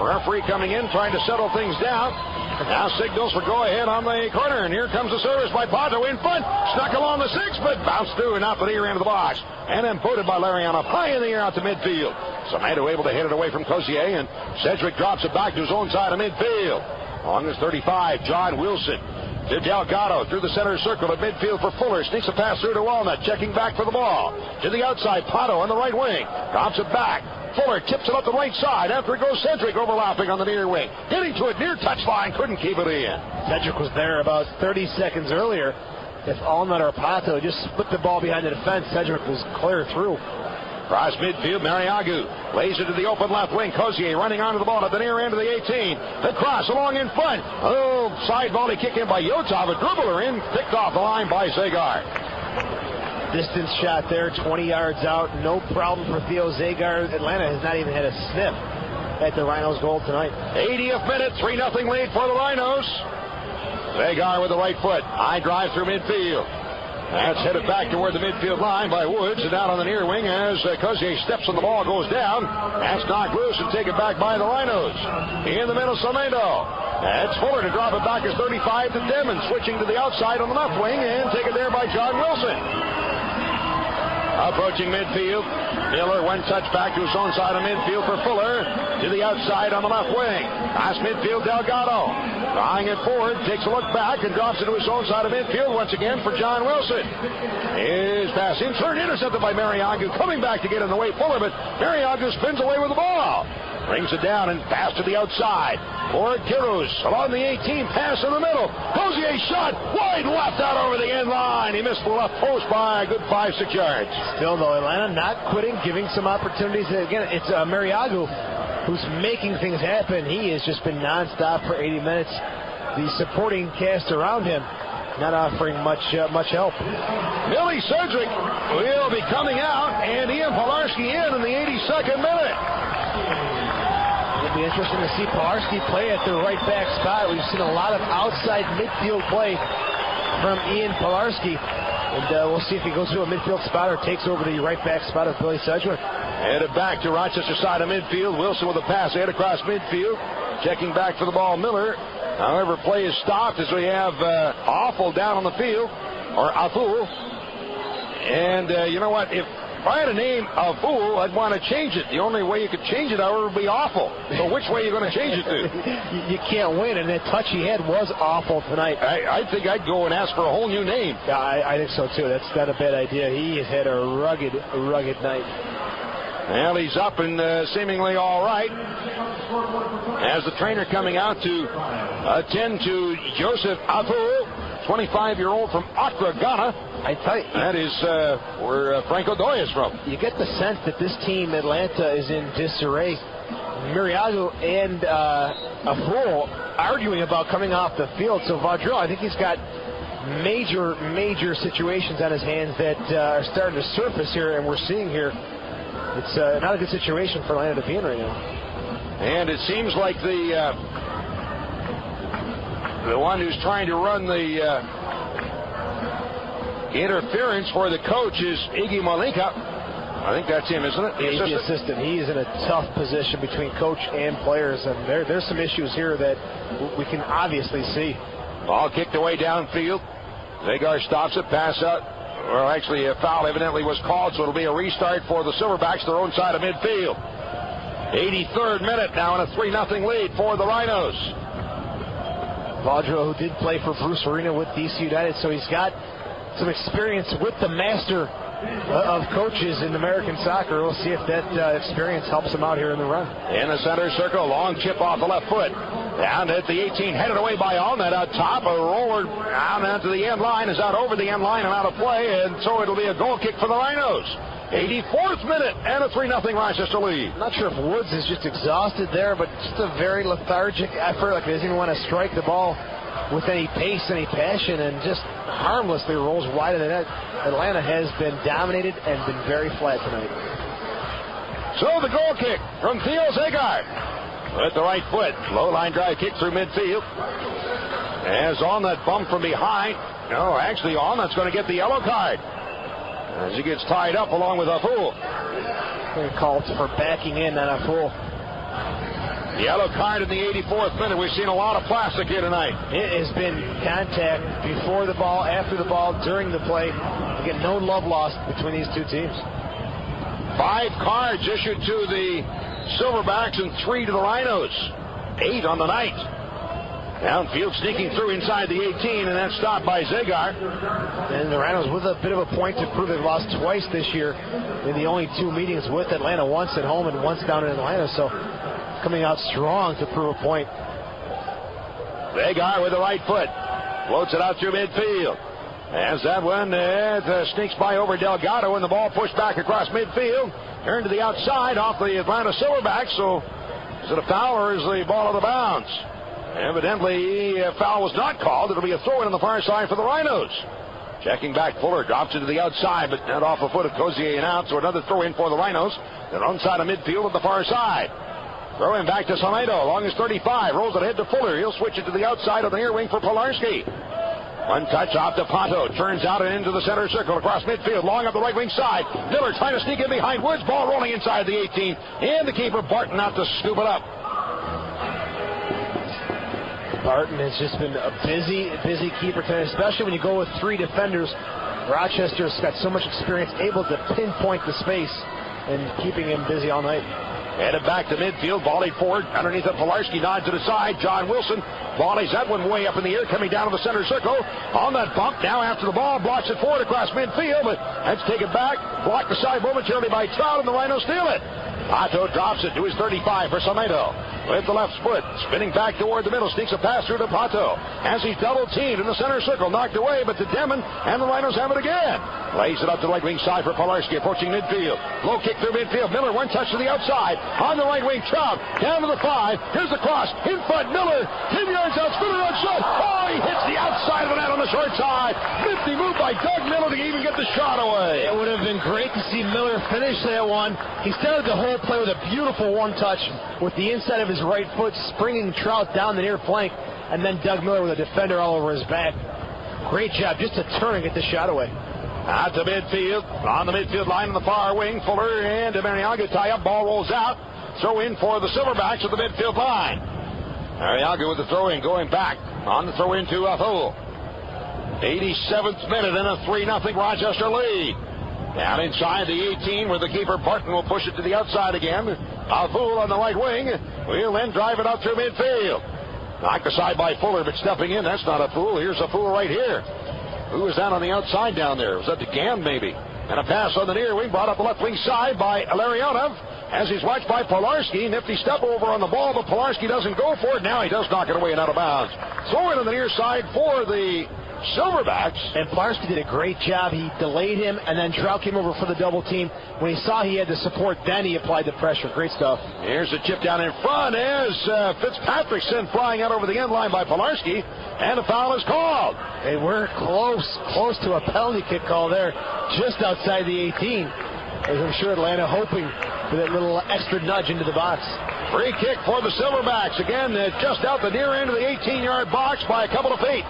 Referee coming in, trying to settle things down. Now signals for go ahead on the corner, and here comes the service by Pato in front. Snuck along the 6, but bounced through and out the near end of the box. And then put it by Lariano high in the air out to midfield. Samedo able to hit it away from Cozier, and Sedgewick drops it back to his own side of midfield. On his 35, John Wilson to Delgado through the center circle at midfield for Fuller. Sneaks a pass through to Walnut, checking back for the ball. To the outside, Pato on the right wing. Drops it back. Fuller tips it up the right side. After it goes, Sedgewick overlapping on the near wing. Hitting to it near touchline. Couldn't keep it in. Sedgewick was there about 30 seconds earlier. If Walnut or Pato just split the ball behind the defense, Sedgewick was clear through. Cross midfield, Mariagu lays it to the open left wing. Cozier running onto the ball at the near end of the 18. The cross along in front. Oh, side volley kick in by Yotov. A dribbler in, picked off the line by Zagar. Distance shot there, 20 yards out. No problem for Theo Zagar. Atlanta has not even had a sniff at the Rhinos' goal tonight. 80th minute, 3-0 lead for the Rhinos. Zagar with the right foot. High drive through midfield. That's headed back toward the midfield line by Woods, and down on the near wing as Cozier steps on the ball, goes down. That's knocked loose and taken back by the Rhinos. In the middle, Samedo. That's Fuller to drop it back as 35 to Demon, switching to the outside on the left wing, and taken there by John Wilson. Approaching midfield, Miller one touch back to his own side of midfield for Fuller. To the outside on the left wing. Past midfield, Delgado. Drawing it forward, takes a look back and drops it to his own side of midfield once again for John Wilson. His pass in turn intercepted by Mariagu. Coming back to get in the way Fuller, but Mariagu spins away with the ball. Brings it down and pass to the outside. For Quiros along the 18, pass in the middle. Cozier shot wide left out over the end line. He missed the left post by a good 5-6 yards. Still though, Atlanta not quitting, giving some opportunities. Again, it's Mariagu who's making things happen. He has just been nonstop for 80 minutes. The supporting cast around him not offering much help. Billy Sedgewick will be coming out, and Ian Pilarski in the 82nd minute. It'll be interesting to see Pilarski play at the right back spot. We've seen a lot of outside midfield play from Ian Pilarski. And we'll see if he goes to a midfield spot or takes over the right back spot of Billy Sedgewick. Headed back to Rochester side of midfield. Wilson with a pass ahead across midfield. Checking back for the ball, Miller. However, play is stopped as we have Awful down on the field, or Afu. And you know what? If I had a name Afu, I'd want to change it. The only way you could change it, however, would be Awful. So which way are you going to change it to? You can't win, and that touch he had was awful tonight. I think I'd go and ask for a whole new name. Yeah, I think so, too. That's not a bad idea. He has had a rugged night. Well, he's up and seemingly all right. As the trainer coming out to attend to Joseph Afu, 25-year-old from Accra, Ghana. I tell you, that is where Franco Doy is from. You get the sense that this team, Atlanta, is in disarray. Mariagu and Afu arguing about coming off the field. So Vaudreuil, I think he's got major situations on his hands that are starting to surface here, and we're seeing here. It's not a good situation for Atlanta to be in right now. And it seems like the one who's trying to run the interference for the coach is Iggy Malinka. I think that's him, isn't it? He's the assistant. He is in a tough position between coach and players, and there's some issues here that we can obviously see. Ball kicked away downfield. Zagar stops it, pass out. Well, actually, a foul evidently was called, so it'll be a restart for the Silverbacks, their own side of midfield. 83rd minute now, and a 3-0 lead for the Rhinos. Vaudreuil, who did play for Bruce Arena with DC United, so he's got some experience with the master of coaches in American soccer. We'll see if that experience helps him out here in the run. In the center circle, long chip off the left foot. Down at the 18, headed away by Allnet out top. A roller down to the end line, is out over the end line and out of play, and so it'll be a goal kick for the Rhinos. 84th minute and a 3-0 Rochester lead. I'm not sure if Woods is just exhausted there, but just a very lethargic effort. Like he doesn't even want to strike the ball with any pace, any passion, and just harmlessly rolls wide of the net. Atlanta has been dominated and been very flat tonight. So the goal kick from Theo Zegard with the right foot. Low line drive kick through midfield. As Allnet bumped from behind. No, actually Allnet's going to get the yellow card as he gets tied up along with Afoul. They're called for backing in on Afoul. Yellow card in the 84th minute. We've seen a lot of plastic here tonight. It has been contact before the ball, after the ball, during the play. Again, no love lost between these two teams. 5 cards issued to the Silverbacks and 3 to the Rhinos. 8 on the night. Downfield sneaking through inside the 18, and that's stopped by Zegard. And the Rhinos with a bit of a point to prove they've lost twice this year in the only 2 meetings with Atlanta, once at home and once down in Atlanta. So coming out strong to prove a point. Zegard with the right foot. Floats it out through midfield. As that one sneaks by over Delgado, and the ball pushed back across midfield. Turned to the outside off the Atlanta Silverbacks. So is it a foul or is the ball out of bounds? Evidently, a foul was not called. It'll be a throw-in on the far side for the Rhinos. Checking back, Fuller drops it to the outside, but not off the foot of Cozier and out. So another throw-in for the Rhinos. They're on side of midfield at the far side. Throw in back to Sanedo along his 35. Rolls it ahead to Fuller. He'll switch it to the outside of the near wing for Polarski. One touch off to Pato. Turns out and into the center circle across midfield. Long up the right wing side. Miller trying to sneak in behind Woods. Ball rolling inside the 18. And the keeper Barton out to scoop it up. Barton has just been a busy keeper tonight, especially when you go with 3 defenders. Rochester's got so much experience, able to pinpoint the space and keeping him busy all night. Headed back to midfield, volleyed forward underneath it. Polarski nods to the side. John Wilson volleys that one way up in the air, coming down to the center circle. On that bump, now after the ball, blocks it forward across midfield, but that's taken back. Blocked aside momentarily by Trout, and the Rhinos steal it. Pato drops it to his 35 for Sanedo. With the left foot, spinning back toward the middle, sneaks a pass through to Pato. As he's double teamed in the center circle, knocked away, but to Demon, and the Rhinos have it again. Lays it up to the right wing side for Polarski, approaching midfield. Low kick through midfield. Miller, one touch to the outside. On the right wing, Trout, down to the 5. Here's the cross, in front, Miller, 10 yards out, spinner on shot. Oh, he hits the outside of the net on the short side. Nifty move by Doug Miller to even get the shot away. It would have been great to see Miller finish that one. He started the whole play with a beautiful one touch with the inside of his right foot, springing Trout down the near flank, and then Doug Miller with a defender all over his back. Great job just to turn and get the shot away. Out to midfield, on the midfield line on the far wing, Fuller and Mariaga tie up, ball rolls out, throw in for the Silverbacks at the midfield line. Mariaga with the throw in, going back on the throw in to Afoul. 87th minute and a 3-0 Rochester lead. Down inside the 18 where the keeper Barton will push it to the outside again. Afoul on the right wing will then drive it out through midfield. Knocked aside by Fuller, but stepping in, that's not Afoul. Here's Afoul right here. Who was down on the outside down there? Was that DeGan maybe? And a pass on the near wing, brought up the left wing side by Larionov as he's watched by Polarski. Nifty step over on the ball, but Polarski doesn't go for it. Now he does knock it away and out of bounds. Throw it on the near side for the Silverbacks. And Polarski did a great job. He delayed him, and then Trout came over for the double team. When he saw he had the support, then he applied the pressure. Great stuff. Here's a chip down in front as Fitzpatrick sent flying out over the end line by Polarski, and a foul is called. They were close to a penalty kick call there, just outside the 18. As I'm sure Atlanta hoping for that little extra nudge into the box. Free kick for the Silverbacks. Again, just out the near end of the 18-yard box by a couple of feet.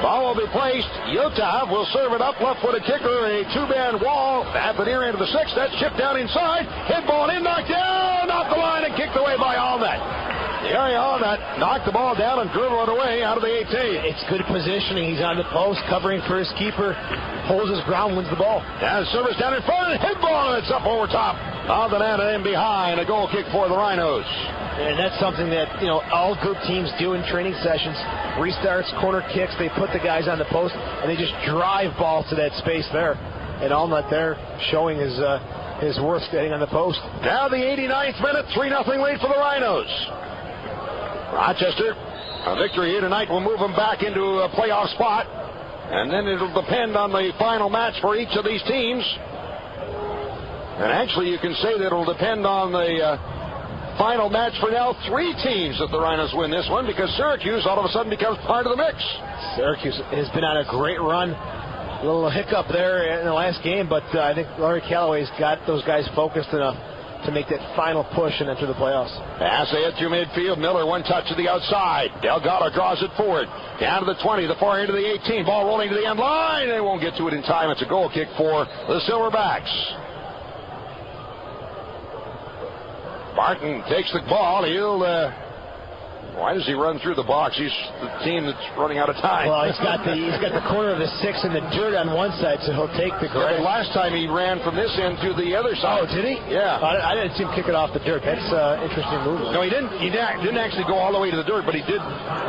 Ball will be placed. Yotov will serve it up. Left-footed kicker, a 2-man wall at the near end of the 6. That's chipped down inside. Hit ball in, knocked down, off the line, and kicked away by Allnet. Gary Allnet knocked the ball down and dribbled it away out of the 18. It's good positioning. He's on the post, covering for his keeper. Holds his ground, wins the ball. Now service down in front, and hit ball, and it's up over top of the net and in behind. A goal kick for the Rhinos. And that's something that, all good teams do in training sessions. Restarts, corner kicks, they put the guys on the post, and they just drive balls to that space there. And Allnut there showing his worth getting on the post. Now the 89th minute, 3-0 lead for the Rhinos. Rochester, a victory here tonight will move them back into a playoff spot. And then it'll depend on the final match for each of these teams. And actually, you can say that it'll depend on the final match for now 3 teams if the Rhinos win this one, because Syracuse all of a sudden becomes part of the mix. Syracuse has been on a great run. A little hiccup there in the last game, but I think Laurie Callaway's got those guys focused enough to make that final push and enter the playoffs. Pass ahead through midfield. Miller, one touch to the outside. Delgado draws it forward. Down to the 20, the far end of the 18. Ball rolling to the end line. They won't get to it in time. It's a goal kick for the Silverbacks. Martin takes the ball. Why does he run through the box? He's the team that's running out of time. Well, he's got the corner of the 6 in the dirt on one side, so he'll take the grass. Yeah, last time he ran from this end to the other side. Oh, did he? Yeah. I didn't see him kick it off the dirt. That's interesting move. No, he didn't. He didn't actually go all the way to the dirt, but he did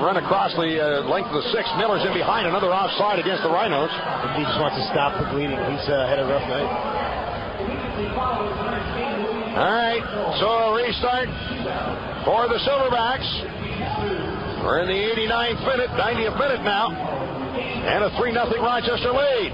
run across the length of the 6. Miller's in behind, another offside against the Rhinos. He just wants to stop the bleeding. He's had a rough night. All right, so a restart for the Silverbacks. We're in the 89th minute, 90th minute now, and a 3-0 Rochester lead.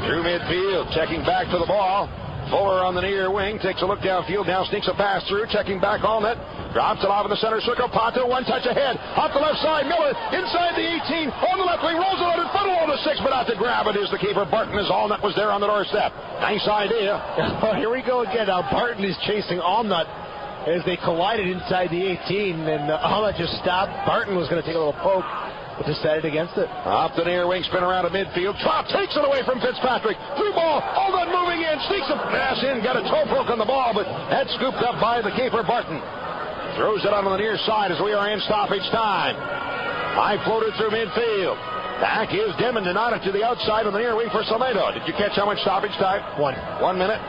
Through midfield, checking back for the ball. Fuller on the near wing, takes a look downfield, now sneaks a pass through, checking back on it. Drops it off in the center circle. Pato, one touch ahead. Off the left side, Miller inside the 18. On the left wing, rolls it out in front of the 6, but out to grab it is the keeper. Barton is Allnut was there on the doorstep. Nice idea. Oh, here we go again. Now Barton is chasing Allnut as they collided inside the 18, and Allnut just stopped. Barton was going to take a little poke, but decided against it. Off the near wing, spin around to midfield. Trot takes it away from Fitzpatrick. Through ball, Allnut moving in, sneaks a pass in, got a toe poke on the ball, but that's scooped up by the keeper, Barton. Throws it out on the near side as we are in stoppage time. High floated through midfield. Back is Demon to nod it to the outside on the near wing for Salado. Did you catch how much stoppage time? 1 minute.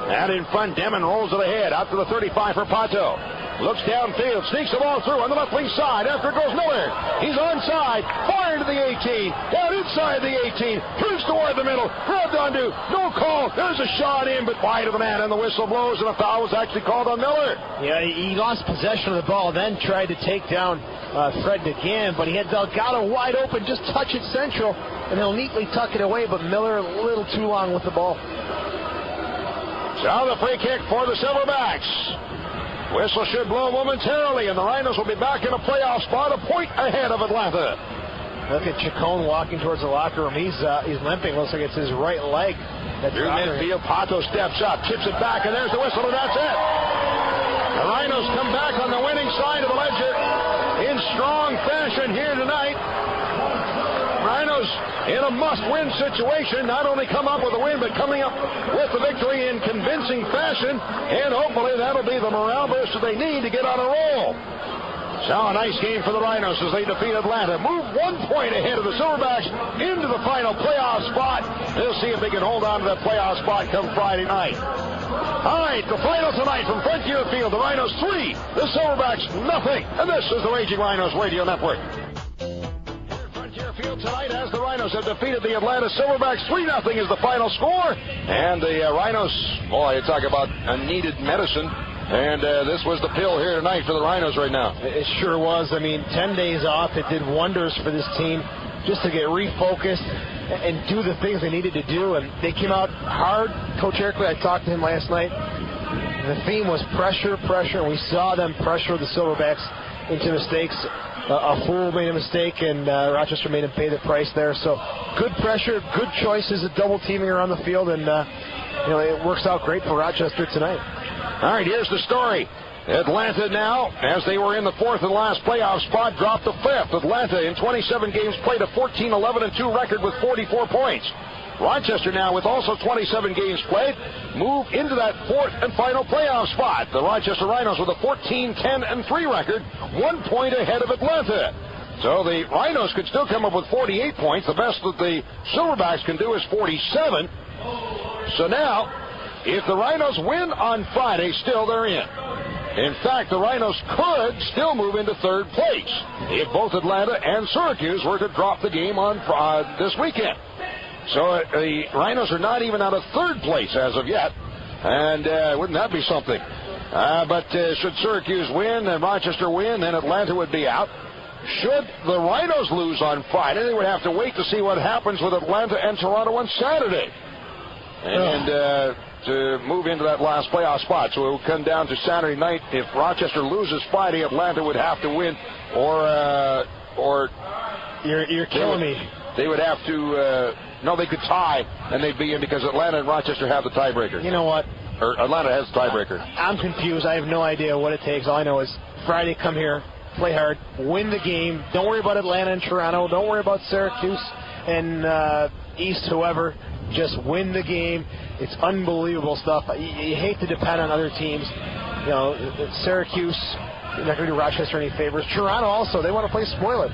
And in front, Demon rolls it ahead. Out to the 35 for Pato. Looks downfield, sneaks the ball through on the left wing side. After it goes Miller. He's onside. Far into the 18. Down inside the 18. Turns toward the middle. Grabbed onto. No call. There's a shot in, but wide of the man. And the whistle blows, and a foul was actually called on Miller. Yeah, he lost possession of the ball, then tried to take down Fred DeGan, but he had Delgado wide open. Just touch it central, and he'll neatly tuck it away, but Miller a little too long with the ball. So the free kick for the Silverbacks. Whistle should blow momentarily, and the Rhinos will be back in a playoff spot, a point ahead of Atlanta. Look at Chacon walking towards the locker room. He's limping. Looks like it's his right leg. Through midfield, Pato steps up, chips it back, and there's the whistle, and that's it. The Rhinos come back on the winning side of the ledger in strong fashion here tonight. Rhinos in a must-win situation, not only come up with a win, but coming up with the victory in convincing fashion, and hopefully that'll be the morale boost that they need to get on a roll. So a nice game for the Rhinos as they defeat Atlanta. Move 1 point ahead of the Silverbacks into the final playoff spot. They'll see if they can hold on to that playoff spot come Friday night. All right, the final tonight from Frontier Field. The Rhinos 3, the Silverbacks nothing. And this is the Raging Rhinos Radio Network. Field tonight as the Rhinos have defeated the Atlanta Silverbacks. 3-0 is the final score. And the Rhinos, boy, you talk about a needed medicine. And this was the pill here tonight for the Rhinos right now. It sure was. I mean, 10 days off, it did wonders for this team just to get refocused and do the things they needed to do. And they came out hard. Coach Erkley, I talked to him last night. The theme was pressure, and we saw them pressure the Silverbacks into mistakes. A fool made a mistake, and Rochester made him pay the price there. So good pressure, good choices of double teaming around the field, and it works out great for Rochester tonight. All right, here's the story. Atlanta now, as they were in the 4th and last playoff spot, dropped to 5th. Atlanta in 27 games played a 14-11-2 record with 44 points. Rochester now, with also 27 games played, move into that 4th and final playoff spot. The Rochester Rhinos with a 14-10-3 record, 1 point ahead of Atlanta. So the Rhinos could still come up with 48 points. The best that the Silverbacks can do is 47. So now, if the Rhinos win on Friday, still they're in. In fact, the Rhinos could still move into third place if both Atlanta and Syracuse were to drop the game on this weekend. So the Rhinos are not even out of third place as of yet, and wouldn't that be something? But should Syracuse win and Rochester win, then Atlanta would be out. Should the Rhinos lose on Friday, they would have to wait to see what happens with Atlanta and Toronto on Saturday. And to move into that last playoff spot. So it will come down to Saturday night. If Rochester loses Friday, Atlanta would have to win, or you're killing me. They would have to. No, they could tie, and they'd be in because Atlanta and Rochester have the tiebreaker. You know what? Or Atlanta has the tiebreaker. I'm confused. I have no idea what it takes. All I know is Friday, come here, play hard, win the game. Don't worry about Atlanta and Toronto. Don't worry about Syracuse and East, whoever. Just win the game. It's unbelievable stuff. You hate to depend on other teams. You know, Syracuse, you're not going to do Rochester any favors. Toronto also, they want to play spoiler.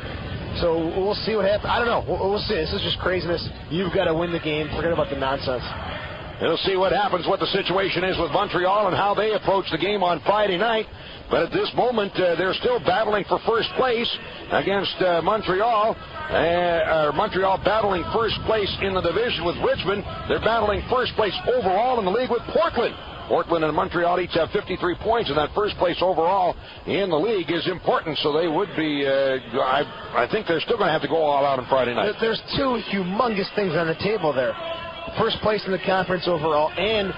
So we'll see what happens. I don't know. We'll see. This is just craziness. You've got to win the game. Forget about the nonsense. We'll see what happens, what the situation is with Montreal and how they approach the game on Friday night. But at this moment, they're still battling for first place against Montreal. Montreal battling first place in the division with Richmond. They're battling first place overall in the league with Portland. Portland and Montreal each have 53 points, and that first place overall in the league is important. So they would be, I think they're still going to have to go all out on Friday night. There's two humongous things on the table there. First place in the conference overall, and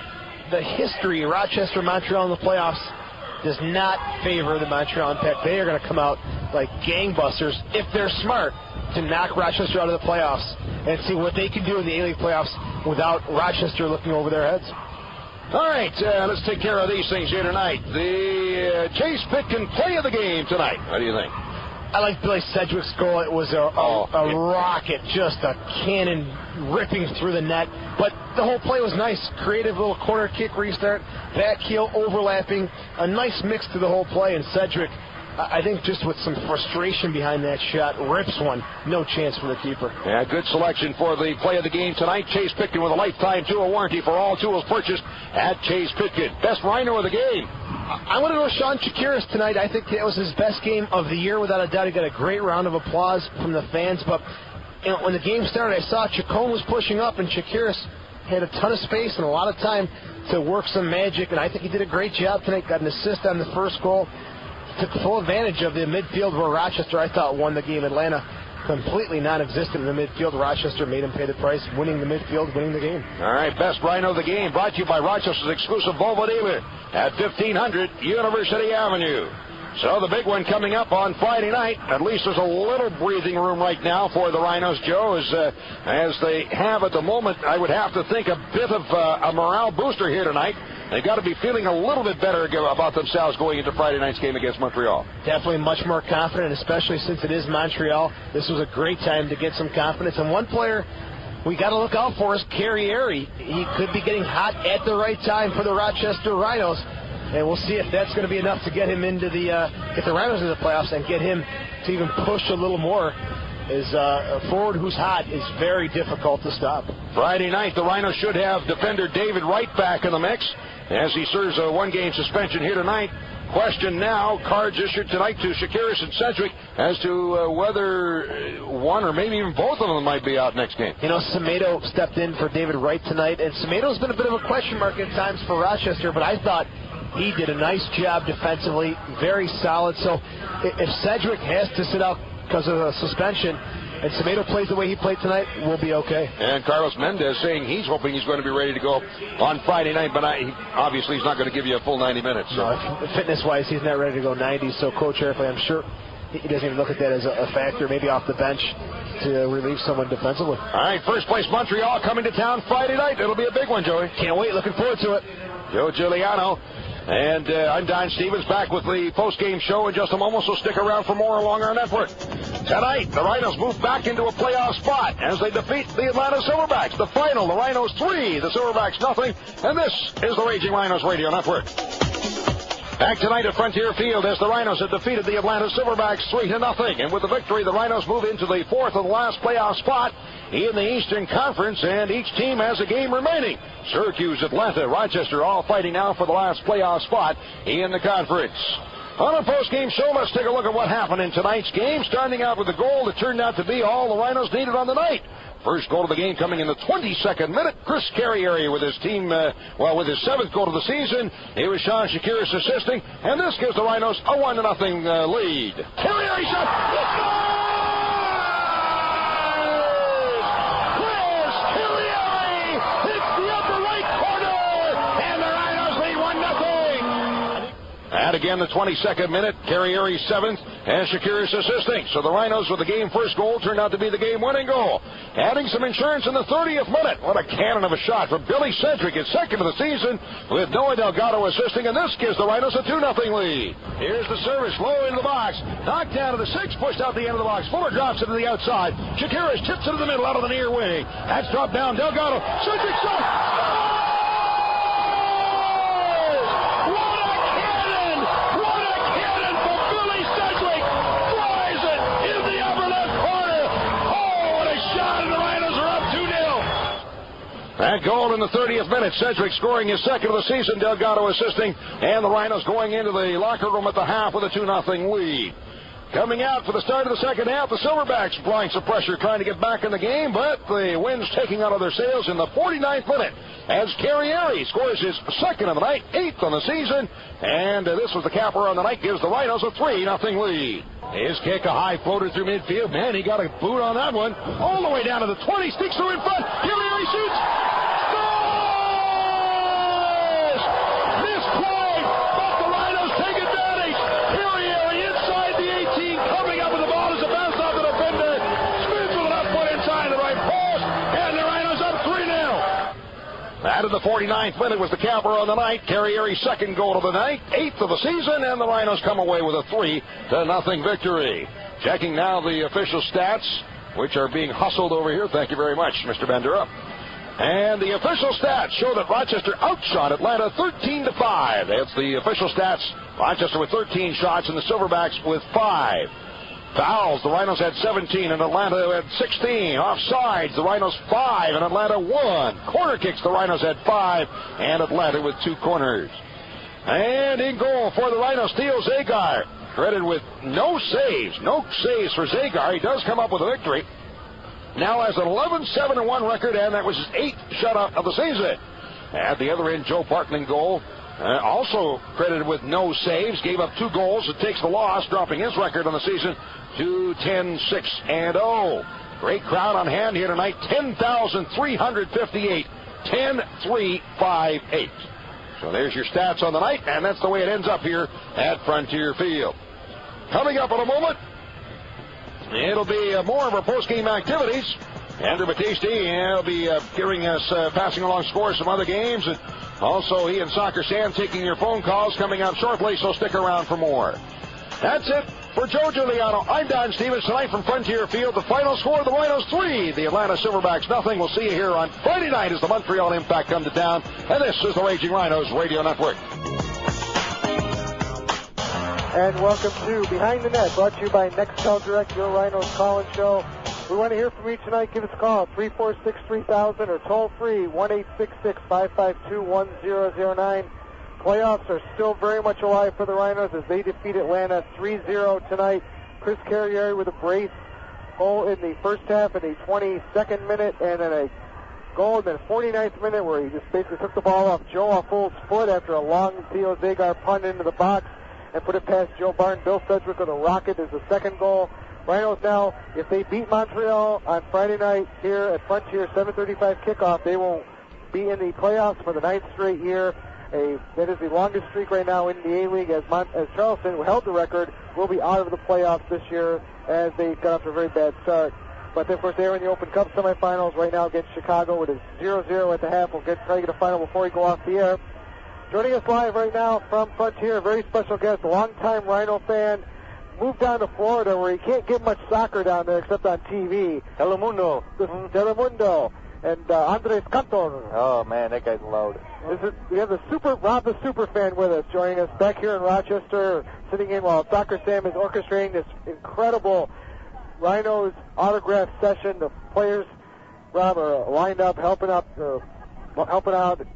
the history, Rochester, Montreal in the playoffs, does not favor the Montreal Impact. They are going to come out like gangbusters, if they're smart, to knock Rochester out of the playoffs and see what they can do in the A-League playoffs without Rochester looking over their heads. All right, let's take care of these things here tonight. The Chase Pitkin play of the game tonight. What do you think? I like Billy Sedgewick's goal. It was a rocket, just a cannon ripping through the net. But the whole play was nice. Creative little corner kick restart, back heel overlapping, a nice mix to the whole play. And Sedgewick, I think just with some frustration behind that shot, rips one. No chance for the keeper. Yeah, good selection for the play of the game tonight. Chase Pitkin with a lifetime tool warranty for all tools purchased at Chase Pitkin. Best Rhino of the game. I want to go Sean Chakiris tonight. I think it was his best game of the year, without a doubt. He got a great round of applause from the fans. But when the game started, I saw Chacon was pushing up, and Chakiris had a ton of space and a lot of time to work some magic. And I think he did a great job tonight. Got an assist on the first goal. Took full advantage of the midfield where Rochester, I thought, won the game. Atlanta completely non-existent in the midfield. Rochester made him pay the price, winning the midfield, winning the game. All right, best Rhino of the game brought to you by Rochester's exclusive Volvo dealer at 1500 University Avenue. So the big one coming up on Friday night. At least there's a little breathing room right now for the Rhinos, Joe, as they have at the moment. I would have to think a bit of a morale booster here tonight. They've got to be feeling a little bit better about themselves going into Friday night's game against Montreal. Definitely much more confident, especially since it is Montreal. This was a great time to get some confidence. And one player we got to look out for is Carrieri. He could be getting hot at the right time for the Rochester Rhinos. And we'll see if that's going to be enough to get him into get the Rhinos into the playoffs and get him to even push a little more. A forward who's hot is very difficult to stop. Friday night, the Rhinos should have defender David Wright back in the mix as he serves a one-game suspension here tonight. Question now, cards issued tonight to Chakiris and Sedgewick as to whether one or maybe even both of them might be out next game. You know, Semedo stepped in for David Wright tonight, and Semedo's been a bit of a question mark at times for Rochester, but I thought he did a nice job defensively, very solid. So if Sedgewick has to sit out because of a suspension, and Semedo plays the way he played tonight, we'll be okay. And Carlos Mendez saying he's hoping he's going to be ready to go on Friday night, but obviously he's not going to give you a full 90 minutes. So. No, fitness-wise, he's not ready to go 90, so Coach Airplay, I'm sure he doesn't even look at that as a factor, maybe off the bench to relieve someone defensively. All right, first place Montreal coming to town Friday night. It'll be a big one, Joey. Can't wait, looking forward to it. Joe Giuliano. And I'm Don Stevens, back with the post-game show in just a moment, so stick around for more along our network. Tonight, the Rhinos move back into a playoff spot as they defeat the Atlanta Silverbacks. The final, the Rhinos 3, the Silverbacks nothing, and this is the Raging Rhinos Radio Network. Back tonight at Frontier Field as the Rhinos have defeated the Atlanta Silverbacks 3-0. And with the victory, the Rhinos move into the fourth and last playoff spot in the Eastern Conference, and each team has a game remaining. Syracuse, Atlanta, Rochester all fighting now for the last playoff spot in the conference. On our post-game show, let's take a look at what happened in tonight's game, starting out with the goal that turned out to be all the Rhinos needed on the night. First goal of the game coming in the 22nd minute. Chris Carrieri with his team, with his 7th goal of the season. It was Sean Shakiris assisting, and this gives the Rhinos a 1-0 lead. Carrieri shot. Chris Carrieri hits the upper right corner, and the Rhinos lead 1-0. And again, the 22nd minute, Carrieri's 7th, and Shakiris assisting. So the Rhinos with the game first goal turned out to be the game-winning goal. Adding some insurance in the 30th minute. What a cannon of a shot from Billy Sedgewick, his 2nd of the season, with Noah Delgado assisting, and this gives the Rhinos a 2-0 lead. Here's the service, low into the box, knocked down to the 6, pushed out the end of the box. Fuller drops it to the outside. Shakiris tips it to the middle out of the near wing. That's dropped down. Delgado, Sedgewick shot. That goal in the 30th minute, Sedgewick scoring his 2nd of the season, Delgado assisting, and the Rhinos going into the locker room at the half with a 2-0 lead. Coming out for the start of the second half, the Silverbacks applying some pressure, trying to get back in the game, but the wind's taking out of their sails in the 49th minute as Carrieri scores his 2nd of the night, 8th on the season, and this was the capper on the night, gives the Rhinos a 3-0 lead. His kick, a high floater through midfield. Man, he got a boot on that one. All the way down to the 20, sticks through in front. Carrieri shoots. Scores! Misplayed, but the Rhinos take advantage. Carrieri inside the 18, coming up with the ball as it bounces off the defender. Smith with an up foot inside the right post, and the Rhinos up 3-0. That in the 49th minute was the capper on the night. Carrieri's 2nd goal of the night, 8th of the season, and the Rhinos come away with a 3-0 victory. Checking now the official stats, which are being hustled over here. Thank you very much, Mr. Bendera. And the official stats show that Rochester outshot Atlanta 13-5. That's the official stats. Rochester with 13 shots and the Silverbacks with 5. Fouls, the Rhinos had 17 and Atlanta had 16. Offsides, the Rhinos 5 and Atlanta 1. Corner kicks, the Rhinos had 5 and Atlanta with 2 corners. And in goal for the Rhinos, Theo Zagar, credited with no saves. No saves for Zagar. He does come up with a victory. Now has an 11-7-1 record, and that was his 8th shutout of the season. At the other end, Joe Parkman goal. Also credited with no saves, gave up 2 goals. It takes the loss, dropping his record on the season to 10-6-0. Great crowd on hand here tonight, 10,358, 10-3-5-8. So there's your stats on the night, and that's the way it ends up here at Frontier Field. Coming up in a moment, it'll be more of our post-game activities. Andrew Battisti will be giving us, passing along scores from other games, and also he and Soccer Sam taking your phone calls coming up shortly, so stick around for more. That's it for Joe Giuliano. I'm Don Stevens tonight from Frontier Field. The final score, the Rhinos 3, the Atlanta Silverbacks nothing. We'll see you here on Friday night as the Montreal Impact come to town, and this is the Raging Rhinos Radio Network. And welcome to Behind the Net, brought to you by Nextel Direct, your Rhinos call-in show. We want to hear from you tonight. Give us a call, 346-3000, or toll-free, 1-866-552-1009. Playoffs are still very much alive for the Rhinos as they defeat Atlanta 3-0 tonight. Chris Carrieri with a brace goal in the first half in the 22nd minute, and then a goal in the 49th minute where he just basically took the ball off Joe Affol's foot after a long Theo Zagar punt into the box and put it past Joe Barton. Bill Sedgewick with a rocket is the 2nd goal. Rhinos now, if they beat Montreal on Friday night here at Frontier, 7:35 kickoff, they will be in the playoffs for the 9th straight year. That is the longest streak right now in the A-League, as Charleston, who held the record, will be out of the playoffs this year as they got off to a very bad start. But, of course, they're in the Open Cup semifinals right now against Chicago. It is 0-0 at the half. We'll try to get a final before we go off the air. Joining us live right now from Frontier, a very special guest, a longtime Rhino fan, moved down to Florida where he can't get much soccer down there except on TV. Telemundo. Telemundo. and Andres Cantor. Oh, man, that guy's loud. We have Rob the Superfan with us, joining us back here in Rochester, sitting in while Soccer Sam is orchestrating this incredible Rhinos autograph session. The players, Rob, are lined up, helping out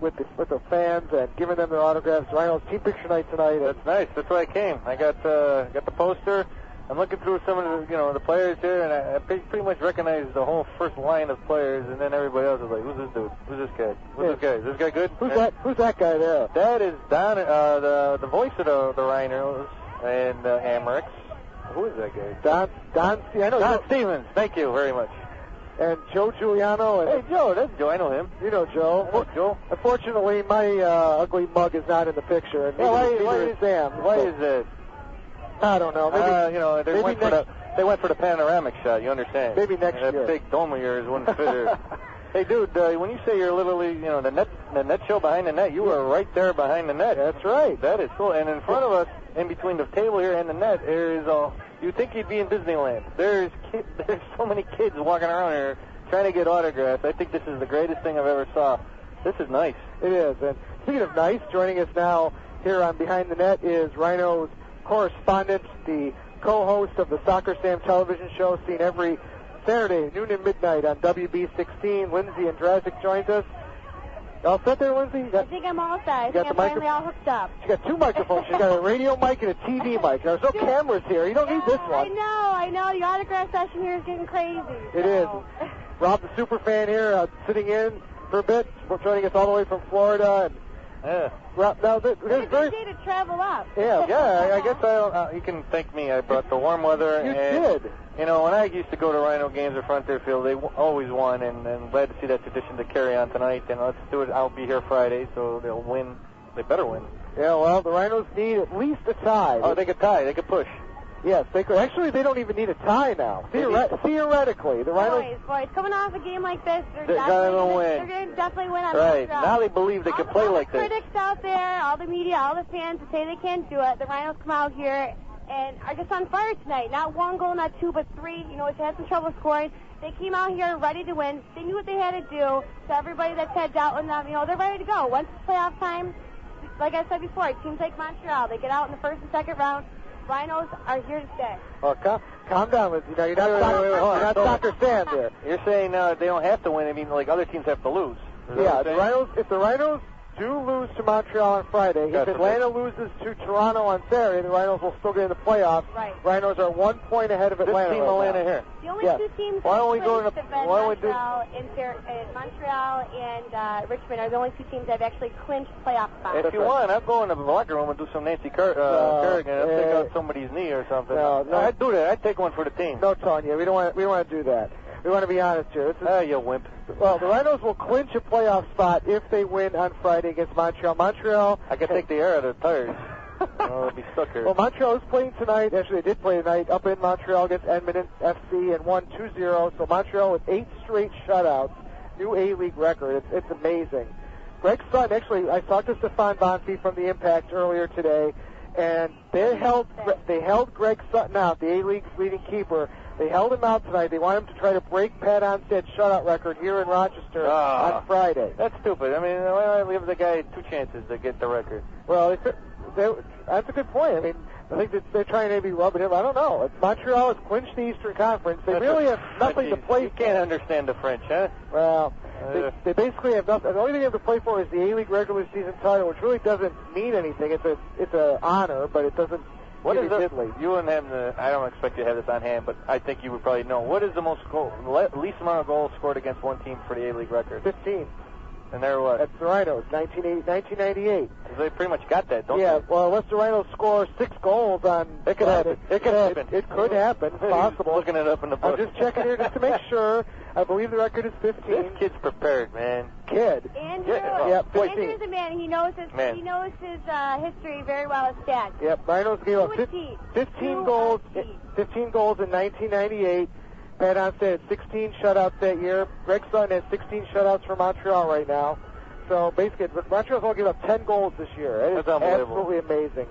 with the fans and giving them their autographs. Rhinos team picture night tonight. That's nice. That's why I came. I got the poster. I'm looking through some of the players here, and I pretty much recognize the whole first line of players, and then everybody else is like, who's this dude? Who's this guy? Who's this guy? Is this guy good? Who's that guy there? That is Don, the voice of the Rhinos and Amerks. Who is that guy? Don Stevens. Thank you very much. And Joe Giuliano. Hey, Joe. That's Joe. I know him. You know Joe. I know Joe. Unfortunately, my ugly mug is not in the picture. And why is Sam? Why is it? I don't know. Maybe, they went for the panoramic shot. You understand? Maybe next year. That big dome of yours wouldn't fit here. Hey, dude, when you say you're literally, the net show behind the net, you are right there behind the net. That's right. That is cool. And in front of us, in between the table here and the net, there is you'd think you'd be in Disneyland. There's so many kids walking around here trying to get autographs. I think this is the greatest thing I've ever saw. This is nice. It is. And speaking of nice, joining us now here on Behind the Net is Rhinos correspondent, the co-host of the Soccer Sam television show, seen every Saturday, noon and midnight on WB16. Lindsay Andrasic joins us. All set there, Lindsay? I think I'm all set. I think I'm finally all hooked up. She got two microphones. She's got a radio mic and a TV mic. There's no cameras here. You don't need this one. I know. The autograph session here is getting crazy. It is. Rob the Superfan here, sitting in for a bit, joining us all the way from Florida. And Rob, now, it's a good day to travel up. I guess you can thank me. I brought the warm weather. You did. When I used to go to Rhino games at Frontier Field, they always won, and glad to see that tradition to carry on tonight. And let's do it. I'll be here Friday, so they'll win. They better win. Yeah, well, the Rhinos need at least a tie. Oh, they could tie. They could push. Yes, they could. Actually, they don't even need a tie now. Theoretically, the Rhinos... Boys, coming off a game like this, they're going to win. They're going to definitely win on right. Now they believe they can play like this. All the critics out there, all the media, all the fans that say they can't do it, the Rhinos come out here and are just on fire tonight. Not one goal, not two, but three. They had some trouble scoring. They came out here ready to win. They knew what they had to do. So everybody that's had doubt in them, they're ready to go. Once it's playoff time, like I said before, teams like Montreal, they get out in the first and second round. Rhinos are here to stay. Oh, calm down, Lindsay. You're not Soccer Sam here. You're saying they don't have to win. I mean, like other teams have to lose. Yeah, if the Rhinos do lose to Montreal on Friday, if Atlanta loses to Toronto on Saturday, the Rhinos will still get in the playoffs. Right. Rhinos are 1 point ahead of Atlanta. This team Atlanta here. The only two teams Montreal and Richmond are the only two teams that have actually clinched playoff spots. If you want, I'll go into the locker room and do some Nancy Kerrigan. I'll take out somebody's knee or something. No, I'd do that. I'd take one for the team. No, Tanya, we don't want to do that. We want to be honest here. You wimp. Well, the Rhinos will clinch a playoff spot if they win on Friday against Montreal. I can take the air out of the tires. I'll be stuck here. Well, Montreal is playing tonight. Actually, they did play tonight up in Montreal against Edmonton FC and won 2-0. So Montreal with 8 straight shutouts. New A-League record. It's amazing. Greg Sutton, actually, I talked to Stefan Bonfi from the Impact earlier today, and they held Greg Sutton out, the A-League's leading keeper. They held him out tonight. They want him to try to break Pat Onsted's shutout record here in Rochester on Friday. That's stupid. I mean, why not give the guy 2 chances to get the record? Well, that's a good point. I mean, I think that they're trying to maybe rub it in. I don't know. Montreal has clinched the Eastern Conference. They really have nothing to play for. You can't understand the French, huh? Well, they basically have nothing. The only thing they have to play for is the A-League regular season title, which really doesn't mean anything. It's an honor, but it doesn't. What is you wouldn't have I don't expect you to have this on hand, but I think you would probably know. What is the least amount of goals scored against one team for the A-League record? 15. And they're what? That's the Rhinos, 1998. They pretty much got that, don't they? Yeah, well, unless the Rhinos score 6 goals on... It could happen. It could happen. It could happen. It's possible. Looking it up in the book. I'm just checking here just to make sure. I believe the record is 15. This kid's prepared, man. Andrew, Andrew's a man. He knows his history very well as stats. Yep, Rhinos gave up 15 goals in 1998. Pat Onstad had 16 shutouts that year. Greg Sutton has 16 shutouts for Montreal right now. So basically, Montreal's only given up 10 goals this year. That's unbelievable. Absolutely amazing.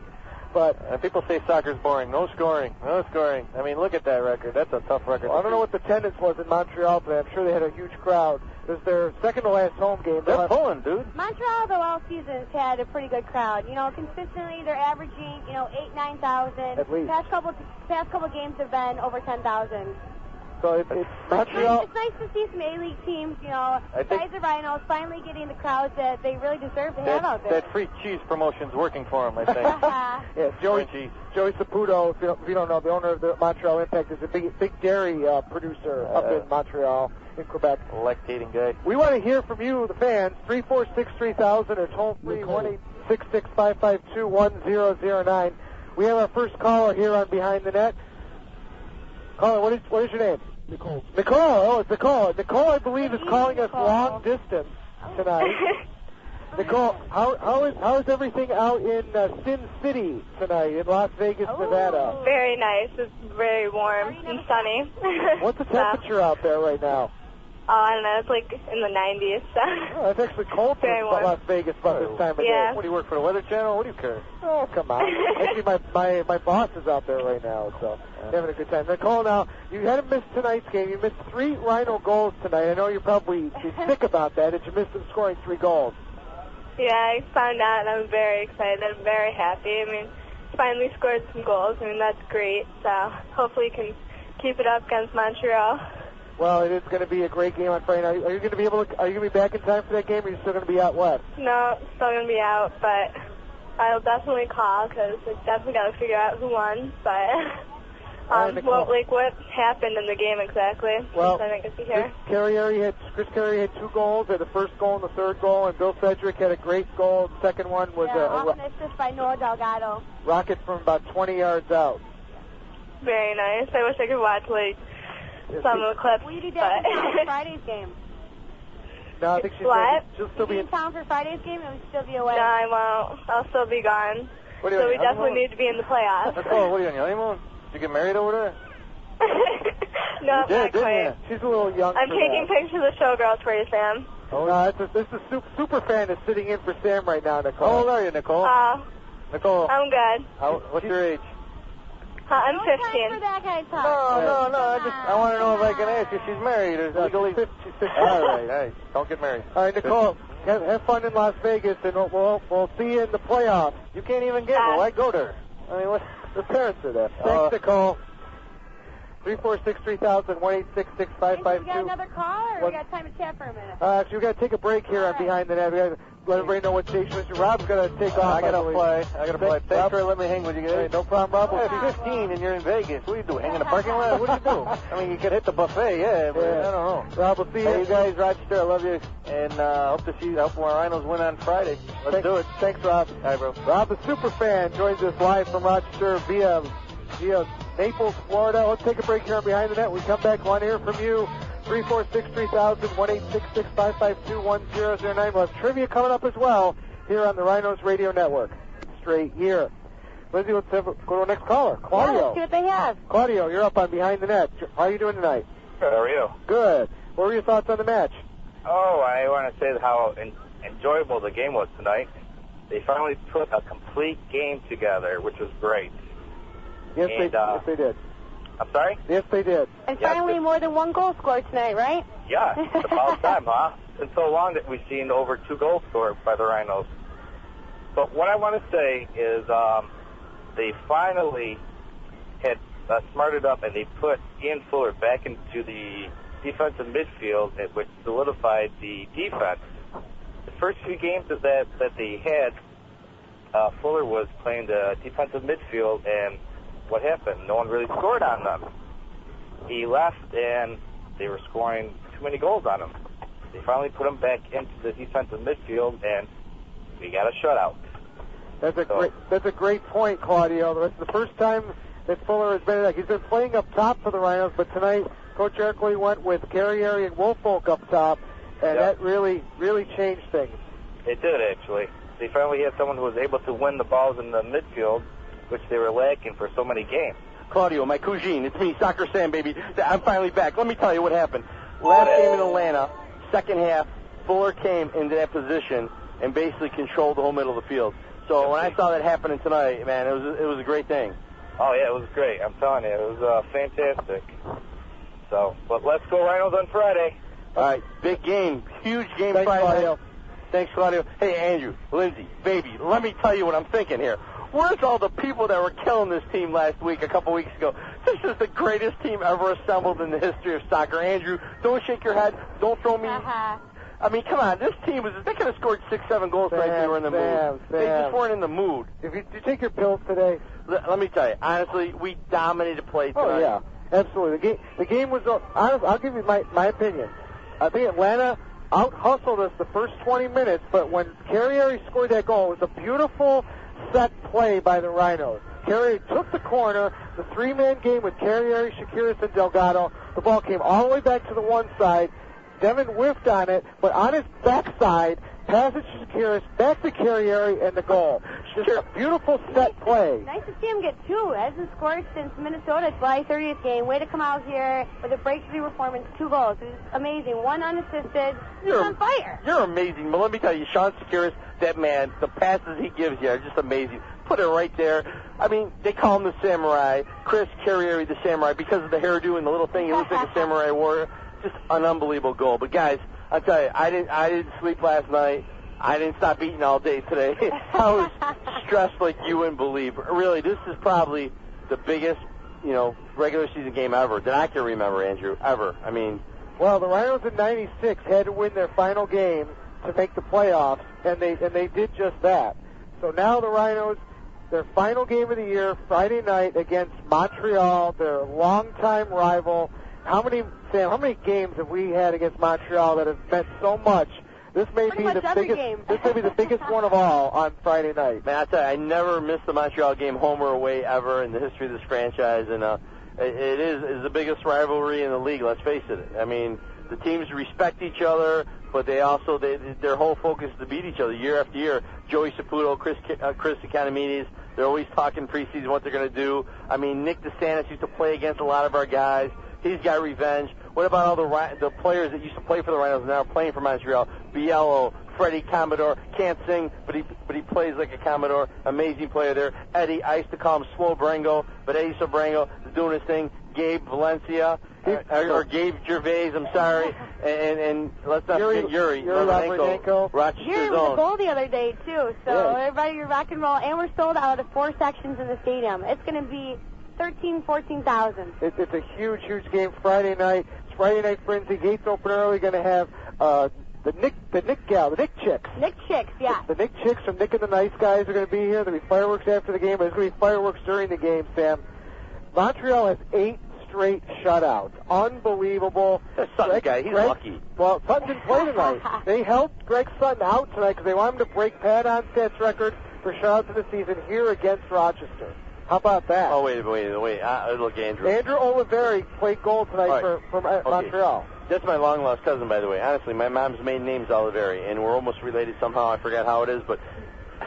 But people say soccer's boring. No scoring. I mean, look at that record. That's a tough record. Well, I don't know what the attendance was in Montreal today. I'm sure they had a huge crowd. This is their second to last home game. They're pulling, dude. Montreal, though, all season has had a pretty good crowd. You know, consistently they're averaging, 8,000-9,000. At least. Past couple games have been over 10,000. So it's Montreal. It's nice to see some A-League teams, besides the Rhinos, finally getting the crowds that they really deserve to have out there. That free cheese promotion's working for them, I think. Yeah, Joey Saputo, if you don't know, the owner of the Montreal Impact, is a big dairy producer up in Montreal, in Quebec. Lactating guy. We want to hear from you, the fans, 346-3000 or toll free 1-866-552-1009. We have our first caller here on Behind the Net. Caller, what is your name? Nicole. Oh, it's Nicole. Nicole, I believe, is calling us long distance tonight. Nicole, how is everything out in Sin City tonight in Las Vegas, Nevada? Very nice. It's very warm and sunny. What's the temperature out there right now? I don't know. It's like in the 90s. Oh, it's actually cold for Las Vegas about this time of day. What do you work for, the Weather Channel? What do you care? Oh, come on. Actually, my boss is out there right now, so having a good time. Nicole, now, you hadn't missed tonight's game. You missed 3 Rhino goals tonight. I know you're probably sick about that. Did you miss them scoring 3 goals? Yeah, I found out, and I'm very excited. I'm very happy. I mean, finally scored some goals. I mean, that's great. So hopefully you can keep it up against Montreal. Well, it is going to be a great game on Friday night. Are you going to be back in time for that game, or are you still going to be out west? No, still going to be out, but I'll definitely call because I definitely got to figure out who won. But what happened in the game exactly? Well, since I didn't get to hear. Chris Carrieri had 2 goals. Had the first goal and the third goal, and Bill Sedgewick had a great goal. The second one was an assist by Noah Delgado. Rocket from about 20 yards out. Very nice. I wish I could watch some of the clips. Will you be back in town for Friday's game? No, I think she'll still be in town for Friday's game, or will you still be away? No, I won't. I'll still be gone. So we definitely need to be in the playoffs. Nicole, what are you on your honeymoon? Did you get married over there? No, not quite. She's a little young. I'm taking pictures of showgirls for you, Sam. Oh, no, this is super fan is sitting in for Sam right now, Nicole. How old are you, Nicole? Nicole. I'm good. What's your age? I'm 15. For that kind of talk. No. I want to know if I can ask if she's married or legally. She's 15. All right. Don't get married. All right, Nicole. Have fun in Las Vegas, and we'll see you in the playoffs. You can't even get her. Why go there? I mean, the parents are there. Thanks, Nicole. 346-3000, 1-866-552. We got another call, or we got time to chat for a minute? Actually, we got to take a break here on Behind the Net. We got to let everybody know what station Mr. Rob's going to take off. I got to play. Thanks for letting me hang with you guys. Hey, no problem, Rob. You're 15 and you're in Vegas. What do you do? Hang in the parking lot? What do you do? I mean, you could hit the buffet, but I don't know. Rob, we'll see you. Hey, you guys, Rochester, I love you. And hope our Rhinos win on Friday. Let's do it. Thanks, Rob. All right, bro. Rob, the super fan, joins us live from Rochester via Naples, Florida. Let's take a break here on Behind the Net. We come back, want to hear from you. 346-3000, 1-866-552-1009. We'll have trivia coming up as well here on the Rhinos Radio Network. Straight here. Lindsay, let's go to our next caller. Claudio. Yeah, let's see what they have. Claudio, you're up on Behind the Net. How are you doing tonight? Good, how are you? Good. What were your thoughts on the match? Oh, I want to say how enjoyable the game was tonight. They finally put a complete game together, which was great. Yes, they did. I'm sorry? Yes, they did. And finally, more than 1 goal scored tonight, right? Yeah, it's about time, huh? It's been so long that we've seen over 2 goals scored by the Rhinos. But what I want to say is they finally had smarted up and they put Ian Fuller back into the defensive midfield, which solidified the defense. The first few games that they had, Fuller was playing the defensive midfield, and what happened? No one really scored on them. He left, and they were scoring too many goals on him. They finally put him back into the defensive midfield, and we got a shutout. That's a great point, Claudio. That's the first time that Fuller has been. He's been playing up top for the Rhinos, but tonight Coach Erkley went with Carrieri and Woolfolk up top, and that really changed things. It did, actually. They finally had someone who was able to win the balls in the midfield, which they were lacking for so many games. Claudio, my cousine, it's me, Soccer Sam, baby. I'm finally back. Let me tell you what happened. Last game in Atlanta, second half, Fuller came into that position and basically controlled the whole middle of the field. So when I saw that happening tonight, man, it was a great thing. Oh, yeah, it was great. I'm telling you, it was fantastic. So, but let's go Rhinos on Friday. All right, big game, huge game Thanks, Friday. Claudio. Thanks, Claudio. Hey, Andrew, Lindsay, baby, let me tell you what I'm thinking here. Where's all the people that were killing this team last week, a couple weeks ago? This is the greatest team ever assembled in the history of soccer. Andrew, don't shake your head. Don't throw me. I mean, come on. This team they could have scored 6-7 goals tonight if they were in the mood. They just weren't in the mood. Did you take your pills today? Let me tell you, honestly, we dominated play tonight. Oh, yeah. Absolutely. The game was, honestly, I'll give you my opinion. I think Atlanta out-hustled us the first 20 minutes, but when Carrieri scored that goal, it was a beautiful set play by the Rhinos. Carrieri took the corner, the three-man game with Carrieri, Shakiris, and Delgado. The ball came all the way back to the one side. Devin whiffed on it, but on his backside, pass it to Shakiris, back to Carrieri, and the goal. Just a beautiful set play. Nice to see him get two. Hasn't scored since Minnesota's July 30th game. Way to come out here with a breakthrough performance, 2 goals. It was amazing. One unassisted. He's on fire. You're amazing, but let me tell you, Sean Shakiris, that man, the passes he gives you are just amazing. Put it right there. I mean, they call him the Samurai. Chris Carrieri, the Samurai, because of the hairdo and the little thing. He looks like a samurai warrior. Just an unbelievable goal. But guys, I'll tell you, I didn't sleep last night. I didn't stop eating all day today. I was stressed like you wouldn't believe. Really, this is probably the biggest, regular season game ever that I can remember, Andrew, ever. I mean, well, the Rhinos in '96 had to win their final game to make the playoffs, and they did just that. So now the Rhinos, their final game of the year, Friday night against Montreal, their longtime rival. How many games have we had against Montreal that have meant so much? This may be the biggest. This may be the biggest one of all on Friday night. Man, I tell you, I never missed the Montreal game, home or away, ever in the history of this franchise, and it is the biggest rivalry in the league. Let's face it. I mean, the teams respect each other, but their whole focus is to beat each other year after year. Joey Saputo, Chris Economides, they're always talking preseason what they're going to do. I mean, Nick DeSantis used to play against a lot of our guys. He's got revenge. What about all the players that used to play for the Rhinos and now are playing for Montreal? Biello, Freddie Commodore, can't sing, but he plays like a Commodore. Amazing player there. Eddie, I used to call him Slow Brango, but Eddie Sobrango is doing his thing. Gabe Valencia, or Gabe Gervais, I'm sorry. And let's not forget Yuri Lavrenenko, Rochester's Yuri was a goal the other day, too. So everybody, you're rock and roll. And we're sold out of the 4 sections in the stadium. It's going to be 14,000. It's a huge, huge game Friday night. It's Friday Night Frenzy. Gates open early. Going to have the Nick Chicks. Nick Chicks, yeah. The Nick Chicks from Nick and the Nice Guys are going to be here. There'll be fireworks after the game, but there's going to be fireworks during the game, Sam. Montreal has 8 straight shutouts. Unbelievable. That Sutton guy, he's lucky. Well, Sutton didn't play tonight. They helped Greg Sutton out tonight because they want him to break Pat Onstad's record for shutouts of the season here against Rochester. How about that? Oh, wait. Look, Andrew. Andrew Oliveri played goal tonight for Montreal. That's my long-lost cousin, by the way. Honestly, my mom's maiden name's Oliveri, and we're almost related somehow. I forgot how it is, but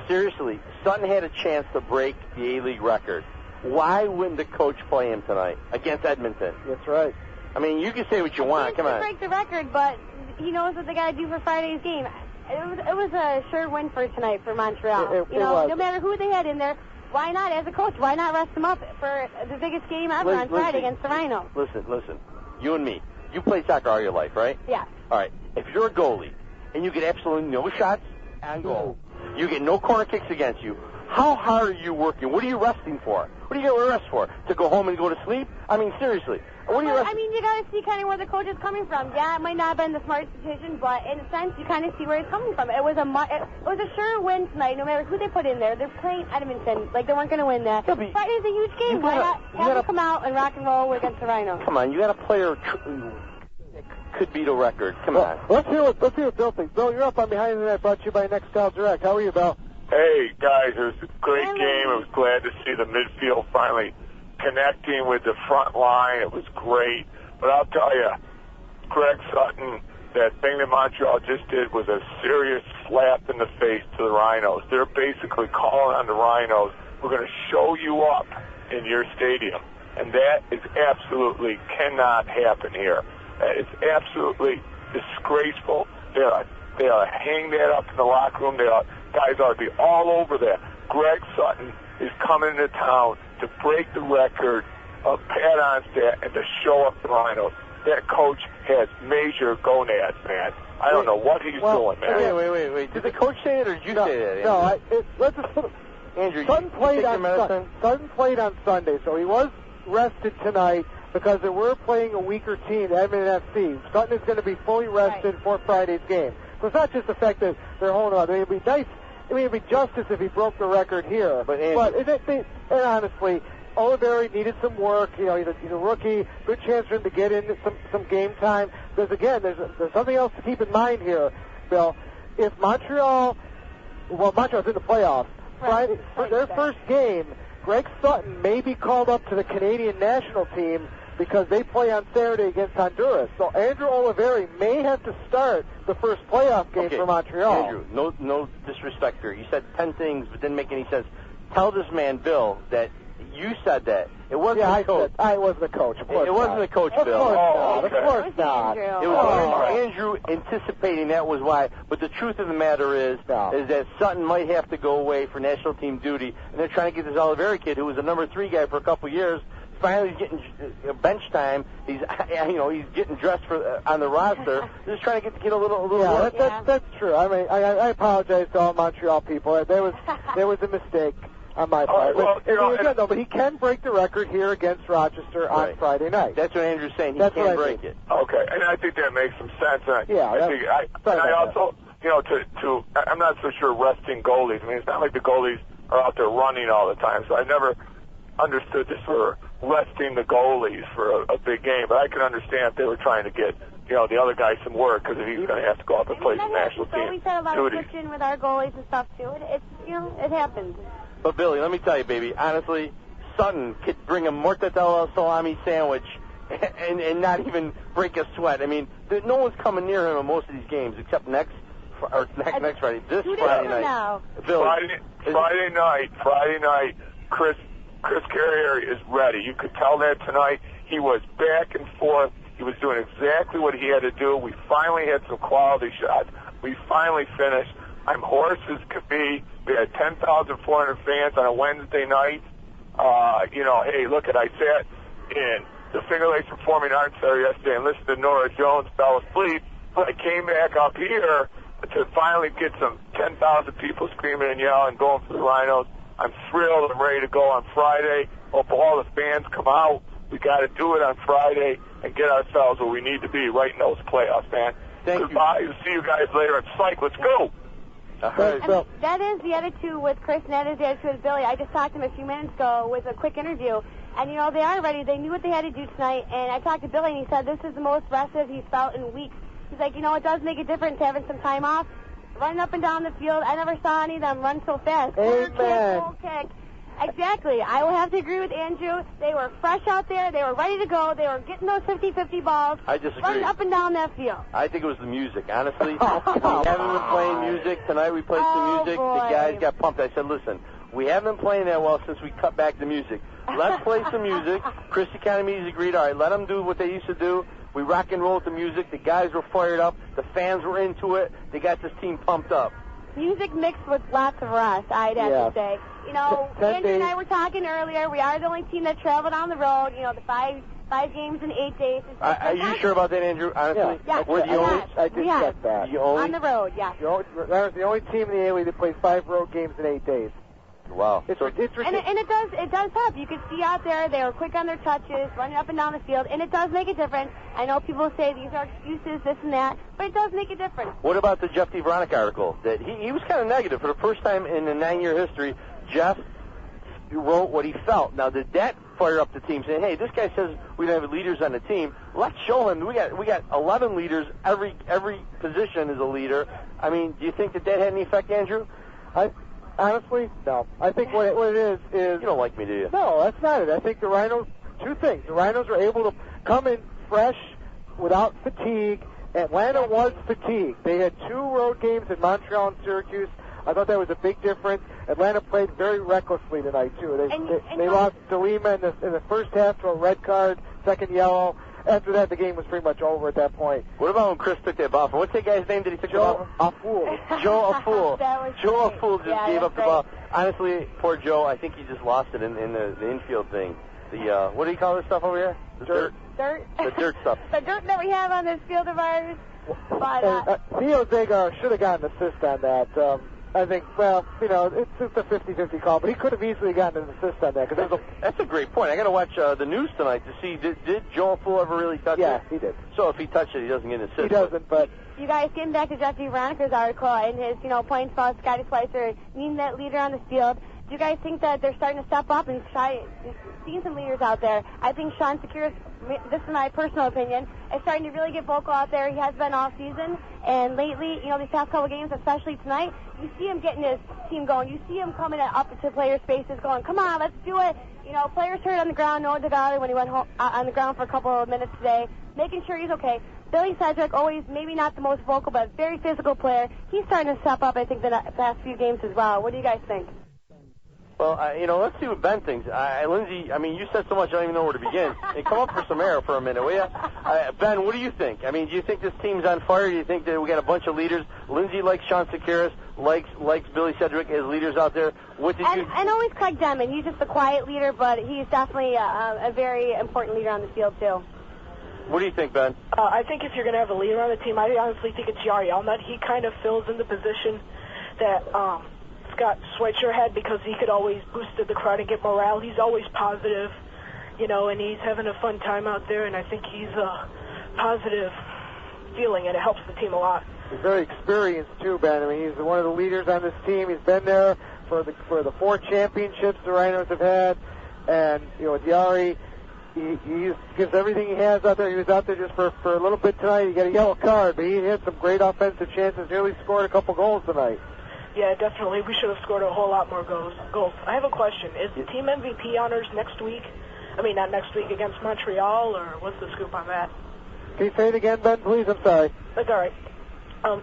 seriously, Sutton had a chance to break the A-League record. Why wouldn't the coach play him tonight against Edmonton? That's right. I mean, you can say what you want. Come on. Break the record, but he knows what they got to do for Friday's game. It was a sure win for tonight for Montreal. No matter who they had in there. Why not, as a coach, why not rest them up for the biggest game ever on Friday against the Rhinos? Listen. You and me. You played soccer all your life, right? Yeah. All right. If you're a goalie and you get absolutely no shots on goal, you get no corner kicks against you, how hard are you working? What are you resting for? What are you going to rest for? To go home and go to sleep? I mean, seriously. What are you resting? I mean, you got to see kind of where the coach is coming from. Yeah, it might not have been the smartest decision, but in a sense, you kind of see where he's coming from. It was a sure win tonight, no matter who they put in there. They're playing Edmonton like they weren't going to win that. Friday's a huge game. Why not have them come out and rock and roll against the Rhinos? Come on, you got a player that could beat a record. Come on. Let's hear what Bill thinks. Bill, you're up on Behind the Net, brought to you by Nextel Direct. How are you, Bill? Hey, guys, it was a great game. I was glad to see the midfield finally connecting with the front line. It was great. But I'll tell you, Greg Sutton, that thing that Montreal just did was a serious slap in the face to the Rhinos. They're basically calling on the Rhinos, we're going to show you up in your stadium. And that is absolutely cannot happen here. It's absolutely disgraceful. They ought to hang that up in the locker room. Guys ought to be all over that. Greg Sutton is coming into town to break the record a pat-on stat and to show up the Rhinos. That coach has major gonads, man. I don't know what he's doing, man. Wait. Did the coach say it or did you say that, Andrew? No, let's just put it. Andrew, Sutton played on Sunday, so he was rested tonight because they were playing a weaker team, Edmonton FC. Sutton is going to be fully rested for Friday's game. So it's not just the fact that they're holding on. It'd be nice. I mean, it'd be justice if he broke the record here. But and honestly, Olivieri needed some work. You know, he's a rookie. Good chance for him to get into some game time. Because again, there's something else to keep in mind here, Bill. If Montreal's in the playoffs. Friday, for their first game, Greg Sutton may be called up to the Canadian national team because they play on Saturday against Honduras. So Andrew Olivieri may have to start the first playoff game for Montreal. Andrew, no disrespect here. You said 10 things but didn't make any sense. Tell this man, Bill, that you said that. It wasn't the coach. I wasn't the coach. Of course it wasn't the coach, Bill. Of course not. It was Andrew anticipating that was why. But the truth of the matter is that Sutton might have to go away for national team duty, and they're trying to get this Olivieri kid, who was a number 3 guy for a couple years. Finally, he's getting bench time. He's getting dressed for on the roster. They're just trying to get the kid a little. That's true. I mean, I apologize to all Montreal people. There was a mistake on my part. But he can break the record here against Rochester on Friday night. That's what Andrew's saying. He can break it. Okay, and I think that makes some sense. I also, I'm not so sure resting goalies. I mean, it's not like the goalies are out there running all the time. So I never understood this for resting the goalies for a big game. But I can understand if they were trying to get the other guy some work because if he's going to have to go up and play some national team we've had a lot of switching with our goalies and stuff too. It happens. But Billy, let me tell you, baby, honestly, Sutton could bring a mortadella salami sandwich and not even break a sweat. I mean, no one's coming near him in most of these games except next Friday. This Friday night. Now. Billy, Friday night, Chris Carrieri is ready. You could tell that tonight. He was back and forth. He was doing exactly what he had to do. We finally had some quality shots. We finally finished. I'm hoarse as could be. We had 10,400 fans on a Wednesday night. Hey, look, I sat in the Finger Lakes Performing Arts Center yesterday and listened to Nora Jones, fell asleep. But I came back up here to finally get some 10,000 people screaming and yelling, going for the Rhinos. I'm thrilled. I'm ready to go on Friday. Hope all the fans come out. We got to do it on Friday and get ourselves where we need to be right in those playoffs, man. Goodbye. See you guys later at Psych. Let's go. That is the attitude with Chris, and that is the attitude with Billy. I just talked to him a few minutes ago with a quick interview, and they are ready. They knew what they had to do tonight, and I talked to Billy, and he said this is the most rested he's felt in weeks. He's like, it does make a difference having some time off. Running up and down the field, I never saw any of them run so fast. Quarter kick, goal kick. Exactly. I will have to agree with Andrew. They were fresh out there. They were ready to go. They were getting those 50-50 balls. I disagree. Running up and down that field. I think it was the music, honestly. We haven't been playing music. Tonight we played some music. Boy. The guys got pumped. I said, listen, we haven't been playing that well since we cut back the music. Let's play some music. Chris Economies agreed. All right, let them do what they used to do. We rock and roll with the music. The guys were fired up. The fans were into it. They got this team pumped up. Music mixed with lots of rust, I'd have to say. Andrew and I were talking earlier. We are the only team that traveled on the road. The five games in 8 days. Are you sure about that, Andrew? Honestly, yeah. We're the only. I did check that. On the road, yeah. They're the only team in the A-League that plays 5 road games in 8 days. Wow. It's ridiculous. And it does help. You can see out there they were quick on their touches, running up and down the field, and it does make a difference. I know people say these are excuses, this and that, but it does make a difference. What about the Jeff DeVronik article? That he was kind of negative. For the first time in the 9-year history, Jeff wrote what he felt. Now, did that fire up the team, saying, hey, this guy says we don't have leaders on the team. Let's show him. We got 11 leaders. Every position is a leader. I mean, do you think that had any effect, Andrew? Honestly, no. I think what it is... You don't like me, do you? No, that's not it. I think the Rhinos... Two things. The Rhinos are able to come in fresh, without fatigue. Atlanta was fatigued. They had 2 road games in Montreal and Syracuse. I thought that was a big difference. Atlanta played very recklessly tonight, too. They lost DeLima in the first half to a red card, second yellow. After that, the game was pretty much over at that point. What about when Chris took that ball? What's that guy's name that he took the ball? Joe Afool. Joe Afool just gave up the ball. Honestly, poor Joe, I think he just lost it in the infield thing. the what do you call this stuff over here? The dirt. The dirt stuff. The dirt that we have on this field of ours. But Theo Zagar should have gotten an assist on that. I think, well, it's a 50-50 call, but he could have easily gotten an assist on that. That's a great point. I got to watch the news tonight to see, did Joel Fool ever really touch it? Yeah, he did. So if he touched it, he doesn't get an assist. He doesn't, but... You guys, getting back to Jesse Veronica's article and his, points about Scotty Schweitzer needing that leader on the field, do you guys think that they're starting to step up and try seeing some leaders out there? I think Sean Securis, this is my personal opinion, is starting to really get vocal out there. He has been all season, and lately, these past couple games, especially tonight, you see him getting his team going. You see him coming up to players' faces going, come on, let's do it. Players hurt on the ground, Noah DeGale when he went home, on the ground for a couple of minutes today, making sure he's okay. Billy Sedgewick, always maybe not the most vocal, but very physical player. He's starting to step up, I think, the past few games as well. What do you guys think? Well, let's see what Ben thinks. Lindsay, you said so much, I don't even know where to begin. Hey, come up for some air for a minute, will you? Ben, what do you think? Do you think this team's on fire? Do you think that we got a bunch of leaders? Lindsay likes Sean Securis, likes Billy Sedgewick as leaders out there. What did you... And always Craig Demon. He's just a quiet leader, but he's definitely a very important leader on the field, too. What do you think, Ben? I think if you're going to have a leader on the team, I honestly think it's Yari Elnut. He kind of fills in the position that Scott Schweitzer had because he could always boost the crowd and get morale. He's always positive, and he's having a fun time out there, and I think he's a positive feeling, and it helps the team a lot. He's very experienced, too, Ben. He's one of the leaders on this team. He's been there for the 4 championships the Rhinos have had, and, with Yari... He gives everything he has out there. He was out there just for a little bit tonight. He got a yellow card, but he had some great offensive chances. Nearly scored a couple goals tonight. Yeah, definitely. We should have scored a whole lot more goals. I have a question. Is the team MVP honors next week? Not next week against Montreal, or what's the scoop on that? Can you say it again, Ben, please? I'm sorry. That's all right.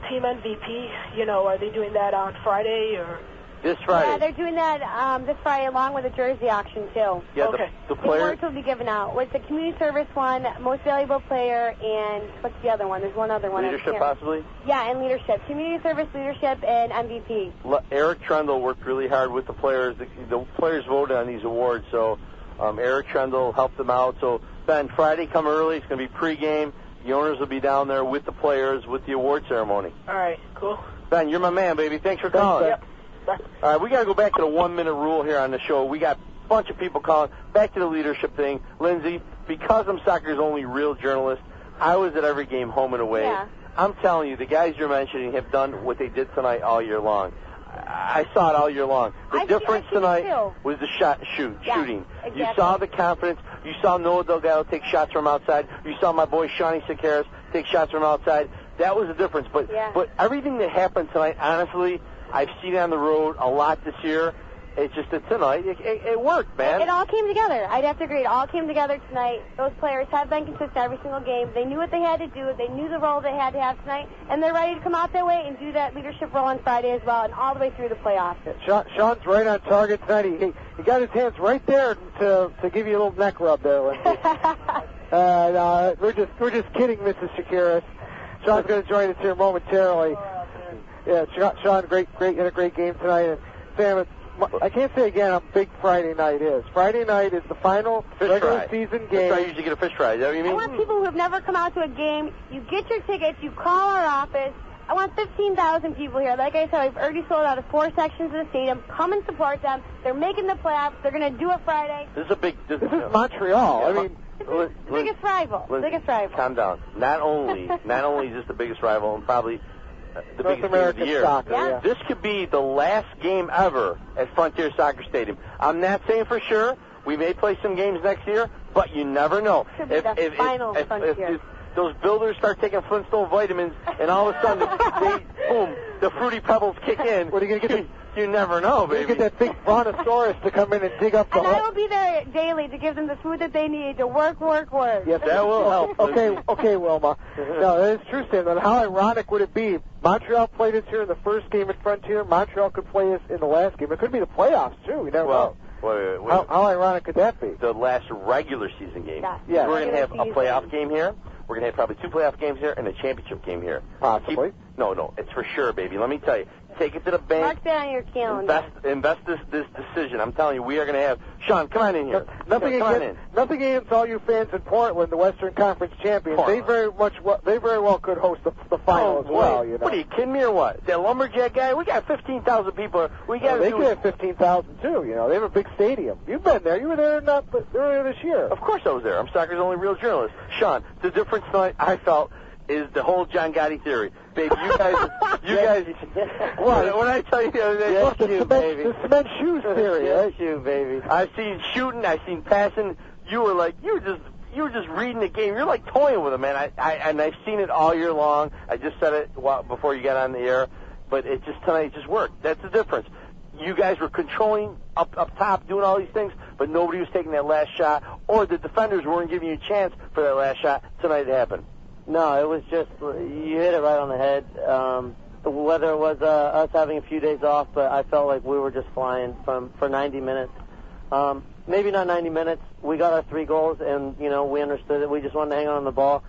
Team MVP, are they doing that on Friday, or... This Friday. Yeah, they're doing that this Friday along with the jersey auction, too. Yeah, okay. The players... awards will be given out. With the community service one, most valuable player, and what's the other one? There's one other one. Leadership, possibly? Yeah, and leadership. Community service, leadership, and MVP. Eric Trendle worked really hard with the players. The players voted on these awards, so Eric Trendle helped them out. So, Ben, Friday, come early. It's going to be pregame. The owners will be down there with the players with the award ceremony. All right, cool. Ben, you're my man, baby. Thanks for calling. Yep. All right, we got to go back to the 1-minute rule here on the show. We got a bunch of people calling. Back to the leadership thing. Lindsay, because I'm soccer's only real journalist, I was at every game home and away. Yeah. I'm telling you, the guys you're mentioning have done what they did tonight all year long. I saw it all year long. The difference tonight was the shooting. Exactly. You saw the confidence. You saw Noah DeGale take shots from outside. You saw my boy Shawnee Securis take shots from outside. That was the difference. But everything that happened tonight, honestly, I've seen it on the road a lot this year. It's just that tonight, it worked, man. It all came together. I'd have to agree. It all came together tonight. Those players have been consistent every single game. They knew what they had to do. They knew the role they had to have tonight, and they're ready to come out that way and do that leadership role on Friday as well, and all the way through the playoffs. Sean's right on target tonight. He got his hands right there to give you a little neck rub there, Lindsay. We're just kidding, Mrs. Securis. Sean's going to join us here momentarily. Yeah, Sean, had a great game tonight. And Sam, I can't say again how big Friday night is. Friday night is the final regular season game. That's why I usually get a fish fry. Is that what you mean? I want people who have never come out to a game, you get your tickets, you call our office. I want 15,000 people here. Like I said, we've already sold out of 4 sections of the stadium. Come and support them. They're making the playoffs. They're going to do it Friday. This is Montreal. Yeah, it's the biggest rival. Biggest rival. Calm down. Not only is this the biggest rival, and probably the biggest game of the year. Soccer, This could be the last game ever at Frontier Soccer Stadium. I'm not saying for sure. We may play some games next year, but you never know. Could be the final Frontier. If those builders start taking Flintstone vitamins, and all of a sudden, boom, the Fruity Pebbles kick in. What are you going to get? You never know, baby. You get that big brontosaurus to come in and dig up the hole. And I will be there daily to give them the food that they need to work. Yes, that will help. Okay, Wilma. No, that is true, Sam. How ironic would it be? Montreal played us here in the first game at Frontier. Montreal could play us in the last game. It could be the playoffs, too. We never know. Wait. How ironic could that be? The last regular season game. Yeah. We're going to have a playoff game here. We're going to have probably 2 playoff games here and a championship game here. Possibly. No, it's for sure, baby. Let me tell you. Take it to the bank. Mark that on your calendar. Invest this decision. I'm telling you, we are going to have. Sean, come on in here. Nothing come on in. Nothing against all you fans in Portland, the Western Conference champions. Portland. They very well could host the final as well. You know. What are you kidding me or what? That lumberjack guy. We got 15,000 people. They could have 15,000 too. You know, they have a big stadium. You've been there. You were there earlier this year. Of course I was there. I'm soccer's only real journalist. Sean, the difference tonight I felt is the whole John Gotti theory. Baby, you guys, when I tell you the other day, the cement shoes theory, right? You, baby. I've seen shooting, I've seen passing. You were just reading the game. You're like toying with it, man. I've seen it all year long. I just said it before you got on the air, but tonight it just worked. That's the difference. You guys were controlling up top, doing all these things, but nobody was taking that last shot, or the defenders weren't giving you a chance for that last shot. Tonight it happened. No, it was just, you hit it right on the head. Whether it was us having a few days off, but I felt like we were just flying for 90 minutes. Maybe not 90 minutes. We got our 3 goals, and, you know, we understood it. We just wanted to hang on the ball.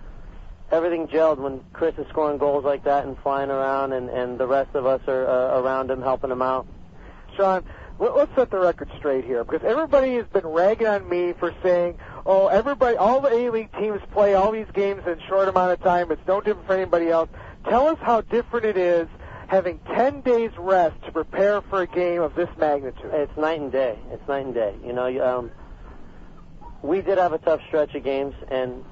Everything gelled when Chris is scoring goals like that and flying around, and the rest of us are around him, helping him out. Sean, let's set the record straight here, because everybody has been ragging on me for saying, all the A-League teams play all these games in a short amount of time. It's no different for anybody else. Tell us how different it is having 10 days rest to prepare for a game of this magnitude. It's night and day. It's night and day. You know, we did have a tough stretch of games, and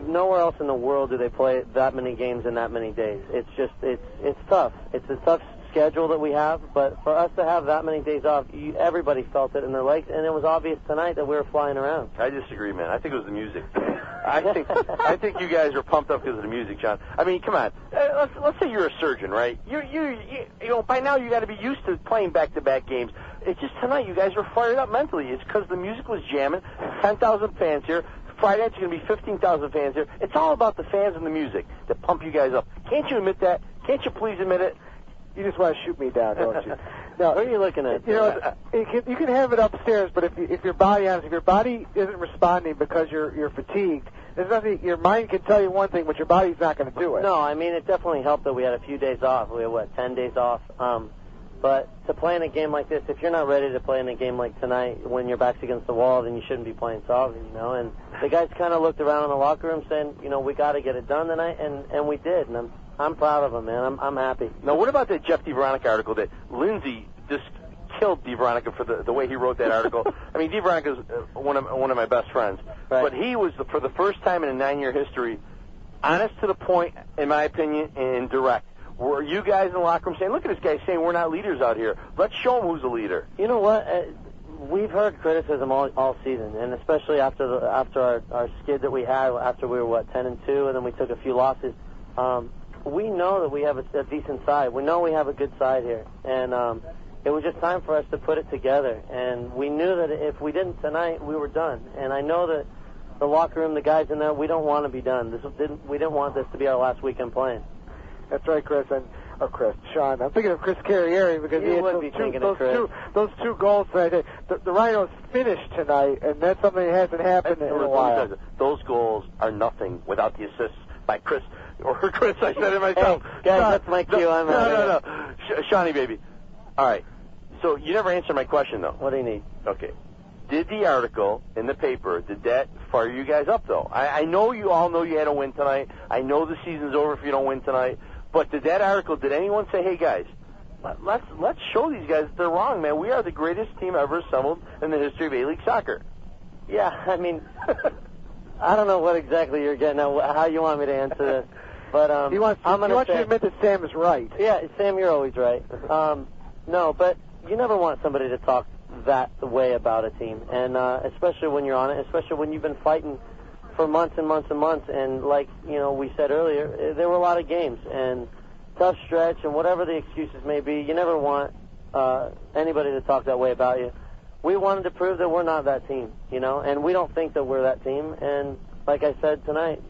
nowhere else in the world do they play that many games in that many days. It's just, it's tough. It's a tough schedule that we have, but for us to have that many days off, everybody felt it in their legs, and it was obvious tonight that we were flying around. I disagree, man. I think it was the music. I think you guys are pumped up because of the music, John. I mean, come on. Let's say you're a surgeon, right? You know, by now you got to be used to playing back-to-back games. It's just tonight you guys were fired up mentally. It's because the music was jamming. 10,000 fans here. Friday night's going to be 15,000 fans here. It's all about the fans and the music that pump you guys up. Can't you admit that? Can't you please admit it? You just want to shoot me down, don't you? No, what are you looking at? You know, you can have it upstairs, but if your body isn't responding because you're fatigued, there's nothing. Your mind can tell you one thing, but your body's not going to do it. No, I mean it definitely helped that we had a few days off. We had 10 days off. But to play in a game like this, if you're not ready to play in a game like tonight, when your back's against the wall, then you shouldn't be playing soccer, you know. And the guys kind of looked around in the locker room saying, you know, we got to get it done tonight, and we did. And I'm proud of them, man. I'm happy. Now, what about that Jeff DeVeronica article that Lindsay just killed DeVeronica for the way he wrote that article? I mean, DeVeronica's one of my best friends, right. But he was for the first time in a 9-year history, honest to the point, in my opinion, and direct. Were you guys in the locker room saying, "Look at this guy saying we're not leaders out here. Let's show him who's a leader"? You know what? We've heard criticism all season, and especially after our skid that we had after we were 10-2, and then we took a few losses. We know that we have a decent side. We know we have a good side here, and it was just time for us to put it together. And we knew that if we didn't tonight, we were done. And I know that the locker room, the guys in there, we don't want to be done. We didn't want this to be our last weekend playing. That's right, Chris. Sean. I'm thinking of Chris Carrieri because he had those two goals tonight. The Rhinos finished tonight, and that's something that hasn't happened in a while. Those goals are nothing without the assists by Chris. Or Chris, I said it myself. Hey, guys, that's my cue. No. Shawnee, baby. All right. So you never answered my question, though. What do you need? Okay. Did the article in the paper, did that fire you guys up, though? I know you all know you had a win tonight. I know the season's over if you don't win tonight. But did anyone say, hey, guys, let's show these guys that they're wrong, man. We are the greatest team ever assembled in the history of A-League soccer. Yeah, I mean, I don't know what exactly you're getting at, how you want me to answer this. But he wants you to admit that Sam is right. Yeah, Sam, you're always right. No, but you never want somebody to talk that way about a team, and especially when you're on it, especially when you've been fighting for months and months and months, and like, you know, we said earlier, there were a lot of games, and tough stretch, and whatever the excuses may be, you never want anybody to talk that way about you. We wanted to prove that we're not that team, you know, and we don't think that we're that team, and like I said tonight,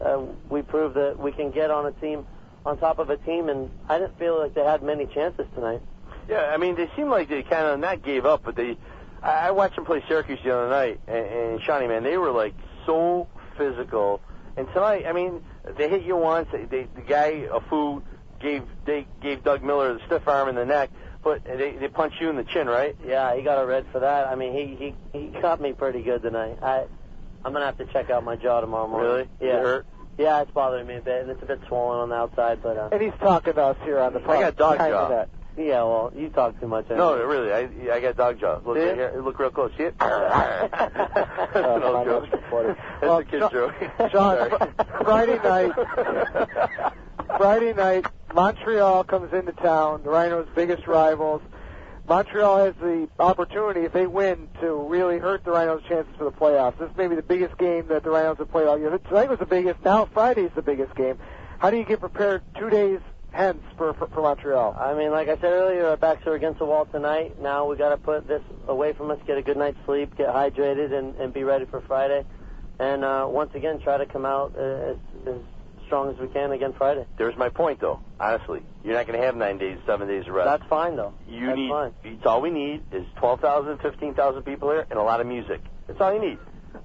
we proved that we can get on a team, on top of a team, and I didn't feel like they had many chances tonight. Yeah, I mean, they seemed like they kind of not gave up, but I watched them play Syracuse the other night, and Shawnee, man, they were like so physical. And tonight, I mean, they hit you once. The guy, Afu, gave Doug Miller the stiff arm in the neck, but they punched you in the chin, right? Yeah, he got a red for that. I mean, he caught me pretty good tonight. I'm going to have to check out my jaw tomorrow morning. Really? Yeah. Is it hurt? Yeah, it's bothering me a bit, and it's a bit swollen on the outside, but... And he's talking to us here on the I got dog jaw. Yeah, well, you talk too much. No, really, I got dog jaw. Look right here. Look real close. See it? That's an old joke. That's a kid's joke. Sean, Friday night, Montreal comes into town, the Rhinos' biggest rivals. Montreal has the opportunity, if they win, to really hurt the Rhinos' chances for the playoffs. This may be the biggest game that the Rhinos have played all year. Tonight was the biggest. Now Friday's the biggest game. How do you get prepared 2 days hence for Montreal? I mean, like I said earlier, our backs are against the wall tonight. Now we got to put this away from us, get a good night's sleep, get hydrated, and be ready for Friday. And once again, try to come out as strong as we can again Friday. There's my point, though. Honestly, you're not going to have 9 days, 7 days of rest. That's fine, though. It's all we need is 12,000, 15,000 people here and a lot of music. That's all you need.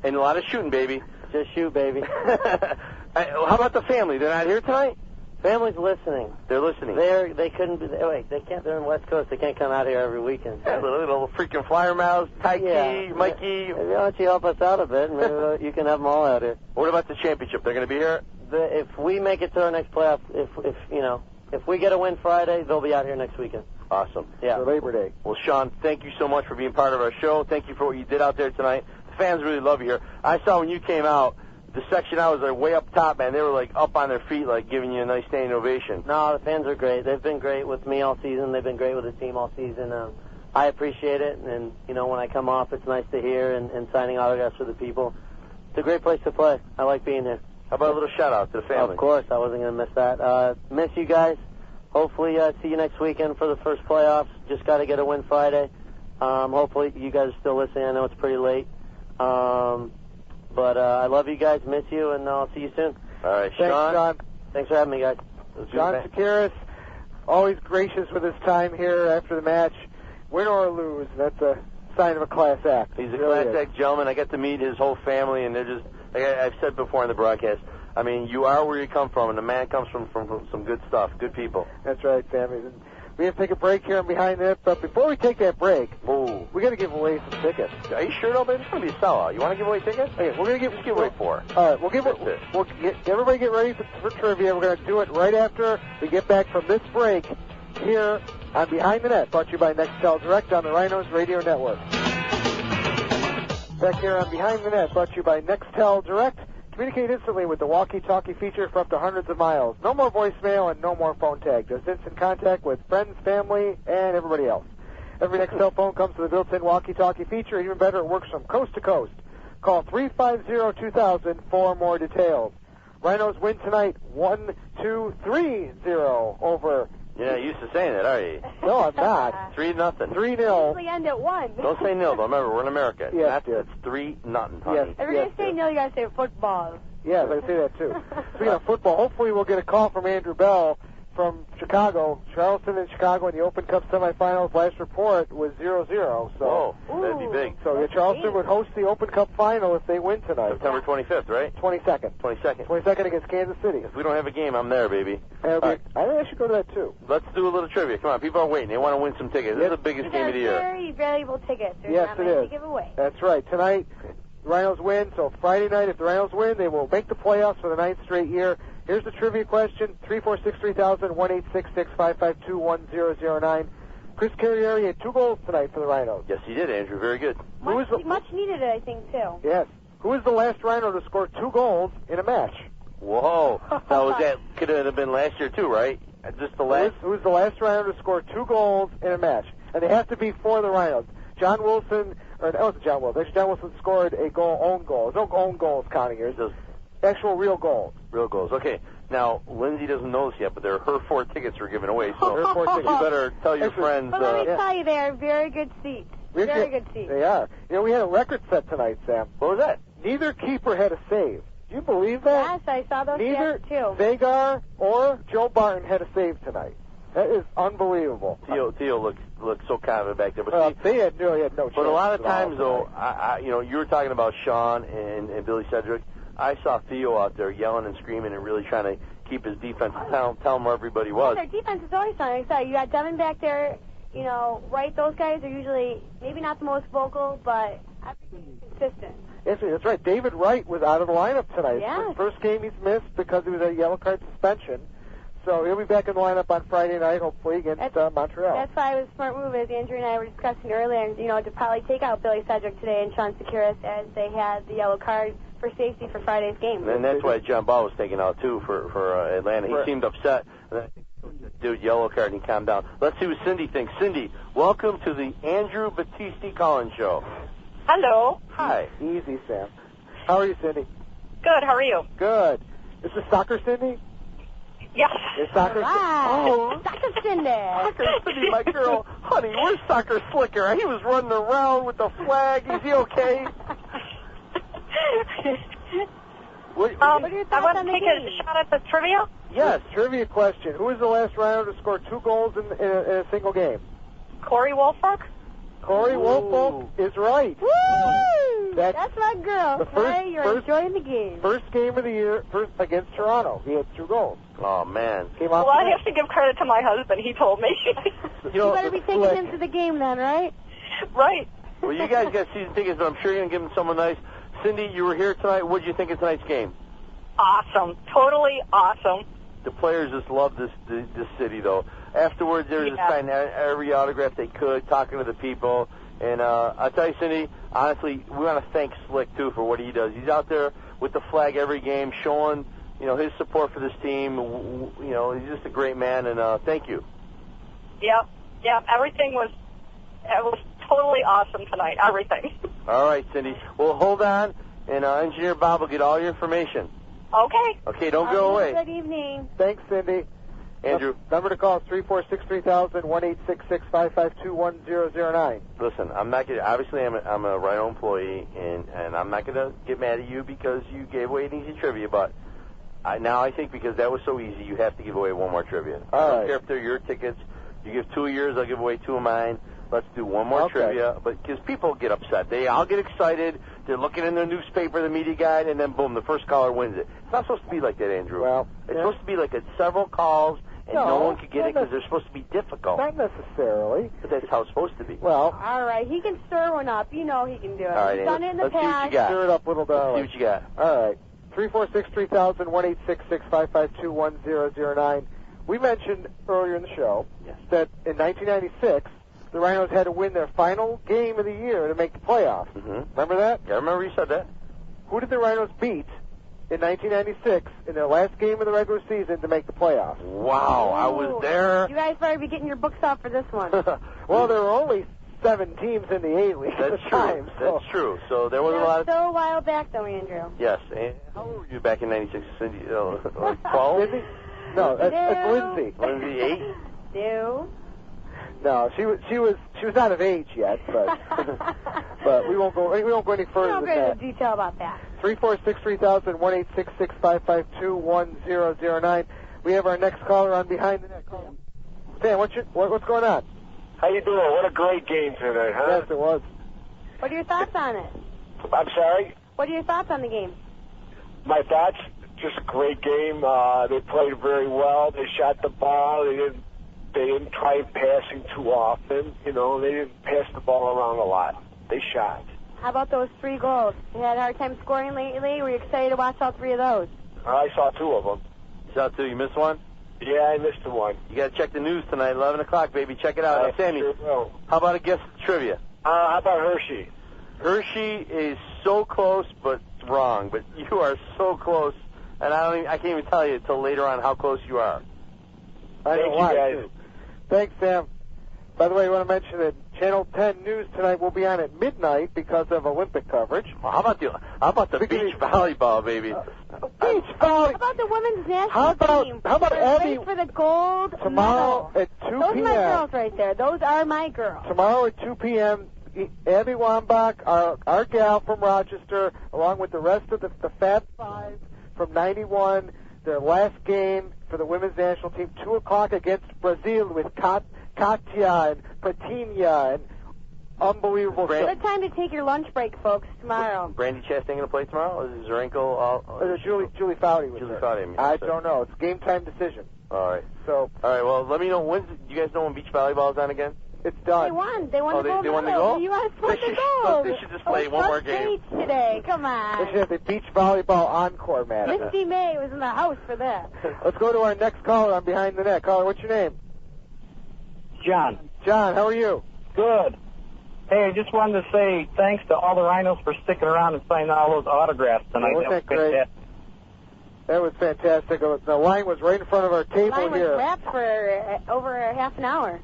And a lot of shooting, baby. Just shoot, baby. How about the family? They're not here tonight? Family's listening. They're listening. They couldn't be. Wait, they can't. They're in West Coast. They can't come out here every weekend. Yeah, little freaking flyer mouths, Mikey. Why don't you help us out a bit? Maybe you can have them all out here. What about the championship? They're going to be here? If we make it to our next playoff, if we get a win Friday, they'll be out here next weekend. Awesome. Yeah. For Labor Day. Well, Sean, thank you so much for being part of our show. Thank you for what you did out there tonight. The fans really love you here. I saw when you came out, the section I was like way up top, man. They were like up on their feet, like giving you a nice standing ovation. No, the fans are great. They've been great with me all season. They've been great with the team all season. I appreciate it, and when I come off, it's nice to hear and signing autographs for the people. It's a great place to play. I like being here. How about a little shout out to the family? Of course, I wasn't going to miss that. Miss you guys. Hopefully, see you next weekend for the first playoffs. Just got to get a win Friday. Hopefully, you guys are still listening. I know it's pretty late. But I love you guys, miss you, and I'll see you soon. All right, Thanks, Sean. Thanks for having me, guys. John Sekeris, always gracious with his time here after the match. Win or lose, that's a sign of a class act. He's a class act gentleman. I got to meet his whole family, and they're just, like I've said before in the broadcast, I mean, you are where you come from, and the man comes from some good stuff, good people. That's right, Sammy. We have to take a break here and behind it, but before we take that break, we got to give away some tickets. Are you sure, though, baby? It's going to be a sellout. You want to give away tickets? Okay, we're going to give away 4. All right, everybody get ready for trivia. We're going to do it right after we get back from this break here on Behind the Net, brought to you by Nextel Direct on the Rhinos Radio Network. Back here on Behind the Net, brought to you by Nextel Direct. Communicate instantly with the walkie-talkie feature for up to hundreds of miles. No more voicemail and no more phone tag. Just instant contact with friends, family, and everybody else. Every Nextel phone comes with a built-in walkie-talkie feature. Even better, it works from coast to coast. Call 350-2000 for more details. Rhinos win tonight 1-2-3-0 over... You're not used to saying that, are you? No, I'm not. 3-0. 3-0. Usually end at 1. Don't say nil, though. Remember, we're in America. Yes, It's 3-0, honey. Yes. If you're going to say nil, you got to say football. Yeah, I say that too. Speaking of football, hopefully we'll get a call from Andrew Bell from Chicago. Charleston and Chicago in the Open Cup semifinals. Last report was 0-0. So that'd be big. So Charleston would host the Open Cup final if they win tonight. September 25th, right? 22nd. 22nd against Kansas City. If we don't have a game, I'm there, baby. I think I should go to that too. Let's do a little trivia. Come on, people are waiting. They want to win some tickets. This is the biggest game of the year. Very valuable tickets. There's Yes, not it many is. to give away. That's right. Tonight, the Rhinos win. So Friday night, if the Rhinos win, they will make the playoffs for the 9th straight year. Here's the trivia question: 346-3000, 1-866-552-1009. Chris Carrieri had 2 goals tonight for the Rhinos. Yes, he did, Andrew. Very good. Much needed, I think, too. Yes. Who was the last Rhino to score 2 goals in a match? Whoa. Now, could it have been last year, too, right? Just the last... Who was the last Rhino to score 2 goals in a match? And they have to be for the Rhinos. John Wilson, or that wasn't John Wilson. Actually, John Wilson scored a own goal. There's no own goals counting here. It's actual real goals. Real goals. Okay. Now, Lindsay doesn't know this yet, but her 4 tickets were given away, so her 4 tickets. You better tell your friends. But let me tell you, they are very good seats. Very good seats. They are. We had a record set tonight, Sam. What was that? Neither keeper had a save. Do you believe that? Yes, I saw those Neither stats, too. Vagar or Joe Barton had a save tonight. That is unbelievable. Theo looks so confident back there. But they had no chance. But a lot of times, though, you were talking about Sean and Billy Sedgewick. I saw Theo out there yelling and screaming and really trying to keep his defense, tell him where everybody Well, was. their defense is always on. Like I said, you got Devin back there. You know, right? Those guys are usually maybe not the most vocal, but everything's consistent. Yes, that's right. David Wright was out of the lineup tonight. Yeah. First game he's missed because he was a yellow card suspension. So he'll be back in the lineup on Friday night, hopefully, against Montreal. That's why it was a smart move, as Andrew and I were discussing earlier, and, you know, to probably take out Billy Sedgewick today and Sean Securis as they had the yellow card for safety for Friday's game. And that's why John Ball was taken out, too, for Atlanta. He seemed upset. And I think dude, yellow card, and he calmed down. Let's see what Cindy thinks. Cindy, welcome to the Andrew Battisti Collins Show. Hello. Hi. Easy, Sam. How are you, Cindy? Good. How are you? Good. Is this soccer, Cindy? Yes. Is soccer? Oh, Soccer Cindy. Soccer Cindy, my girl. Honey, where's Soccer Slicker? He was running around with the flag. Is he okay? What are your thoughts I want on to the take game? a shot at the trivia. Yes. Trivia question. Who was the last Rhino to score 2 goals in a single game? Corey Wolfolk. Corey Wolfolk is right. Woo! That's my girl. The first- Hey, you're first- enjoying the game. First game of the year against Toronto. He had 2 goals. Oh, man. Came off Well, I the have to give credit to my husband. He told me. You better be taking him to the game then, right? Right. Well, you guys got season tickets, but I'm sure you're going to give them someone nice. Cindy, you were here tonight. What did you think of tonight's game? Awesome. Totally awesome. The players just love this city, though. Afterwards, they were just signing every autograph they could, talking to the people. And I'll tell you, Cindy, honestly, we want to thank Slick, too, for what he does. He's out there with the flag every game, showing, you know, his support for this team. You know, he's just a great man, and thank you. Yep. Yep. Everything was totally awesome tonight. Everything. All right, Cindy. Well, hold on, and Engineer Bob will get all your information. Okay. Okay, don't go away. Good evening. Thanks, Cindy. Andrew. Number to call is 346-3000, 1-866-552-1009. Listen, I'm not gonna. Obviously, I'm a Rhino employee, and I'm not gonna get mad at you because you gave away an easy trivia. But now I think because that was so easy, you have to give away one more trivia. I don't care if they're your tickets. You give 2 of yours, I'll give away 2 of mine. Let's do one more trivia, but because people get upset, they all get excited. They're looking in their newspaper, the media guide, and then boom, the first caller wins it. It's not supposed to be like that, Andrew. Well, it's supposed to be like it's several calls. And no one could get it because they're supposed to be difficult. Not necessarily. But that's how it's supposed to be. Well, All right, he can stir one up. You know he can do it. All right, He's done it in the let's see what past. you got. stir it up, little darling. Let's see what you got. All right. 346-3000, 1-866-552-1009. We mentioned earlier in the show that in 1996, the Rhinos had to win their final game of the year to make the playoffs. Mm-hmm. Remember that? Yeah, I remember you said that. Who did the Rhinos beat in 1996 in their last game of the regular season to make the playoffs? Wow, I was there. You guys better be getting your books out for this one. Well, there were only 7 teams in the A League at the That's true. time. So. That's true. So there wasn't a lot of... So a while back, though, Andrew. Yes. And how old were you back in 96, Cindy? Like 12? Cindy? No, that's Lindsay. Lindsay, 8? No. No, she was not of age yet, but but we won't go any further Don't than go that. into detail about that. 346-3000, 1-866-552-1009. We have our next caller on behind the net. Sam, what's going on? How you doing? What a great game tonight, huh? Yes, it was. What are your thoughts on it? I'm sorry? What are your thoughts on the game? My thoughts, just a great game. They played very well. They shot the ball. They didn't try passing too often. You know, they didn't pass the ball around a lot. They shot. How about those 3 goals? You had a hard time scoring lately? Were you excited to watch all 3 of those? I saw 2 of them. You saw 2. You missed one? Yeah, I missed the one. You got to check the news tonight, 11 o'clock, baby. Check it out. I Now, Sammy, sure will. how about a guess at the trivia? How about Hershey? Hershey is so close, but wrong. But you are so close, and I can't even tell you until later on how close you are. I know Thank you, why, guys. too. Thanks, Sam. By the way, I want to mention that Channel 10 News tonight will be on at midnight because of Olympic coverage. Well, how about the beach volleyball, baby? Beach volleyball. How about the women's national team? How about They're Abby race for the gold tomorrow medal. at 2 Those p.m.? are my girls right there. Those are my girls. Tomorrow at 2 p.m., Abby Wambach, our gal from Rochester, along with the rest of the Fab Five from 91, their last game for the women's national team, 2 o'clock against Brazil with Katia and Patinha and unbelievable. Good time to take your lunch break, folks, tomorrow. Brandy Chastain going to play tomorrow? Is her ankle Julie Foudy was Julie there. Foudy, I mean, I sorry. don't know. It's game time decision. All right. So. All right. Well, let me know when. Do you guys know when beach volleyball is on again? It's done. They won. They won the gold they won the medal. gold? You want to won the gold. They should just play one more game. Today. Come They on. should have the beach volleyball encore match. Misty May was in the house for that. Let's go to our next caller on Behind the Net. Caller, what's your name? John. John, how are you? Good. Hey, I just wanted to say thanks to all the Rhinos for sticking around and signing all those autographs tonight. Wasn't that great? That was fantastic. The line was right in front of our table Mine was here. wrapped for over a half an hour.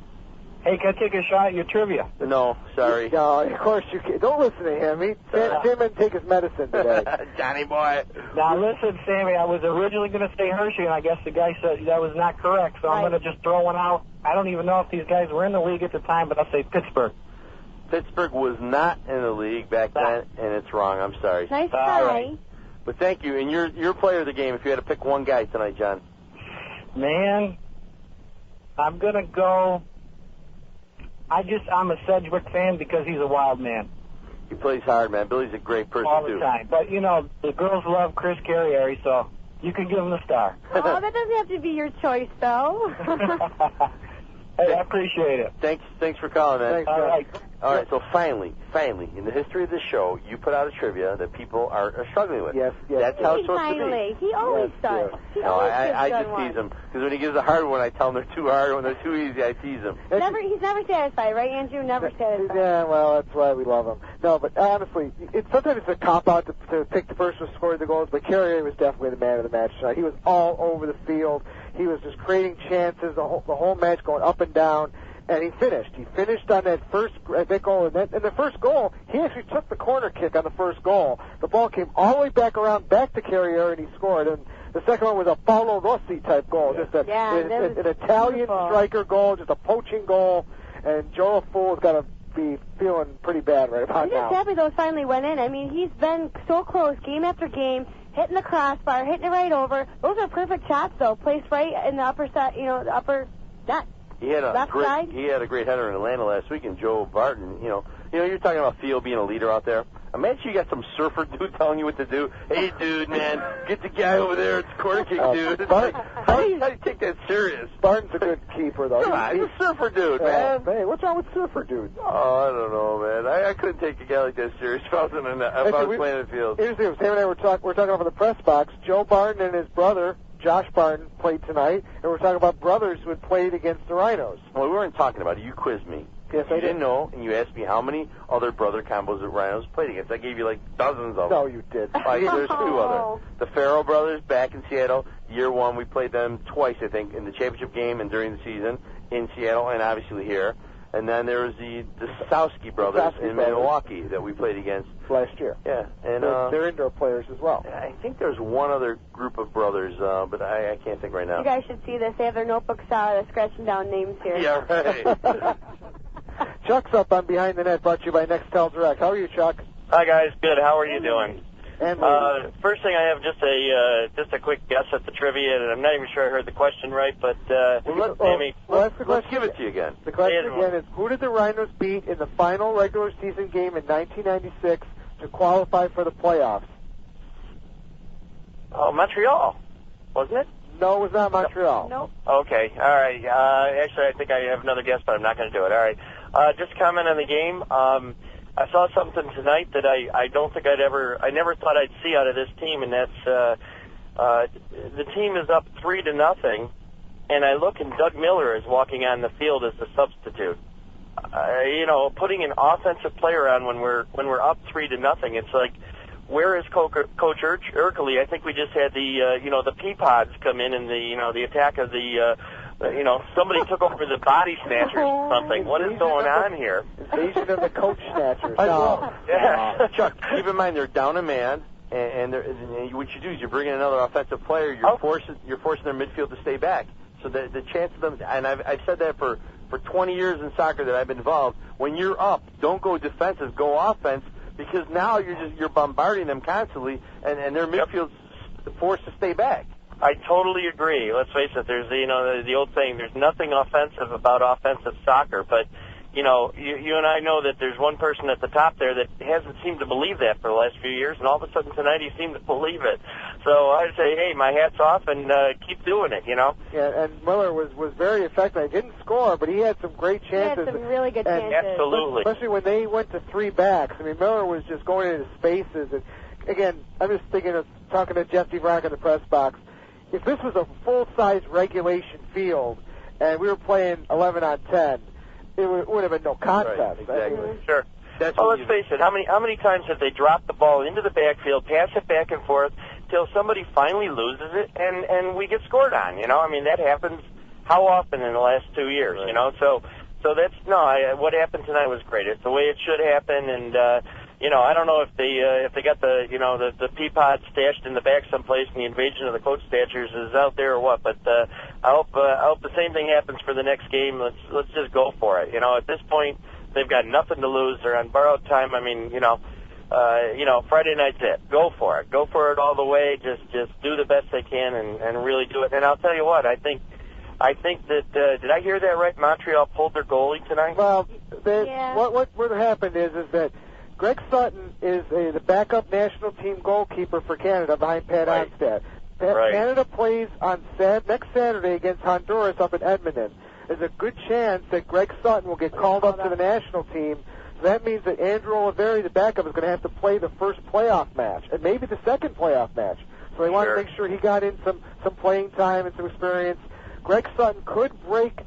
Hey, can I take a shot at your trivia? No, sorry. No, of course you can't. Don't listen to him. Sam didn't take his medicine today. Johnny boy. Now listen, Sammy, I was originally going to say Hershey, and I guess the guy said that was not correct, so I'm going to just throw one out. I don't even know if these guys were in the league at the time, but I'll say Pittsburgh. Pittsburgh was not in the league back then, and it's wrong. I'm sorry. Nice try. Right. But thank you, and you're player of the game if you had to pick one guy tonight, John. Man, I'm going to go... I'm a Sedgewick fan because he's a wild man. He plays hard, man. Billy's a great person, All the too. time. But, you know, the girls love Chris Carrieri, so you can give him a star. Oh, that doesn't have to be your choice, though. Hey, I appreciate it. Thanks for calling, man. Thanks, All right. All right, so finally, in the history of this show, you put out a trivia that people are struggling with. Yes. That's how it's supposed Finally. to be. He always does. He No, always I gives just good tease ones. him. Because when he gives a hard one, I tell him they're too hard. When they're too easy, I tease him. He's never satisfied, right, Andrew? Never satisfied. Yeah, well, that's why we love him. No, but honestly, sometimes it's a cop-out to pick the person who scored the goals, but Carrieri was definitely the man of the match tonight. He was all over the field. He was just creating chances the whole match, going up and down. And he finished. He finished on that first goal. And the first goal, he actually took the corner kick on the first goal. The ball came all the way back around, back to Carrieri, and he scored. And the second one was a Paolo Rossi type goal, just an Italian striker goal, just a poaching goal. And Joe Fool's got to be feeling pretty bad right about I'm just now. happy those finally went in. I mean, he's been so close game after game, hitting the crossbar, hitting it right over. Those are perfect shots, though, placed right in the upper side, the upper net. He had Left side? He had a great header in Atlanta last week, and Joe Barton. You know, you're talking about Theo being a leader out there. Imagine you got some surfer dude telling you what to do. Hey, dude, man, get the guy over there. It's corner kick, dude. It's like, how do you take that serious? Barton's a good keeper, though. Come on, he's a surfer dude, man. Hey, what's wrong with surfer dude? Oh, I don't know, man. I couldn't take a guy like that serious if I was playing in the field. Here's the thing. Sam and I were talking over the press box. Joe Barton and his brother, Josh Barton, played tonight, and we're talking about brothers who had played against the Rhinos. Well, we weren't talking about it. You quizzed me. Yes, I You did. didn't know, and you asked me how many other brother combos that Rhinos played against. I gave you like dozens of them. No, you did. There's two other. The Farrell brothers back in Seattle. Year one, we played them twice, I think, in the championship game and during the season in Seattle, and obviously here. And then there was the Sowski brothers in Milwaukee that we played against last year. Yeah, and they're indoor players as well. I think there's one other group of brothers, but I can't think right now. You guys should see this. They have their notebooks out, scratching down names here. Yeah, right. Chuck's up on Behind the Net, brought to you by Nextel Direct. How are you, Chuck? Hi guys, good. How are you doing? And first thing, I have just a quick guess at the trivia, and I'm not even sure I heard the question right, but Sammy, let's give it to you again. The question again is, who did the Rhinos beat in the final regular season game in 1996 to qualify for the playoffs? Oh, Montreal, wasn't it? No, it was not Montreal. Nope. Okay, all right. Actually, I think I have another guess, but I'm not going to do it. All right. Just comment on the game. I saw something tonight that I don't think I never thought I'd see out of this team, and that's the team is up 3-0, and I look and Doug Miller is walking on the field as the substitute. Putting an offensive player on when we're up 3-0, it's like, where is Coach Urkeley? I think we just had the pea pods come in and the attack of the. Somebody took over the body snatchers or something. What is going on here? Invasion of the coach snatchers. Chuck, keep in mind they're down a man, and what you do is you bring in another offensive player. You're forcing their midfield to stay back. So the chance of them, and I've said that for 20 years in soccer that I've been involved. When you're up, don't go defensive, go offense, because now you're bombarding them constantly, and their midfield's forced to stay back. I totally agree. Let's face it. There's the old saying. There's nothing offensive about offensive soccer, but you and I know that there's one person at the top there that hasn't seemed to believe that for the last few years, and all of a sudden tonight he seemed to believe it. So I'd say, hey, my hat's off, and keep doing it, Yeah, and Miller was very effective. He didn't score, but he had some great chances. He had some really good chances. Absolutely. Especially when they went to 3 backs. I mean, Miller was just going into spaces. And again, I'm just thinking of talking to Jeff DeVrank in the press box. If this was a full-size regulation field and we were playing 11 on 10, it would have been no contest. Right, exactly. Sure. Well, let's face it. How many times have they dropped the ball into the backfield, pass it back and forth till somebody finally loses it, and we get scored on? I mean, that happens how often in the last 2 years? Right. So that's what happened tonight was great. It's the way it should happen, and I don't know if they got the pea pod stashed in the back someplace, and the invasion of the coach statues is out there or what. But I hope the same thing happens for the next game. Let's just go for it. At this point, they've got nothing to lose. They're on borrowed time. I mean, Friday night's it. Go for it. Go for it all the way. Just do the best they can and really do it. And I'll tell you what, I think that did I hear that right? Montreal pulled their goalie tonight. Well, what happened is that Greg Sutton is the backup national team goalkeeper for Canada behind Pat Onstad. Canada plays on next Saturday against Honduras up in Edmonton. There's a good chance that Greg Sutton will get called up to the national team. So that means that Andrew Oliveri, the backup, is going to have to play the first playoff match and maybe the second playoff match. So they want to make sure he got in some playing time and some experience. Greg Sutton could break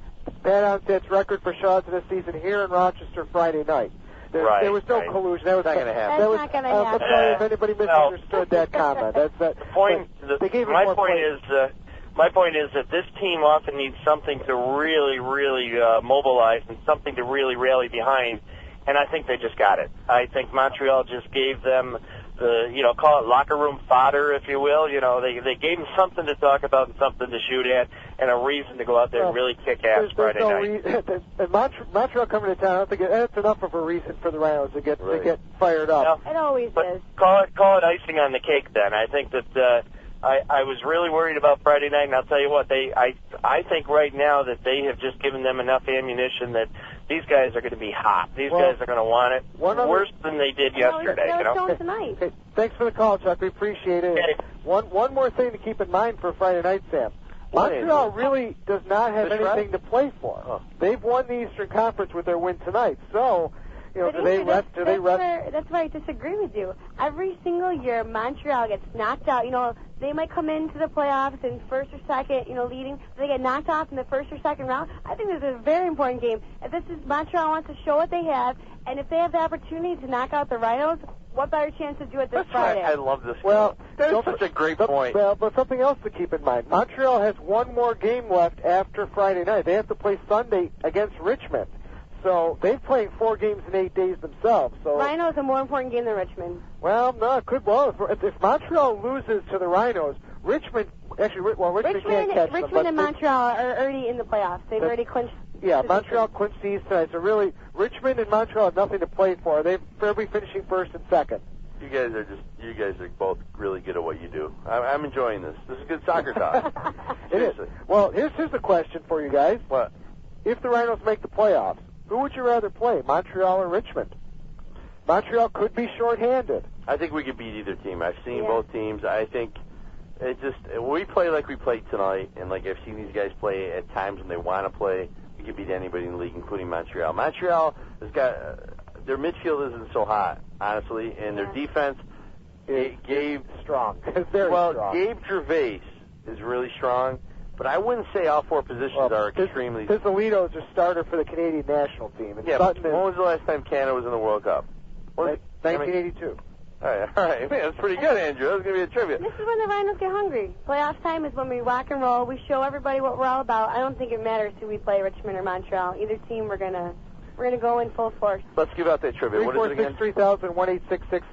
Pat Onstad's record for shots in the season here in Rochester Friday night. There was no collusion. That was not going to happen. That's not going to happen. I'm sorry if anybody misunderstood that comment. My point is that this team often needs something to really, really mobilize and something to really rally behind, and I think they just got it. I think Montreal just gave them call it locker room fodder, if you will. They gave them something to talk about and something to shoot at and a reason to go out there and really kick ass Friday night. And Montreal coming to town, I don't think that's enough of a reason for the Rhinos to get fired up. It always is. Call it icing on the cake then. I think that I was really worried about Friday night, and I'll tell you what, I think right now that they have just given them enough ammunition that these guys are going to be hot. These guys are going to want it worse than they did yesterday. Tonight. Okay, thanks for the call, Chuck. We appreciate it. Okay. One more thing to keep in mind for Friday night, Sam. Montreal really does not have anything to play for. Oh. They've won the Eastern Conference with their win tonight. So, do they rest? That's where I disagree with you. Every single year, Montreal gets knocked out. They might come into the playoffs in first or second, leading. They get knocked off in the first or second round. I think this is a very important game. If Montreal wants to show what they have, and if they have the opportunity to knock out the Rhinos, what better chance to do it this Friday? I love this. Well, that's such a great point. Well, but something else to keep in mind. Montreal has one more game left after Friday night. They have to play Sunday against Richmond. So they've played 4 games in 8 days themselves. So Rhinos a more important game than Richmond. Well, no, it could. Well, if Montreal loses to the Rhinos, Richmond can't catch them. Richmond and Montreal are already in the playoffs. They've already clinched. Yeah, Montreal clinched the East tonight. So really, Richmond and Montreal have nothing to play for. They'll be finishing first and second. You guys are both really good at what you do. I'm enjoying this. This is good soccer talk. It is. Well, here's the question for you guys. What? If the Rhinos make the playoffs, who would you rather play, Montreal or Richmond? Montreal could be shorthanded. I think we could beat either team. I've seen both teams. I think we play like we played tonight, and like I've seen these guys play at times when they want to play. We could beat anybody in the league, including Montreal. Montreal has got their midfield isn't so hot, honestly, and their defense. Gabe strong. Very strong. Gabe Gervais is really strong. But I wouldn't say all 4 positions are extremely... Pizzolito is a starter for the Canadian national team. And when was the last time Canada was in the World Cup? 1982. All right. Man, that's pretty good, Andrew. That was going to be a trivia. This is when the Rhinos get hungry. Playoff time is when we rock and roll. We show everybody what we're all about. I don't think it matters who we play, Richmond or Montreal. Either team, we're gonna go in full force. Let's give out that trivia. What is it again? 346-3000,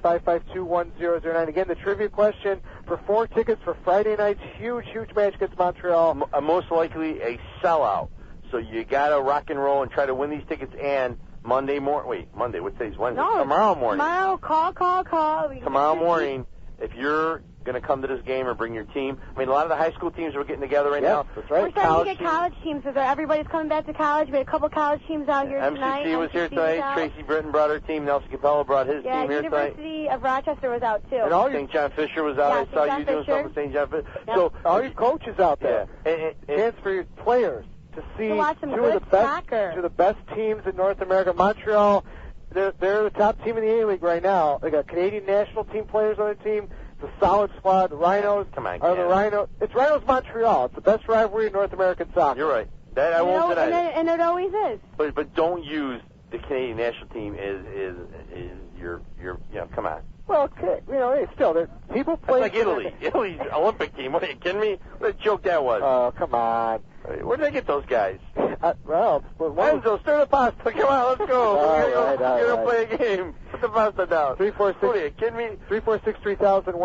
1-866-552-1009. Again, the trivia question for 4 tickets for Friday night's huge match against Montreal. Most likely a sellout. So you got to rock and roll and try to win these tickets. And Monday, what day's Wednesday? No, tomorrow morning. Tomorrow, call. Tomorrow morning, if you're going to come to this game or bring your team. I mean, a lot of the high school teams are getting together right now. That's right. We're starting to get college teams. So everybody's coming back to college. We had a couple college teams out here tonight. MCC was here tonight. Tracy Britton brought her team. Nelson Capello brought his team here tonight. University of Rochester was out, too. And all St. John Fisher was out. I saw you doing something with St. John Fisher. Yep. So all your coaches out there. Chance for your players to see To watch some two of the best teams in North America. Montreal, they're the top team in the A-League right now. They got Canadian national team players on the team. It's a solid squad. The Rhinos are the Rhinos. It's Rhinos Montreal. It's the best rivalry in North American soccer. You're right. That I won't deny. And it always is. But don't use the Canadian national team as your come on. Well, okay, still, people play. It's like Italy. Italy's Olympic team. What are you kidding me? What a joke that was. Oh, come on. Where did they get those guys? Enzo, stir the pasta. Come on, let's go. All right. We're going to play a game. Put the pasta down. 346. What are you kidding me? 346-3000,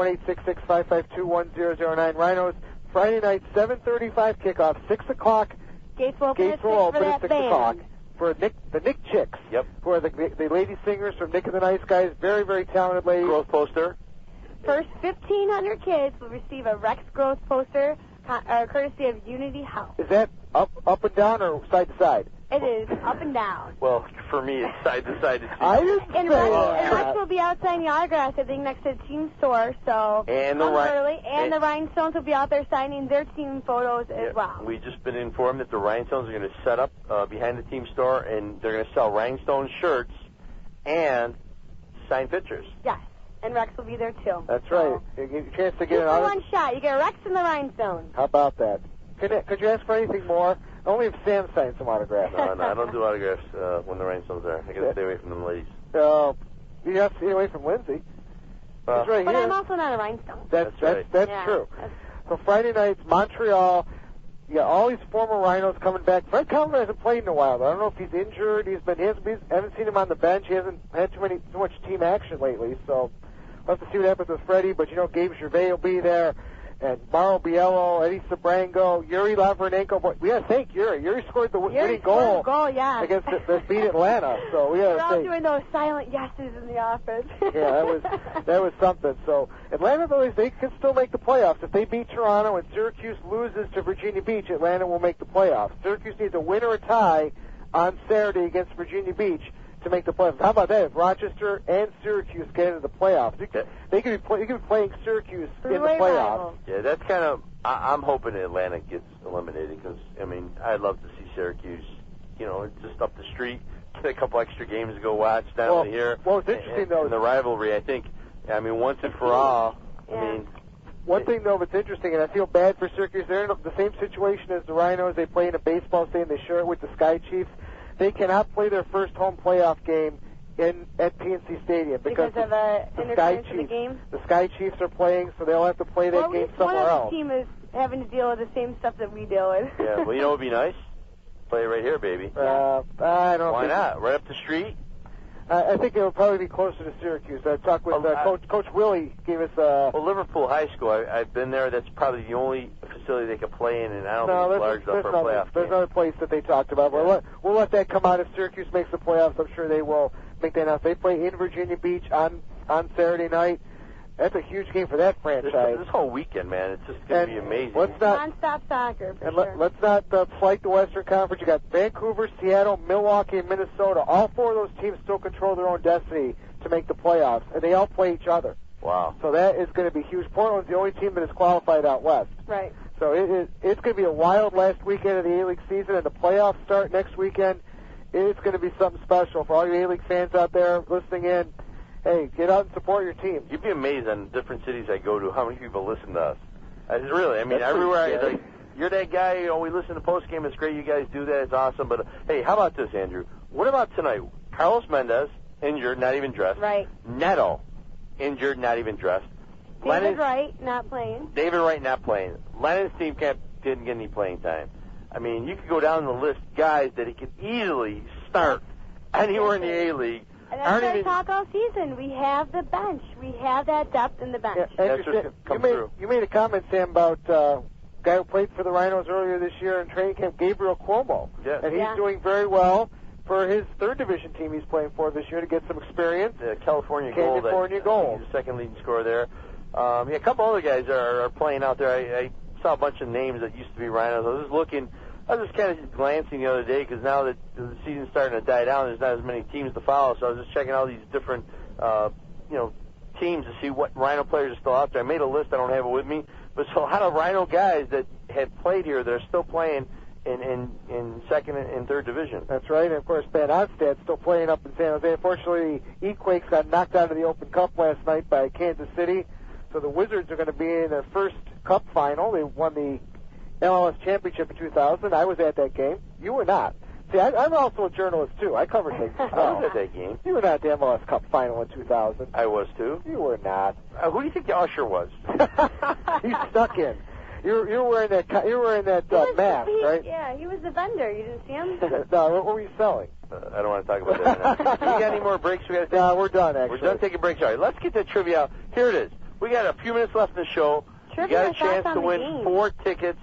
1-866-552-1009. Rhinos, Friday night, 7:35 kickoff, 6 o'clock. Gates will open at 6 o'clock. For the Nick Chicks. Yep. Who are the lady singers from Nick and the Nice Guys. Very, very talented ladies. Growth poster. First 1,500 kids will receive a Rex Growth poster courtesy of Unity Health. Is that up and down or side to side? It is up and down. Well, for me, it's side to side. And Rex will be out signing autographs, I think, next to the team store. So and the Rhinestones will be out there signing their team photos as well. We've just been informed that the Rhinestones are going to set up behind the team store, and they're going to sell Rhinestone shirts and signed pictures. Yes, and Rex will be there too. That's right. You get a chance to get one shot. You get Rex and the Rhinestones. How about that? Could you ask for anything more? Only if Sam signs some autographs. No, I don't do autographs when the Rhinestones are. I got to stay away from them ladies. You have to stay away from Lindsay. He's right but here. I'm also not a Rhinestone. That's right. That's true. So Friday nights, Montreal. You got all these former Rhinos coming back. Fred Calvin hasn't played in a while. I don't know if he's injured. Haven't seen him on the bench. He hasn't had too much team action lately. So we'll have to see what happens with Freddie. But Gabe Gervais will be there. And Mauro Biello, Eddie Sabrango, Yuri Lavranenko. But we got to thank Yuri. Yuri scored the winning goal against the beat Atlanta. So we got to We're all doing those silent yeses in the office. Yeah, that was something. So Atlanta, though, they can still make the playoffs. If they beat Toronto and Syracuse loses to Virginia Beach, Atlanta will make the playoffs. Syracuse needs a win or a tie on Saturday against Virginia Beach to make the playoffs. How about that? If Rochester and Syracuse get into the playoffs, you could be playing Syracuse in the playoffs. Yeah, that's kind of. I'm hoping Atlanta gets eliminated because I'd love to see Syracuse. It's just up the street. Get a couple extra games to go watch down here. Well, it's interesting though. In the rivalry, I think. Once and for all. One thing though that's interesting, and I feel bad for Syracuse. They're in the same situation as the Rhinos. They play in a baseball stadium. They share it with the Sky Chiefs. They cannot play their first home playoff game at PNC Stadium because of the Sky Chiefs. The game? The Sky Chiefs are playing, so they'll have to play that game somewhere else. One of the team is having to deal with the same stuff that we deal with. Yeah, well, what would be nice? Play it right here, baby. I don't know. Why not? Right up the street? I think it will probably be closer to Syracuse. I talked with Coach Willie. Gave us Well, Liverpool High School. I've been there. That's probably the only facility they could play in, and I don't think it's large enough for a playoff game. There's another place that they talked about. But we'll let that come out. If Syracuse makes the playoffs, I'm sure they will make that out. They play in Virginia Beach on Saturday night. That's a huge game for that franchise. This whole weekend, man, it's just going to be amazing. Non-stop soccer, for sure. Let's not slight the Western Conference. You got Vancouver, Seattle, Milwaukee, and Minnesota. All four of those teams still control their own destiny to make the playoffs, and they all play each other. Wow. So that is going to be huge. Portland's the only team that is qualified out west. Right. So it's going to be a wild last weekend of the A-League season, and the playoffs start next weekend. It's going to be something special for all your A-League fans out there listening in. Hey, get out and support your team. You'd be amazed on different cities I go to how many people listen to us. Really, everywhere. You're that guy. We listen to postgame. It's great. You guys do that. It's awesome. But hey, how about this, Andrew? What about tonight? Carlos Mendez injured, not even dressed. Right. Neto injured, not even dressed. David Wright not playing. David Wright not playing. Lennon's team didn't get any playing time. You could go down the list guys that he could easily start anywhere in the A-League. And that's what I talk all season. We have the bench. We have that depth in the bench. You made a comment, Sam, about a guy who played for the Rhinos earlier this year in training camp, Gabriel Cuomo. Yes. And he's doing very well for his third division team he's playing for this year to get some experience. The California Gold. He's the second leading scorer there. A couple other guys are playing out there. I saw a bunch of names that used to be Rhinos. I was just kind of glancing the other day because now that the season's starting to die down, there's not as many teams to follow. So I was just checking all these different, teams to see what Rhino players are still out there. I made a list. I don't have it with me, but so a lot of Rhino guys that had played here that are still playing in second and third division. That's right, and of course, Van Onstad's still playing up in San Jose. Unfortunately, Equakes got knocked out of the Open Cup last night by Kansas City, so the Wizards are going to be in their first Cup final. They won the MLS Championship in 2000. I was at that game. You were not. See, I'm also a journalist, too. I covered things. I was at that game. You were not at the MLS Cup final in 2000. I was, too. You were not. Who do you think the usher was? He snuck in. You were wearing that mask, right? Yeah, he was the vendor. You didn't see him? No, what were you selling? I don't want to talk about that now. You got any more breaks we got to take? No, we're done, actually. We're done taking breaks. All right, let's get that trivia out. Here it is. We got a few minutes left in the show. Trivia you got a chance to win 4 tickets.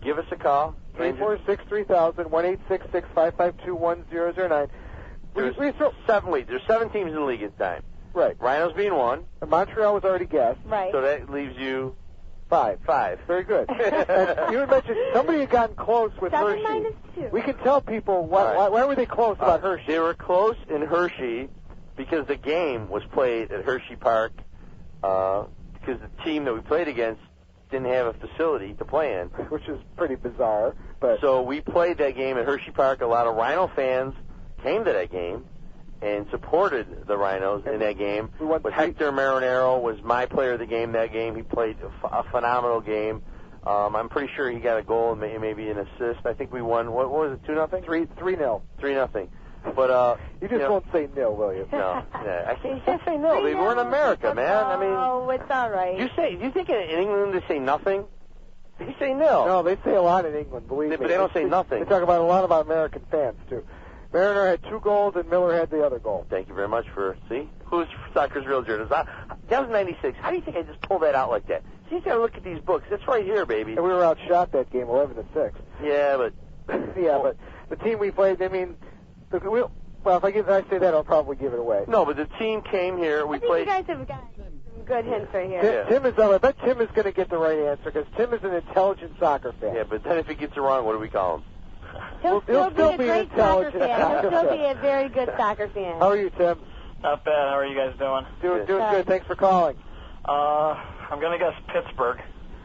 Give us a call. 346-3000, 1-866-552-1009. There's 7 teams in the league at the time. Right. Rhinos being 1. And Montreal was already guessed. Right. So that leaves you 5. Very good. And you had mentioned somebody had gotten close with 7 Hershey. minus 2. We can tell people why were they close about Hershey. They were close in Hershey because the game was played at Hershey Park because the team that we played against didn't have a facility to play in. Which is pretty bizarre. But so we played that game at Hershey Park. A lot of Rhino fans came to that game and supported the Rhinos in that game. But Hector Marinero was my player of the game that game. He played a phenomenal game. I'm pretty sure he got a goal and maybe an assist. I think we won. What was it? 2-0? 3-0. 3-0. But you just won't say nil, will you? No. Yeah. I can't say no. We're in America, man. I mean, oh, it's all right. Do you think in England they say nothing? They say nil. No, they say a lot in England. Believe me. But they don't say nothing. They talk about a lot about American fans too. Mariner had 2 goals and Miller had the other goal. Thank you very much who's soccer's real journalist. That was 96. How do you think I just pulled that out like that? See, you gotta look at these books. It's right here, baby. And we were outshot that game 11-6. Yeah, but but the team we played, I mean, if I say that, I'll probably give it away. No, but the team came here. We played. You guys have got some good hints right here. I bet Tim is going to get the right answer because Tim is an intelligent soccer fan. Yeah, but then if he gets it wrong, what do we call him? He'll still be a great soccer fan. He'll still be a very good soccer fan. How are you, Tim? Not bad. How are you guys doing? Doing good. Thanks for calling. I'm going to guess Pittsburgh.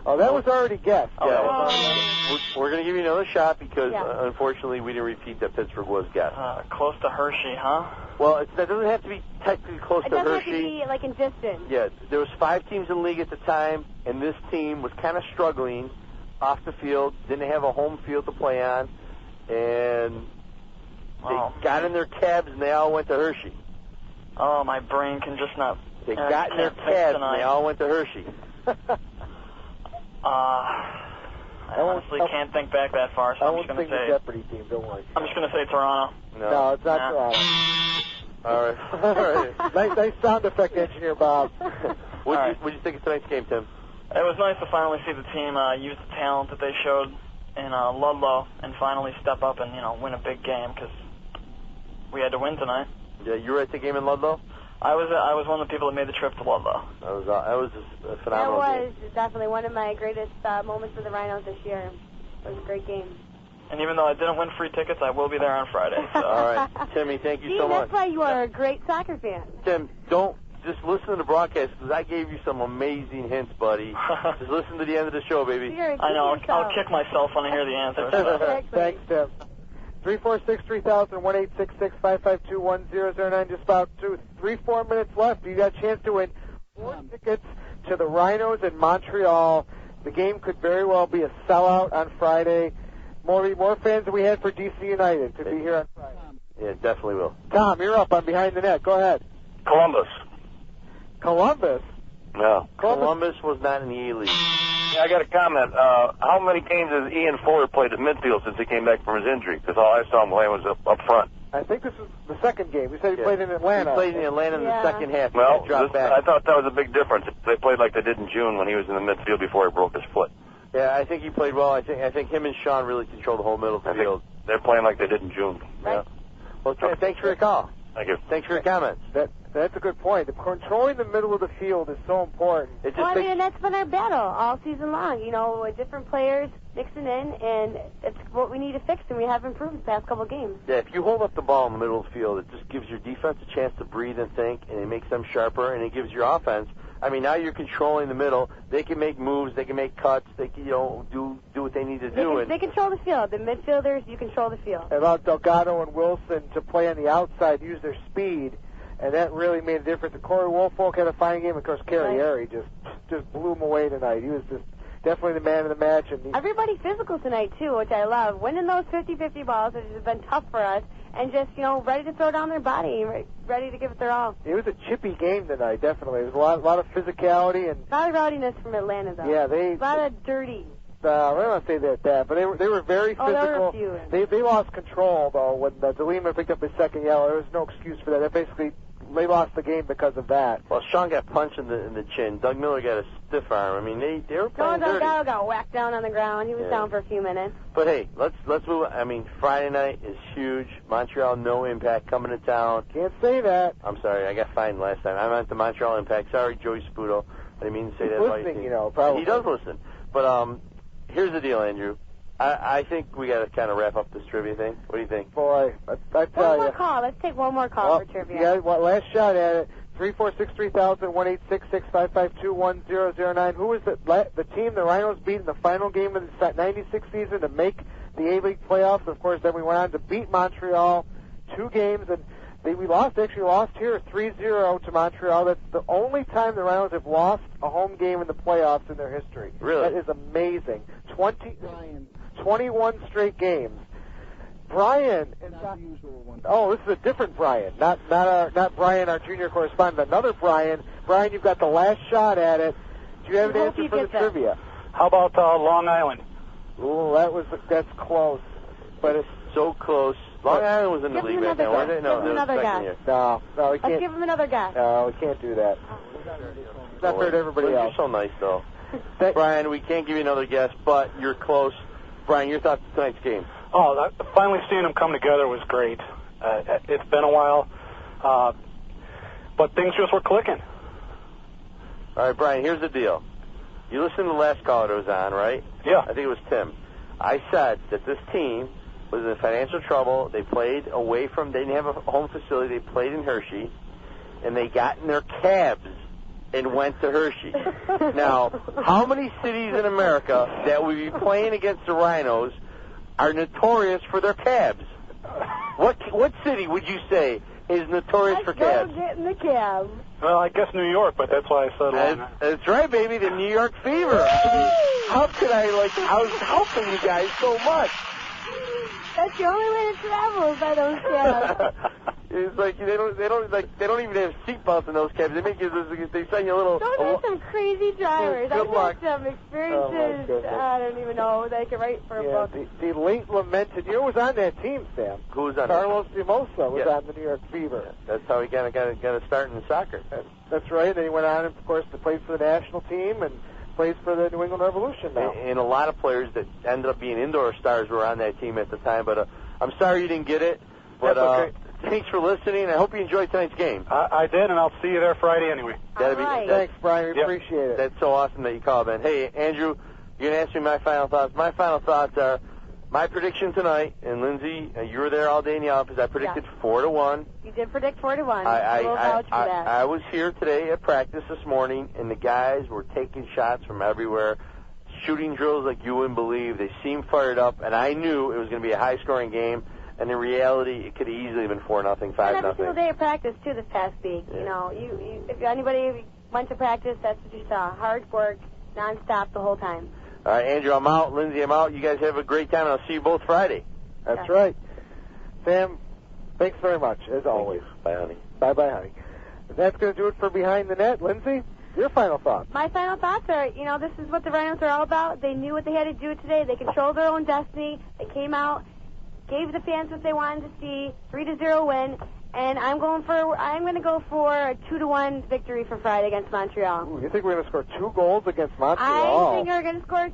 Oh, that was already guessed. We're going to give you another shot because, unfortunately, we didn't repeat that Pittsburgh was guessed. Close to Hershey, huh? Well, that doesn't have to be technically close to Hershey. It doesn't have to be, like, in distance. Yeah, there was 5 teams in the league at the time, and this team was kind of struggling off the field, didn't have a home field to play on, and they got in their cabs, and they all went to Hershey. Oh, my brain can just not... They got in their cabs, and they all went to Hershey. I honestly can't think back that far, so I'm just going to say... the Jeopardy team, don't worry. I'm just going to say Toronto. No, it's not Toronto. All right. Nice sound effect engineer, Bob. What'd you think of tonight's game, Tim? It was nice to finally see the team use the talent that they showed in Ludlow and finally step up and, win a big game because we had to win tonight. Yeah, you were at the game in Ludlow? I was one of the people that made the trip to Ludlow. That was a phenomenal game. That was definitely one of my greatest moments for the Rhinos this year. It was a great game. And even though I didn't win free tickets, I will be there on Friday. So. All right. Timmy, thank you so much. That's why you are a great soccer fan. Tim, don't just listen to the broadcast because I gave you some amazing hints, buddy. Just listen to the end of the show, baby. I know. I'll kick myself when I hear the answers. So. Thanks, Tim. 346-3000, 1-866-552-1009. Just about 3-4 minutes left. You got a chance to win 4 tickets to the Rhinos in Montreal. The game could very well be a sellout on Friday. More fans than we had for DC United could be here on Friday. Yeah, definitely will. Tom, you're up on Behind the Net. Go ahead. Columbus. No. Columbus was not in the A-League. Yeah, I got a comment. How many games has Ian Fuller played at midfield since he came back from his injury? Because all I saw him playing was up front. I think this was the second game. We said he played in Atlanta. He played in Atlanta in the second half. Well, dropped back. I thought that was a big difference. They played like they did in June when he was in the midfield before he broke his foot. Yeah, I think he played well. I think him and Sean really controlled the whole middle of the field. They're playing like they did in June. Yeah. Well, thanks for your call. Thank you. Thanks for your comments. That's a good point. Controlling the middle of the field is so important. Well, I mean, and that's been our battle all season long, you know, with different players mixing in, and it's what we need to fix, and we have improved the past couple games. Yeah, if you hold up the ball in the middle of the field, it just gives your defense a chance to breathe and think, and it makes them sharper, and it gives your offense. I mean, now you're controlling the middle. They can make moves. They can make cuts. They can, do what they need to do. They control the field. The midfielders, you control the field. About Delgado and Wilson to play on the outside, use their speed, and that really made a difference. And Corey Woolfolk had a fine game. Of course, Carrieri just blew him away tonight. He was just definitely the man of the match. And everybody physical tonight, too, which I love. Winning those 50-50 balls, which has been tough for us, and just, ready to throw down their body, ready to give it their all. It was a chippy game tonight, definitely. There was a lot of physicality. And a lot of rowdiness from Atlanta, though. Yeah, a lot of dirty. I don't want to say that, but they were very physical. They lost control, though, when DeLima picked up his second yellow. There was no excuse for that. They lost the game because of that. Well, Sean got punched in the chin. Doug Miller got a stiff arm. I mean, they were playing dirty. Delgado got whacked down on the ground. He was down for a few minutes. But hey, let's move on. I mean, Friday night is huge. Montreal, no Impact coming to town. Can't say that. I'm sorry, I got fined last time. I meant the Montreal Impact. Sorry, Joey Sputo. I didn't mean to say that. Listening, probably. He does listen. But here's the deal, Andrew. I think we got to kind of wrap up this trivia thing. What do you think? Boy, I tell you. One more call. Let's take one more call for trivia. Yeah, last shot at it. 346-3000, 1-866-552-1009. Who was the team the Rhinos beat in the final game of the 96 season to make the A-League playoffs? Of course, then we went on to beat Montreal 2 games, and we lost here 3-0 to Montreal. That's the only time the Rhinos have lost a home game in the playoffs in their history. Really? That is amazing. 21 straight games. Brian, oh, this is a different Brian, not Brian, our junior correspondent. Another Brian. Brian, you've got the last shot at it. Do you have an answer for the trivia? How about Long Island? Oh, that's close, but it's so close. Long Island was in the league back then, weren't they? No, give him another guess. No, we can't. Let's give him another guess. No, we can't do that. It's not fair to everybody else. You're so nice, though. Brian, we can't give you another guess, but you're close. Brian, your thoughts on tonight's game? Oh, finally seeing them come together was great. It's been a while, but things just were clicking. All right, Brian, here's the deal. You listened to the last call that was on, right? Yeah. I think it was Tim. I said that this team was in financial trouble. They played away from, they didn't have a home facility. They played in Hershey, and they got in their cabs and went to Hershey. Now, how many cities in America that would be playing against the Rhinos are notorious for their cabs? What city would you say is notorious for cabs? Let's go get in the cab. Well, I guess New York, but that's why I said Long Island. That's right, baby, the New York fever. I mean, how could I, I was helping you guys so much. That's the only way to travel is by those cabs. It's like they don't even have seatbelts in those cabs. They send you a little. Those are some crazy drivers. Good luck. I've had some experiences. I don't even know that I could write for a book. The late lamented. You know who was on that team, Sam? Who was on? Carlos Dimosa was on the New York Fever. That's how he got a start in soccer. That's right. Then he went on, of course, to play for the national team and plays for the New England Revolution now. And a lot of players that ended up being indoor stars were on that team at the time. But I'm sorry you didn't get it. But okay. Thanks for listening. I hope you enjoyed tonight's game. I did, and I'll see you there Friday anyway. Thanks, Brian. We appreciate it. That's so awesome that you called, man. Hey, Andrew, you're going to ask me my final thoughts. My final thoughts are my prediction tonight, and Lindsay, you were there all day in the office. I predicted 4-1. You did predict 4-1. I was here today at practice this morning, and the guys were taking shots from everywhere, shooting drills like you wouldn't believe. They seemed fired up, and I knew it was going to be a high-scoring game. And in reality, it could have easily been 4-0, 5-0. Every single day of practice, too, this past week. Yeah. You know, if anybody went to practice, that's what you saw. Hard work, nonstop the whole time. All right, Andrew, I'm out. Lindsay, I'm out. You guys have a great time, and I'll see you both Friday. That's right. Sam, thanks very much, as always. Bye, honey. Bye-bye, honey. And that's going to do it for Behind the Net. Lindsay, your final thoughts. My final thoughts are, this is what the Rhinos are all about. They knew what they had to do today. They controlled their own destiny. They came out, gave the fans what they wanted to see, 3-0 win, And I'm going to go for a 2-1 victory for Friday against Montreal. Ooh, you think we're going to score 2 goals against I Montreal? think we're going to score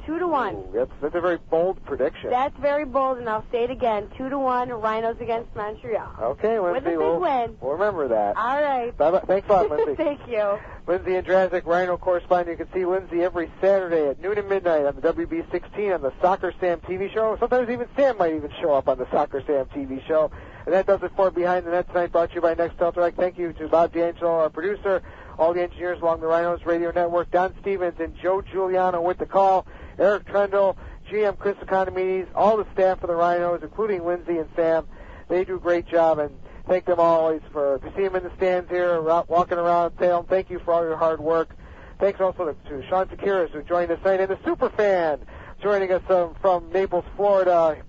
2-1. Ooh, that's a very bold prediction. That's very bold, and I'll say it again. 2-1 Rhinos against Montreal. Okay, Lindsay. With a big win. We'll remember that. All right. Bye-bye. Thanks a lot, Lindsay. Thank you. Lindsay Andrasic, Rhino correspondent. You can see Lindsay every Saturday at noon and midnight on the WB16 on the Soccer Sam TV show. Sometimes even Sam might even show up on the Soccer Sam TV show. And that does it for Behind the Net tonight, brought to you by Nextel Direct. Thank you to Bob D'Angelo, our producer, all the engineers along the Rhinos Radio Network, Don Stevens and Joe Giuliano with the call, Eric Trendle, GM Chris Economides, all the staff of the Rhinos, including Lindsay and Sam. They do a great job, and thank them always for, if you see them in the stands here, walking around, tell them thank you for all your hard work. Thanks also to Sean Sekiris, who joined us tonight, and the Superfan joining us from Naples, Florida,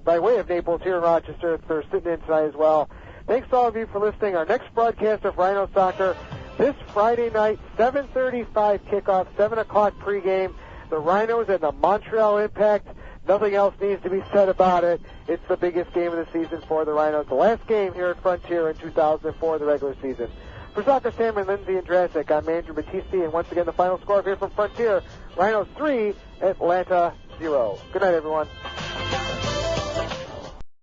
by way of Naples here in Rochester. They're sitting in tonight as well. Thanks to all of you for listening. Our next broadcast of Rhino Soccer this Friday night, 7:35 kickoff, 7 o'clock pregame. The Rhinos and the Montreal Impact. Nothing else needs to be said about it. It's the biggest game of the season for the Rhinos. The last game here at Frontier in 2004, the regular season. For Soccer Sam and Lindsay Andrasic, I'm Andrew Battisti, and once again the final score here from Frontier, Rhinos 3, Atlanta 0. Good night, everyone.